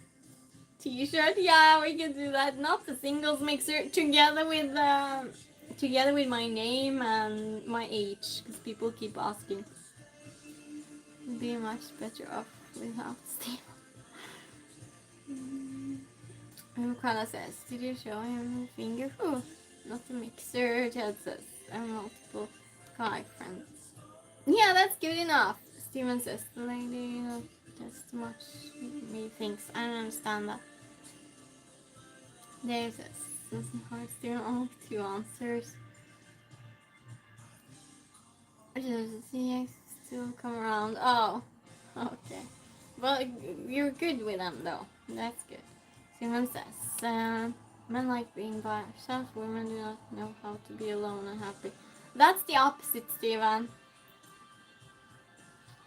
t-shirt. Yeah, we can do that. Not the singles mixer, together with my name and my age, because people keep asking. Be much better off without Steve. Carla says, did you show him the finger? Oh, not the mixer. Ted says, I have multiple guy friends. Yeah, that's good enough. Steven says, the lady that's too much me thinks. I don't understand that. Dave says, doesn't hard Steven only 2 answers. Does the CX still come around? Oh, okay. Well, you're good with them though. That's good. Steven says, men like being by themselves, women do not know how to be alone and happy. That's the opposite, Steven.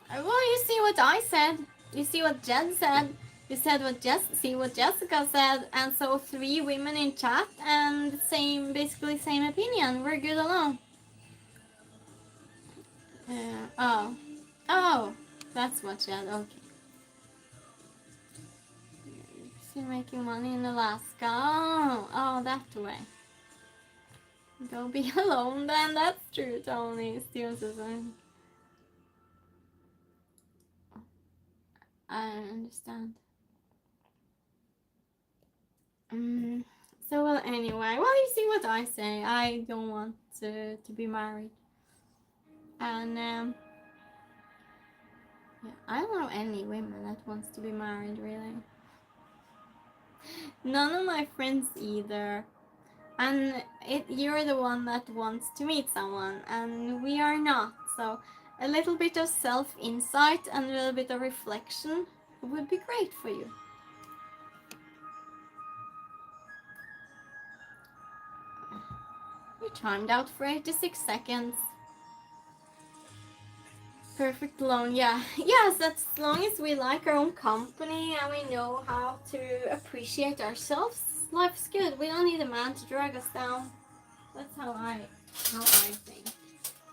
Well, you see what I said. You see what Jen said. You said what Jessica said, and so 3 women in chat and basically same opinion. We're good alone. Oh, that's what Jen. Okay. She's making money in Alaska. Oh, that way. Don't be alone then. That's true, Tony. Steven says, I understand. So, well, anyway, well, you see what I say. I don't want to be married. And, yeah, I don't know any women that wants to be married, really. None of my friends either. And you're the one that wants to meet someone, and we are not. So, a little bit of self-insight and a little bit of reflection would be great for you. timed out for 86 seconds. Perfect alone, yeah. Yes, that's as long as we like our own company and we know how to appreciate ourselves, life's good. We don't need a man to drag us down. That's how I think.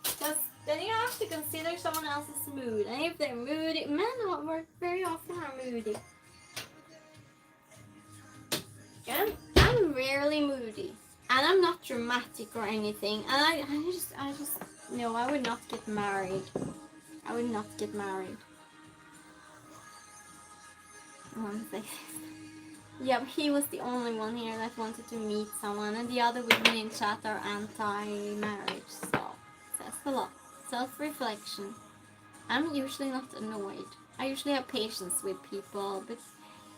Because then you have to consider someone else's mood. And if they're moody, men are very often are moody. I'm rarely moody. And I'm not dramatic or anything. And I just, no, I would not get married. I would not get married. Yeah, but he was the only one here that wanted to meet someone, and the other women in chat are anti-marriage, so says a lot. Self-reflection. I'm usually not annoyed. I usually have patience with people, but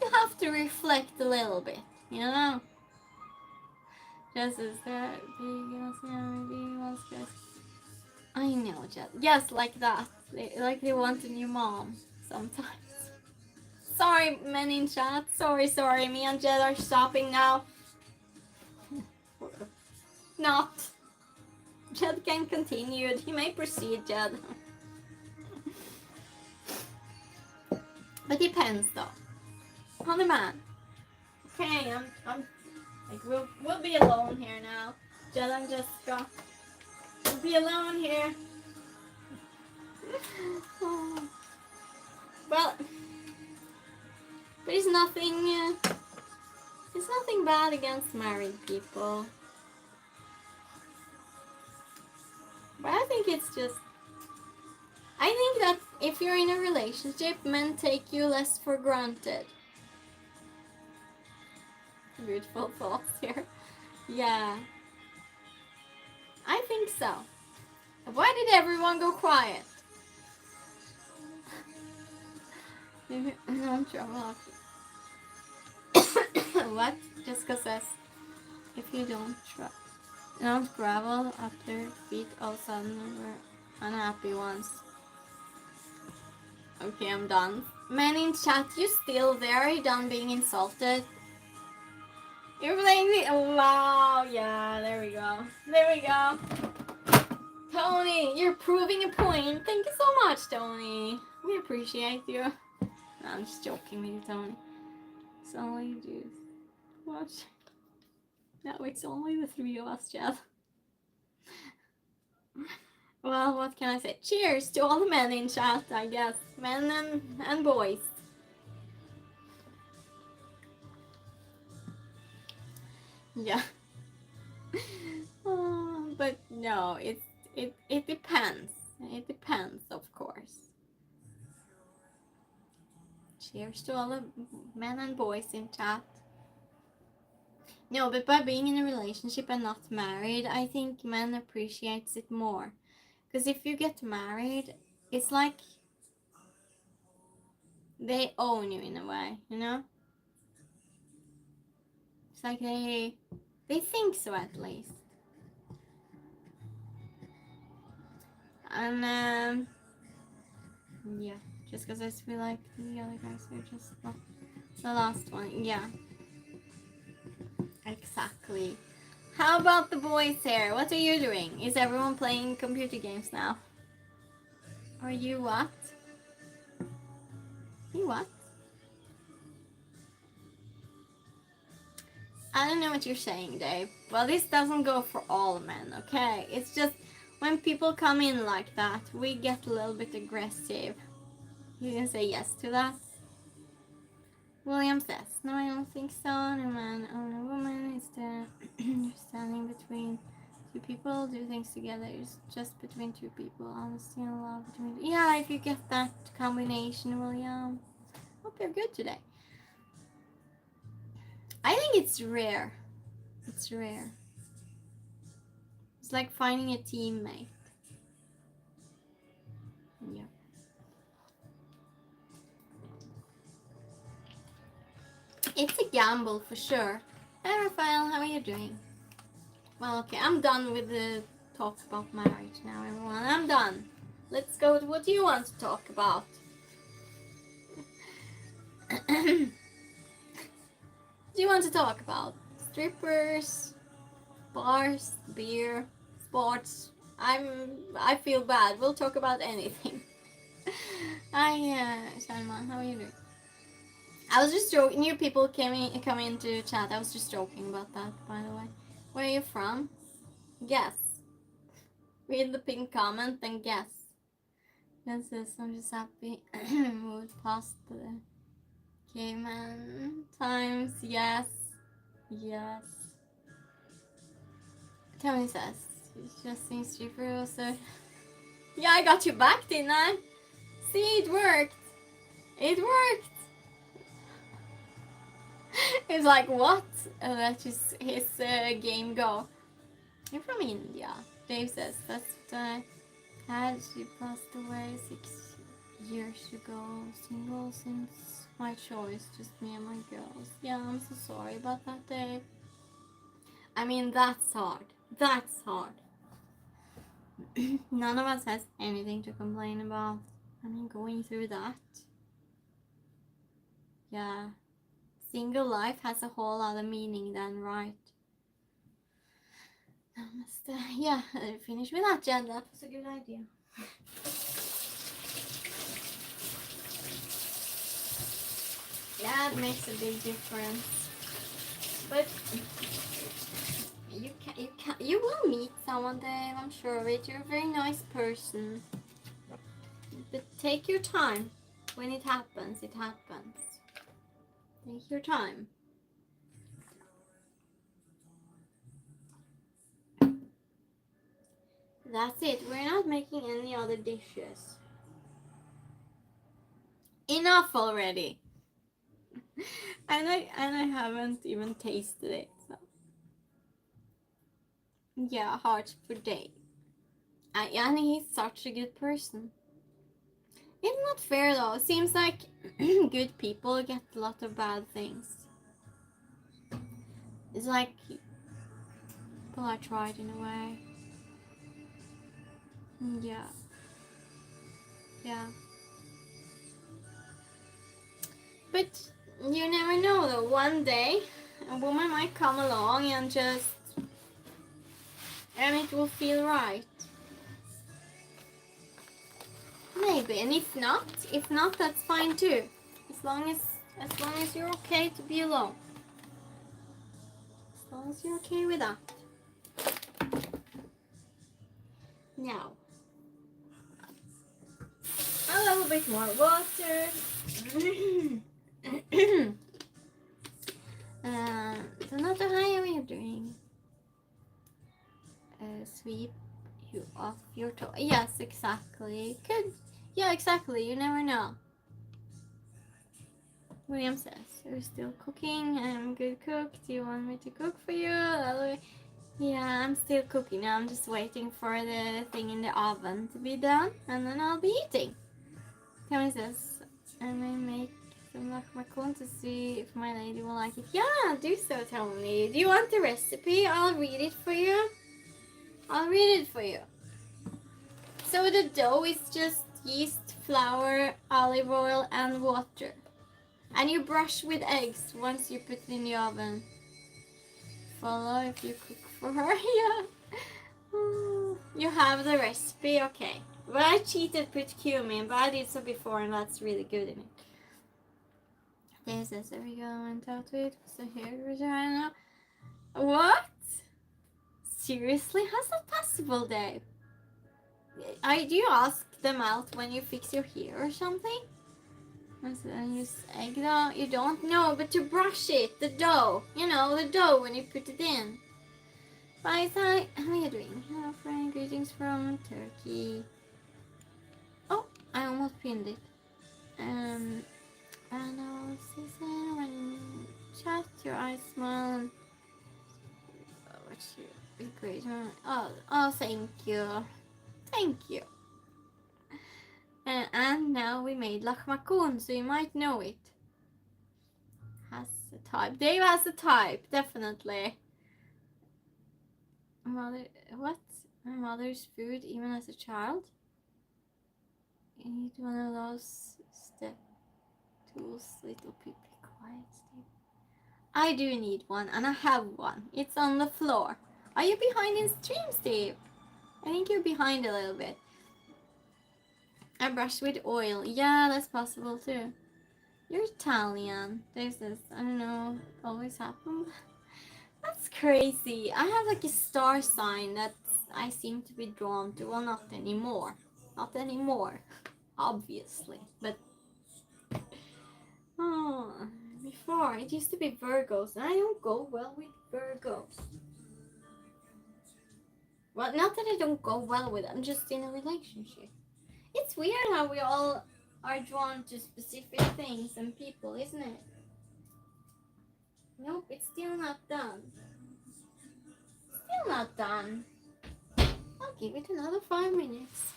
you have to reflect a little bit, you know? Just as that I know, just yes, like that. They want a new mom sometimes. Sorry, men in chat. Sorry. Me and Jed are stopping now. Not. Jed can continue. He may proceed, Jed. But depends, though. On the man. Okay, I'm like we'll be alone here now. Jed and Jessica. We'll be alone here. Well, but it's nothing bad against married people. But I think it's just, I think that if you're in a relationship, men take you less for granted. Beautiful thoughts here. Yeah. I think so. Why did everyone go quiet? No trouble. What? Jessica says, if you don't gravel up their feet, all of a sudden we're unhappy ones. Okay, I'm done. Men in chat, you still there? Are you done being insulted? You're playing the... Oh, wow, yeah, there we go. Tony, you're proving a point. Thank you so much, Tony. We appreciate you. No, I'm just joking with you, Tony. It's all you do. Watch. No, it's only the three of us, Jed. Well, what can I say? Cheers to all the men in chat, I guess. Men and boys. Yeah. But no, it depends. It depends, of course. Cheers to all the men and boys in chat. No, but by being in a relationship and not married, I think men appreciates it more. Because if you get married, it's like they own you in a way, you know? It's like they think so, at least. And yeah, just because I feel like the other guys are just not the last one. Yeah, exactly. How about the boys here? What are you doing? Is everyone playing computer games now? Are you what? You what? I don't know what you're saying, Dave. Well, this doesn't go for all men, okay? It's just when people come in like that, we get a little bit aggressive. You can say yes to that? William says, no, I don't think so. No man or a woman is the understanding between two people. Do things together. It's just between two people. Honesty and love between. Yeah, if you get that combination, William. Hope you're good today. I think it's rare. It's rare. It's like finding a teammate. Yeah. It's a gamble for sure. Hey, Raphael, how are you doing? Well, okay, I'm done with the talk about marriage now, everyone. I'm done. Let's go to what you want to talk about. Do you want to talk about strippers, Bars, beer, sports. I feel bad. We'll talk about anything. Salman, how are you doing? I was just joking. New people coming into chat. I was just joking about that, by the way. Where are you from? Guess. Read the pink comment and guess. This is. I'm just happy. Moved past the caveman times. Yes. Yes. Tony says. It's just seems cheaper. So. Yeah, I got you back, didn't I? See, it worked. It worked. He's like, what? Let his game go. You're from India. Dave says that's what I had. She passed away 6 years ago. Single since my choice, just me and my girls. Yeah, I'm so sorry about that, Dave. I mean, that's hard. That's hard. None of us has anything to complain about. I mean, going through that. Yeah. Single life has a whole other meaning than right. Namaste. Yeah, finish with that, Jen. That was a good idea. Yeah, it makes a big difference. But you will meet someone, Dave. I'm sure of it. You're a very nice person. But take your time. When it happens, it happens. Take your time. That's it. We're not making any other dishes. Enough already. and I haven't even tasted it. So. Yeah, hearts for Dave. And he's such a good person. It's not fair though. It seems like good people get a lot of bad things. It's like people are tried in a way. Yeah. Yeah. But you never know though. One day a woman might come along and it will feel right. Maybe, and if not, that's fine too. As long as you're okay to be alone. As long as you're okay with that. Now, a little bit more water. Donata, hi, how are you doing? Sweep you off your toe. Yes, exactly. Could. Yeah, exactly. You never know. William says, you're still cooking. I'm a good cook. Do you want me to cook for you? Yeah, I'm still cooking. I'm just waiting for the thing in the oven to be done, and then I'll be eating. Kevin says, I may make some macaron to see if my lady will like it. Yeah, do so, Tony. Do you want the recipe? I'll read it for you. So the dough is just yeast, flour, olive oil, and water. And you brush with eggs once you put it in the oven. Follow if you cook for her, yeah. You have the recipe, okay. But I cheated, put cumin, but I did so before and that's really good in it. This is every girl went out with, so here we are now. What? Seriously? How's that possible, Dave? Do you ask them out when you fix your hair or something? And use egg dough? You don't know, but to brush it, the dough. You know, the dough when you put it in. Bye, Sally. How are you doing? Hello, friend. Greetings from Turkey. Oh, I almost pinned it. And I'll season when you chat, your eyes smile. What's your great? Oh, thank you. Thank you. And now we made lahmacun, so you might know it. Has a type. Dave has a type, definitely. Mother, what? My mother's food, even as a child. You need one of those step tools, little peepee, quiet, Steve. I do need one, and I have one. It's on the floor. Are you behind in stream, Steve? I think you're behind a little bit. I brush with oil. Yeah, that's possible too. You're Italian. There's this, I don't know, always happen. That's crazy. I have like a star sign that I seem to be drawn to. Well, not anymore. Not anymore, obviously. But oh, before it used to be Virgos, and I don't go well with Virgos. Well, not that I don't go well with them, just in a relationship. It's weird how we all are drawn to specific things and people, isn't it? Nope, it's still not done. Still not done. I'll give it another 5 minutes.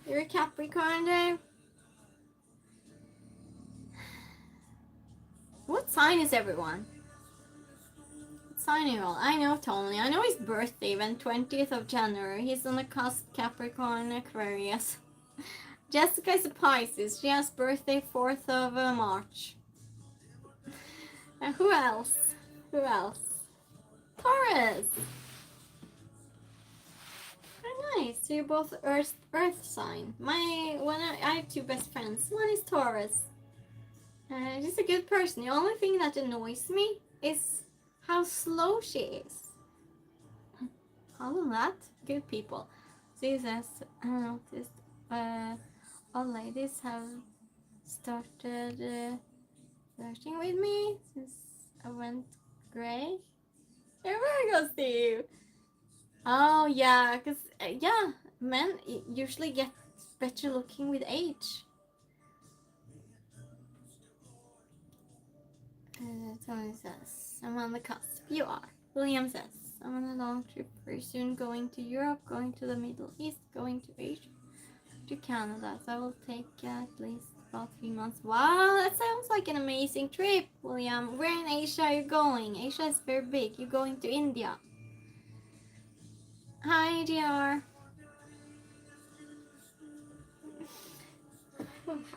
You're a Capricorn, Dave? What sign is everyone? What sign are you all? I know Tony. I know his birthday event, 20th of January. He's on the cusp, Capricorn, Aquarius. Jessica is a Pisces. She has birthday 4th of March. Who else? Who else? Taurus. Very nice. So you're both Earth sign. I have two best friends. One is Taurus. She's a good person. The only thing that annoys me is how slow she is. Other than that, good people. So he says, I noticed all ladies have started flirting with me since I went grey. There we go, Steve. Oh yeah, because yeah, men usually get better looking with age. Tony says, I'm on the cusp. You are. William says, I'm on a long trip very soon, going to Europe, going to the Middle East, going to Asia, to Canada. So I will take at least about 3 months. Wow, that sounds like an amazing trip, William. Where in Asia are you going? Asia is very big. You're going to India. Hi, JR.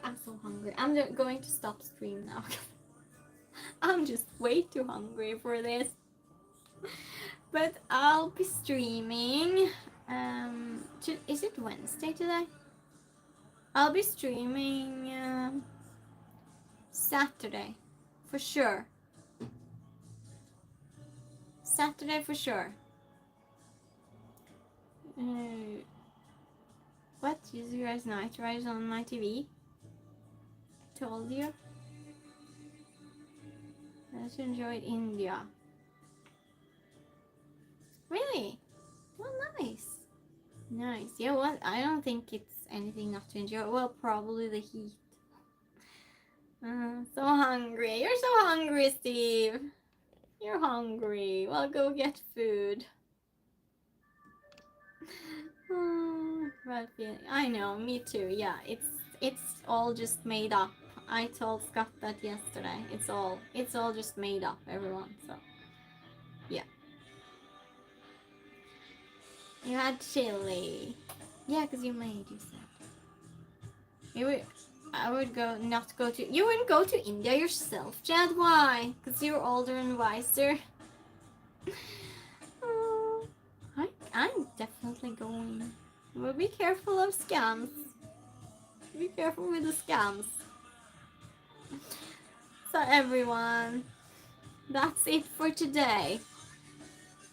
I'm so hungry. I'm going to stop stream now. I'm just way too hungry for this. But I'll be streaming. Is it Wednesday today? I'll be streaming Saturday for sure. Saturday for sure. What? You guys know it right on my TV? Told you. Let's enjoy India. Really? Well, nice. Nice. Yeah, well, I don't think it's anything not to enjoy. Well, probably the heat. So hungry. You're so hungry, Steve. You're hungry. Well, go get food. Bad feeling. I know, me too. Yeah, it's all just made up. I told Scott that yesterday. It's all just made up, everyone. So, yeah. You had chili. Yeah, because you said. I would not go to... You wouldn't go to India yourself, Jed? Why? Because you're older and wiser. I'm definitely going. But be careful of scams. Be careful with the scams. So everyone, that's it for today.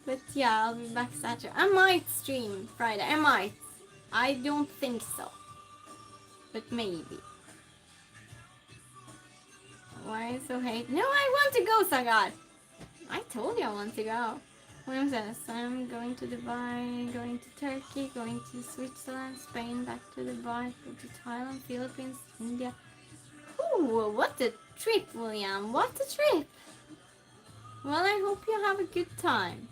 But yeah, I'll be back Saturday. I might stream Friday. I might. I don't think so. But maybe. Why so hate? No, I want to go, Sagar. I told you I want to go. William says, I'm going to Dubai, going to Turkey, going to Switzerland, Spain, back to Dubai, go to Thailand, Philippines, India. Ooh, what a trip, William. What a trip. Well, I hope you have a good time.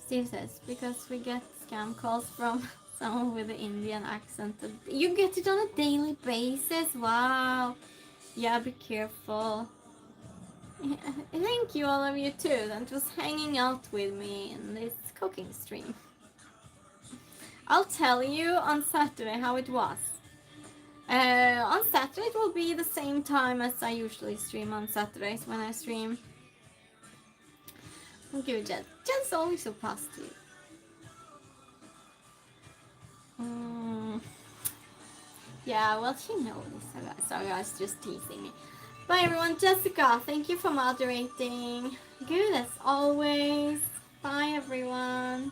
Steve says, because we get scam calls from someone with an Indian accent. You get it on a daily basis? Wow. Yeah, be careful. Yeah, thank you all of you too that was hanging out with me in this cooking stream. I'll tell you on Saturday how it was. On Saturday it will be the same time as I usually stream on Saturdays when I stream. Good, just always so positive. Mm, yeah, well, she knows this. So guys, just teasing me. Bye everyone. Jessica, thank you for moderating. Good as always. Bye everyone.